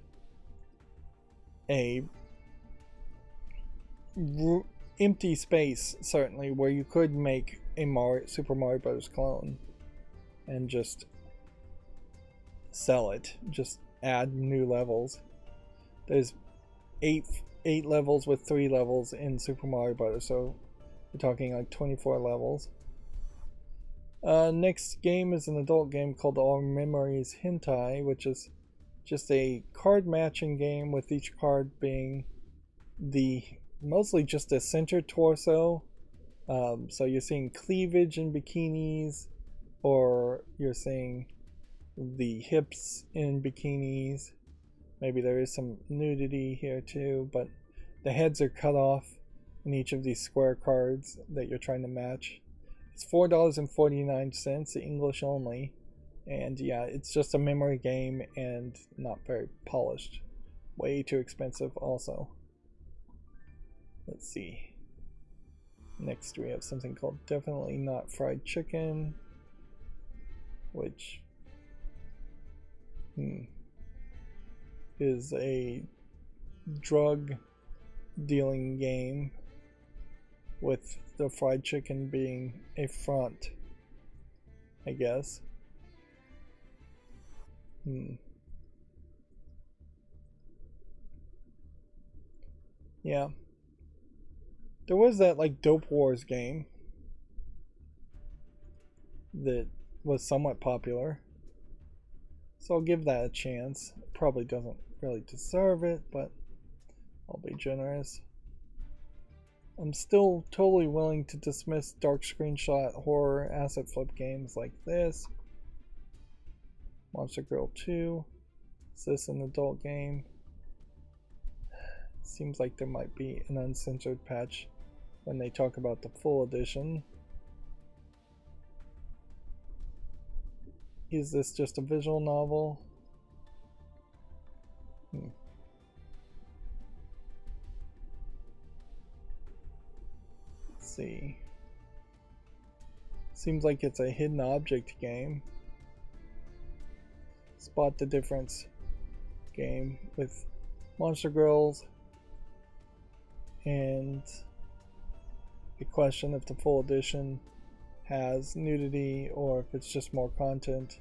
a empty space, certainly, where you could make a Super Mario Bros. Clone and just sell it, just add new levels. There's eight levels with 3 levels in Super Mario Bros. So we're talking like 24 levels. Next game is an adult game called All Memories Hentai, which is just a card matching game with each card being mostly just a center torso. So you're seeing cleavage in bikinis, or you're seeing the hips in bikinis. Maybe there is some nudity here too, but the heads are cut off in each of these square cards that you're trying to match. It's $4.49, English only, and yeah, it's just a memory game and not very polished. Way too expensive also. Let's see. Next we have something called Definitely Not Fried Chicken, which is a drug dealing game with the fried chicken being a front, I guess. Yeah. There was that like Dope Wars game that was somewhat popular, so I'll give that a chance. It probably doesn't really deserve it, but I'll be generous. I'm still totally willing to dismiss dark screenshot horror asset flip games like this. Monster Girl 2. Is this an adult game? Seems like there might be an uncensored patch when they talk about the full edition. Is this just a visual novel? Let's see. Seems like it's a hidden object game. Spot the difference game with Monster Girls, and the question if the full edition has nudity or if it's just more content.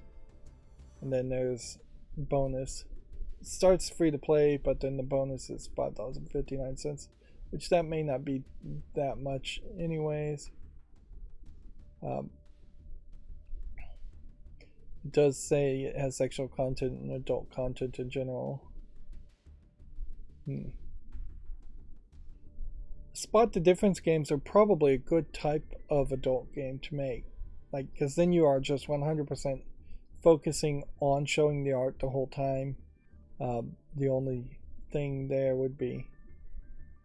And then there's bonus. It starts free to play, but then the bonus is $5.59, which that may not be that much anyways. It does say it has sexual content and adult content in general. Spot the difference games are probably a good type of adult game to make, like, because then you are just 100% focusing on showing the art the whole time. The only thing there would be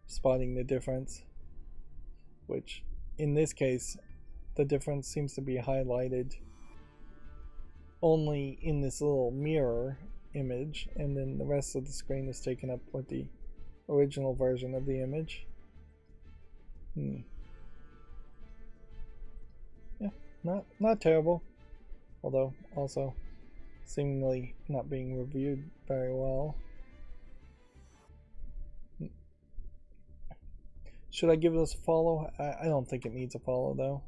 spotting the difference, which in this case the difference seems to be highlighted only in this little mirror image, and then the rest of the screen is taken up with the original version of the image. not terrible, although also seemingly not being reviewed very well. Should I give this a follow? I don't think it needs a follow though.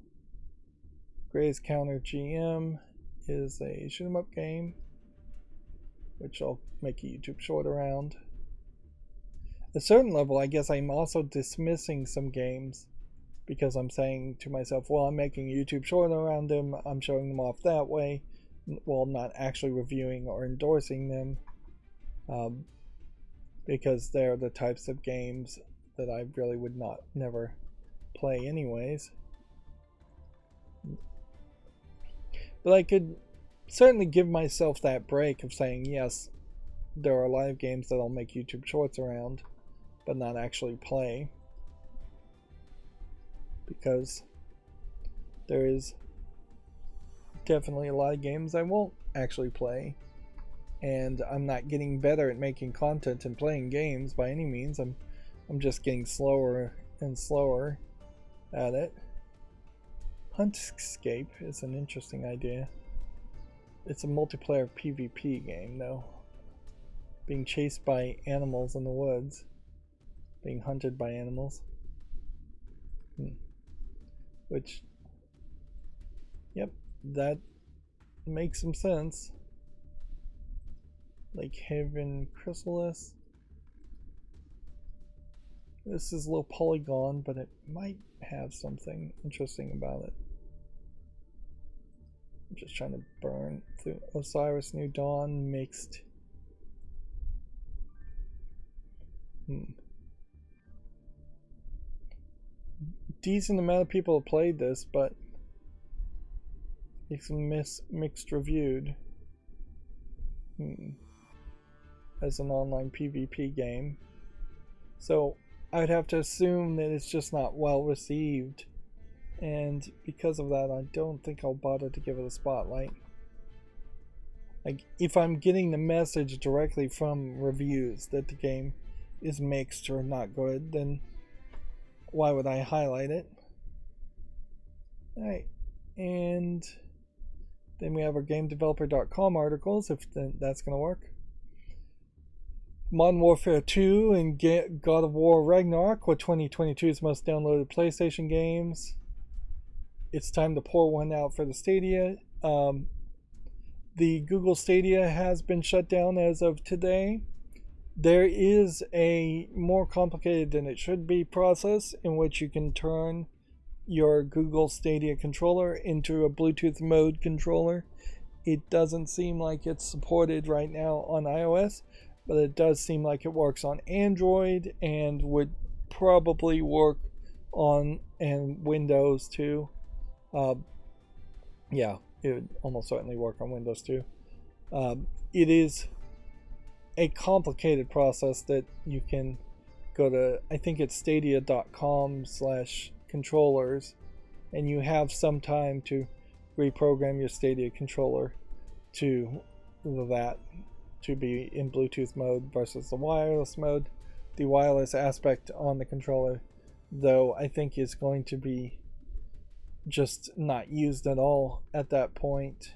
Gray's Counter GM is a shoot 'em up game, which I'll make a YouTube short around. At a certain level, I guess I'm also dismissing some games because I'm saying to myself, well, I'm making a YouTube short around them, I'm showing them off that way, while not actually reviewing or endorsing them, because they're the types of games that I really would never play anyways. But I could certainly give myself that break of saying, yes, there are a lot of games that I'll make YouTube shorts around, but not actually play. Because there is definitely a lot of games I won't actually play. And I'm not getting better at making content and playing games by any means. I'm just getting slower and slower at it. Huntscape is an interesting idea. It's a multiplayer PvP game though. Being chased by animals in the woods. Being hunted by animals. Which, yep, that makes some sense. Lake Haven Chrysalis. This is a little polygon, but it might have something interesting about it. I'm just trying to burn through Osiris New Dawn mixed. Decent amount of people have played this, but it's mixed reviewed as an online PvP game. So I would have to assume that it's just not well received, and because of that I don't think I'll bother to give it a spotlight. Like, if I'm getting the message directly from reviews that the game is mixed or not good, then why would I highlight it? Alright, and then we have our GameDeveloper.com articles, if that's going to work. Modern Warfare 2 and God of War Ragnarok were 2022's most downloaded PlayStation games. It's time to pour one out for the Stadia. The Google Stadia has been shut down as of today. There is a more complicated than it should be process in which you can turn your Google Stadia controller into a Bluetooth mode controller. It doesn't seem like it's supported right now on iOS, but it does seem like it works on Android and would probably work on Windows too. Yeah, it would almost certainly work on Windows too. It is a complicated process that you can go to, I think it's stadia.com/controllers, and you have some time to reprogram your Stadia controller to that to be in Bluetooth mode versus the wireless mode. The wireless aspect on the controller, though, I think is going to be just not used at all at that point.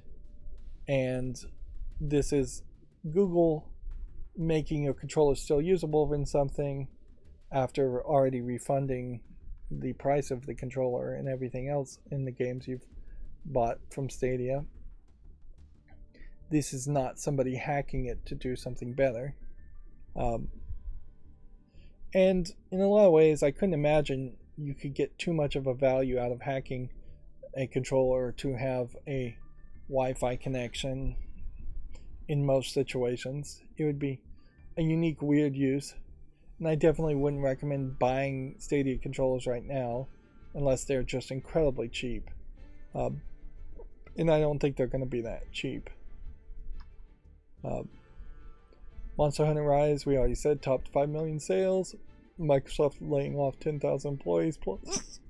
And this is Google making your controller still usable in something after already refunding the price of the controller and everything else in the games you've bought from Stadia. This is not somebody hacking it to do something better. And in a lot of ways, I couldn't imagine you could get too much of a value out of hacking a controller to have a Wi-Fi connection in most situations. It would be a unique, weird use. And I definitely wouldn't recommend buying Stadia controllers right now unless they're just incredibly cheap. And I don't think they're going to be that cheap. Monster Hunter Rise, we already said, topped 5 million sales. Microsoft laying off 10,000 employees plus.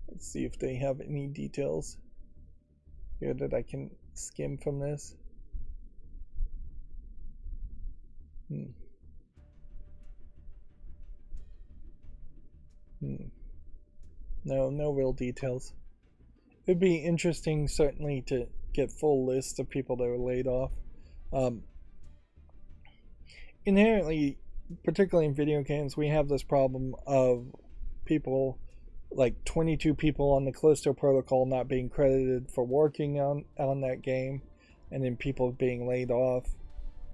Let's see if they have any details here that I can skim from this. No real details. It'd be interesting, certainly, to get full lists of people that were laid off. Um, Inherently, particularly in video games, we have this problem of people, like 22 people on the Callisto Protocol, not being credited for working on that game, and then people being laid off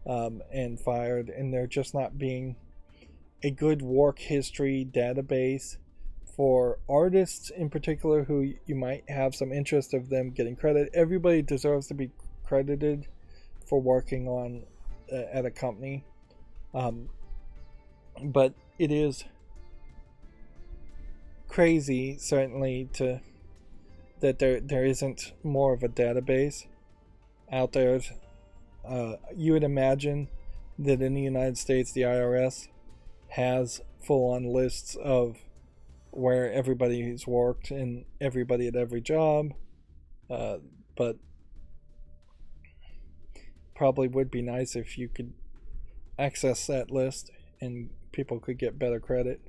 and fired, and there just not being a good work history database for artists in particular who you might have some interest of them getting credit. Everybody deserves to be credited for working on at a company, but it is crazy, certainly, to that there isn't more of a database out there. You would imagine that in the United States, the IRS has full-on lists of where everybody's worked and everybody at every job, but probably would be nice if you could access that list and people could get better credit,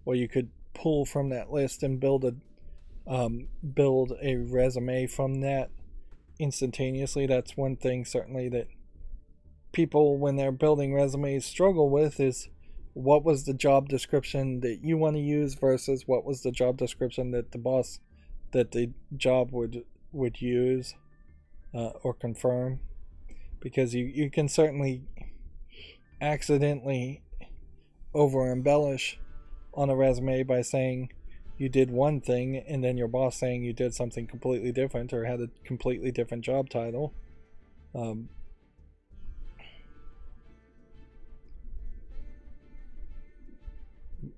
or you could pull from that list and build a resume from that instantaneously. That's one thing certainly that people, when they're building resumes, struggle with, is what was the job description that you want to use versus what was the job description that the job would use or confirm, because you can certainly accidentally over embellish on a resume by saying you did one thing and then your boss saying you did something completely different or had a completely different job title.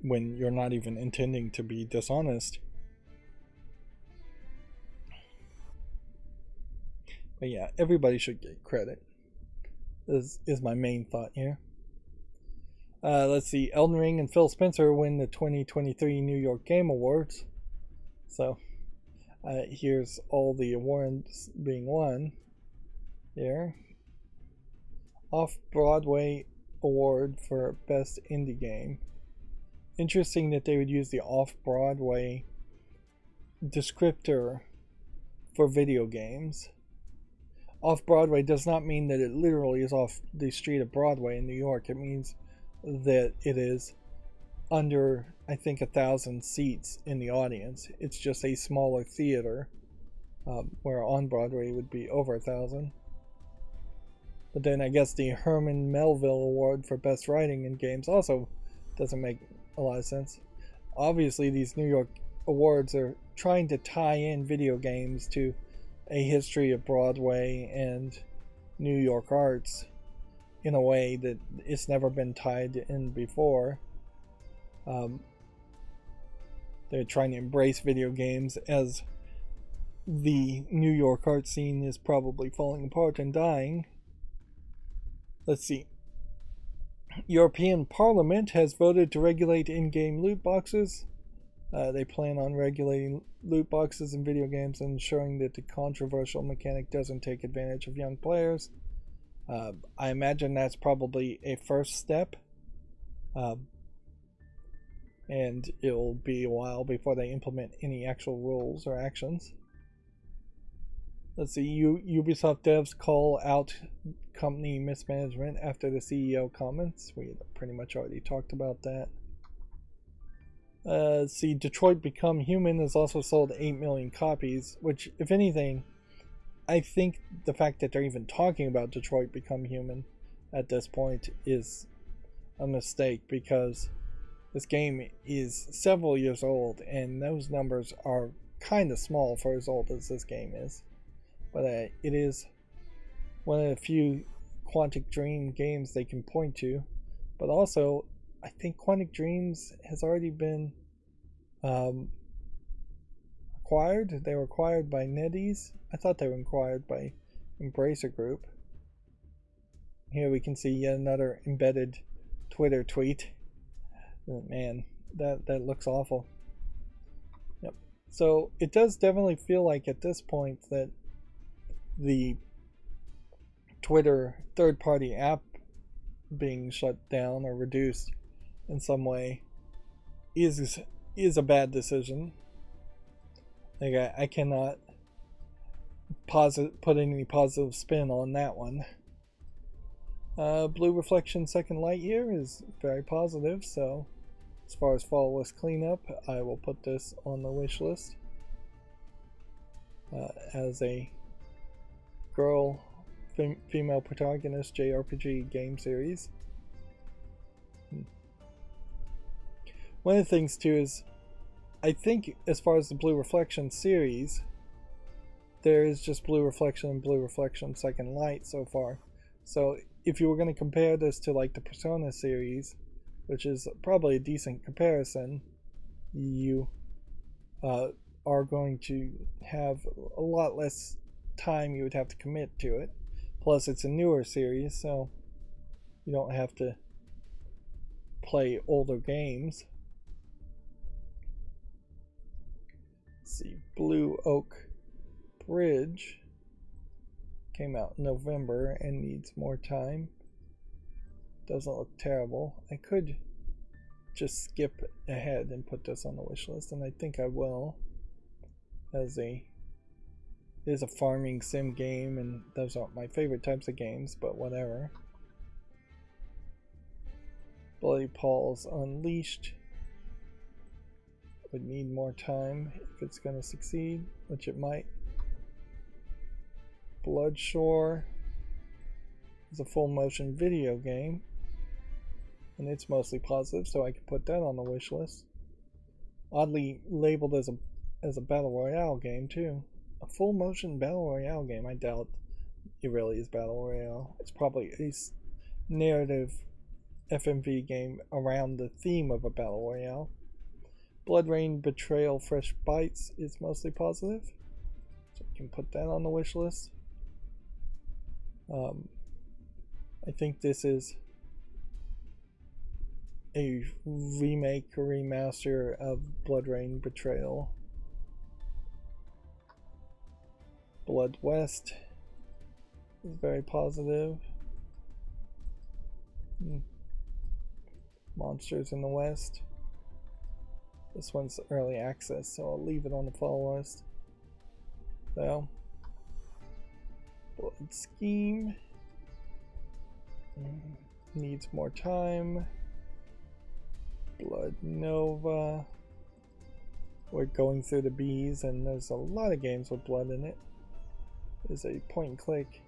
When you're not even intending to be dishonest. But yeah, everybody should get credit. This is my main thought here. Let's see, Elden Ring and Phil Spencer win the 2023 New York Game Awards. So here's all the awards being won here. Off-Broadway Award for Best Indie Game. Interesting that they would use the Off-Broadway descriptor for video games. Off-Broadway does not mean that it literally is off the street of Broadway in New York. It means that it is under, I think, 1,000 seats in the audience. It's just a smaller theater, where on Broadway would be over 1,000. But then I guess the Herman Melville Award for Best Writing in Games also doesn't make a lot of sense. Obviously, these New York awards are trying to tie in video games to a history of Broadway and New York arts in a way that it's never been tied in before. They're trying to embrace video games as the New York art scene is probably falling apart and dying. Let's see. European Parliament has voted to regulate in-game loot boxes. They plan on regulating loot boxes in video games and ensuring that the controversial mechanic doesn't take advantage of young players. I imagine that's probably a first step. And it'll be a while before they implement any actual rules or actions. Let's see, Ubisoft devs call out company mismanagement after the CEO comments. We pretty much already talked about that. Let's see, Detroit Become Human has also sold 8 million copies, which, if anything, I think the fact that they're even talking about Detroit Become Human at this point is a mistake, because this game is several years old and those numbers are kind of small for as old as this game is. But it is one of the few Quantic Dream games they can point to. But also, I think Quantic Dreams has already been acquired. They were acquired by NetEase. I thought they were acquired by Embracer Group. Here we can see yet another embedded Twitter tweet. Oh, man, that looks awful. Yep. So it does definitely feel like at this point that the Twitter third-party app being shut down or reduced in some way is a bad decision. Like I cannot put any positive spin on that one. Blue Reflection Second Light Year is very positive, so as far as fall list cleanup, I will put this on the wish list. As a girl female protagonist JRPG game series. One of the things too is, I think as far as the Blue Reflection series, there is just Blue Reflection and Blue Reflection Second Light so far. So if you were going to compare this to like the Persona series, which is probably a decent comparison, you are going to have a lot less time you would have to commit to it. Plus it's a newer series, so you don't have to play older games. Let's see, Blue Oak Bridge came out in November and needs more time. Doesn't look terrible. I could just skip ahead and put this on the wish list, and I think I will. It is a farming sim game, and those aren't my favorite types of games, but whatever. Bloody Paws Unleashed would need more time if it's going to succeed, which it might. Bloodshore is a full motion video game, and it's mostly positive, so I can put that on the wish list. Oddly labeled as a battle royale game too. A full motion battle royale game. I doubt it really is battle royale. It's probably a narrative FMV game around the theme of a battle royale. Blood Rain Betrayal Fresh Bites is mostly positive, so I can put that on the wish list. I think this is a remake or remaster of Blood Rain Betrayal. Blood West is very positive. Monsters in the West. This one's early access, so I'll leave it on the fall list. So, Blood Scheme needs more time. Blood Nova. We're going through the bees, and there's a lot of games with blood in it. Is a point and click,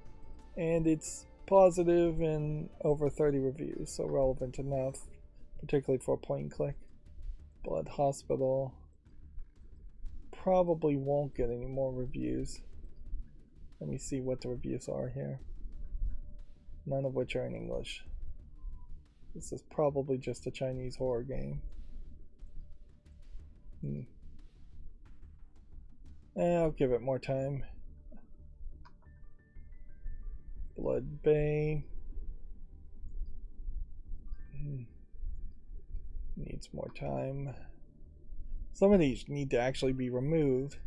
and it's positive and over 30 reviews, so relevant enough, particularly for a point and click. Blood Hospital probably won't get any more reviews. Let me see what the reviews are here. None of which are in English. This is probably just a Chinese horror game. I'll give it more time. Blood Bay needs more time. Some of these need to actually be removed.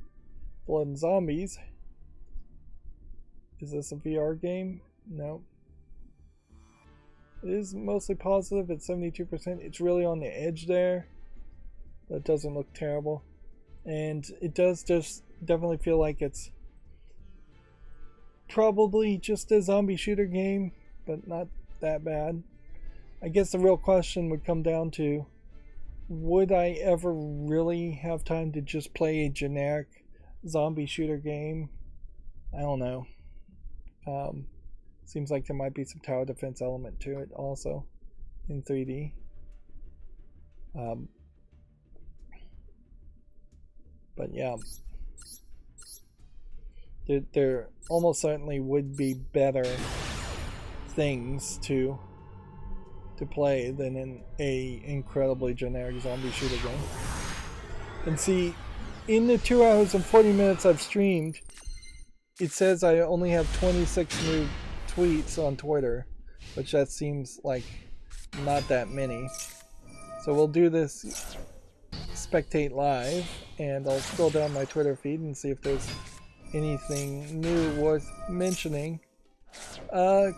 Blood and Zombies. Is this a VR game? No. It is mostly positive at 72%. It's really on the edge there. That doesn't look terrible. And it does just definitely feel like it's probably just a zombie shooter game, but not that bad. I guess the real question would come down to, would I ever really have time to just play a generic zombie shooter game? I don't know. Seems like there might be some tower defense element to it also in 3D. But yeah, there almost certainly would be better things to play than in a incredibly generic zombie shooter game. And see, in the 2 hours and 40 minutes I've streamed, it says I only have 26 new tweets on Twitter, which that seems like not that many. So we'll do this spectate live, and I'll scroll down my Twitter feed and see if there's anything new worth mentioning.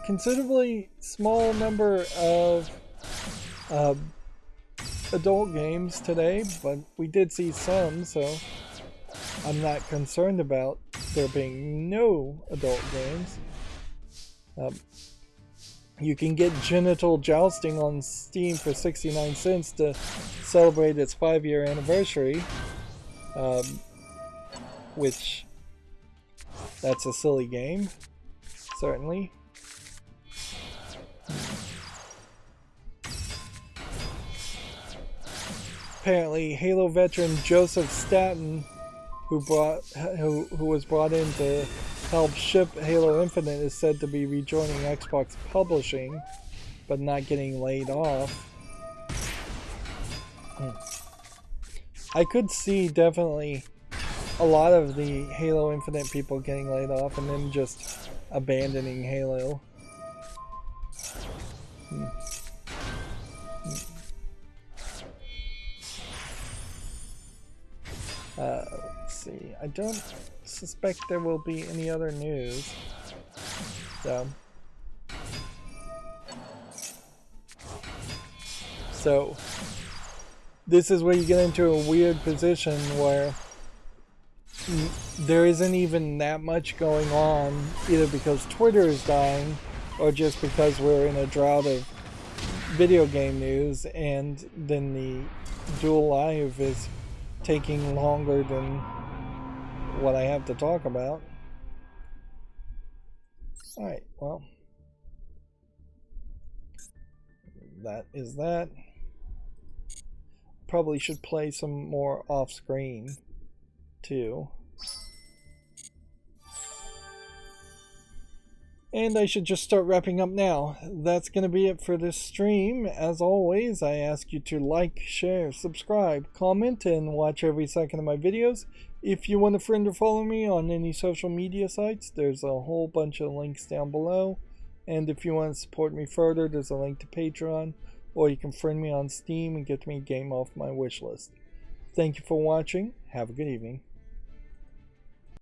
Considerably small number of adult games today, but we did see some, so I'm not concerned about there being no adult games. You can get Genital Jousting on Steam for 69 cents to celebrate its 5-year anniversary. Which, that's a silly game, certainly. Apparently, Halo veteran Joseph Staten, who was brought in to help ship Halo Infinite, is said to be rejoining Xbox Publishing, but not getting laid off. I could see definitely a lot of the Halo Infinite people getting laid off and then just abandoning Halo. Let's see. I don't suspect there will be any other news. So this is where you get into a weird position where there isn't even that much going on, either because Twitter is dying or just because we're in a drought of video game news, and then the Duel Live is taking longer than what I have to talk about. Alright, well, that is that. Probably should play some more off screen too. And I should just start wrapping up now. That's going to be it for this stream. As always, I ask you to like, share, subscribe, comment, and watch every second of my videos. If you want to friend or follow me on any social media sites, there's a whole bunch of links down below. And if you want to support me further, there's a link to Patreon, or you can friend me on Steam and get me a game off my wish list. Thank you for watching. Have a good evening.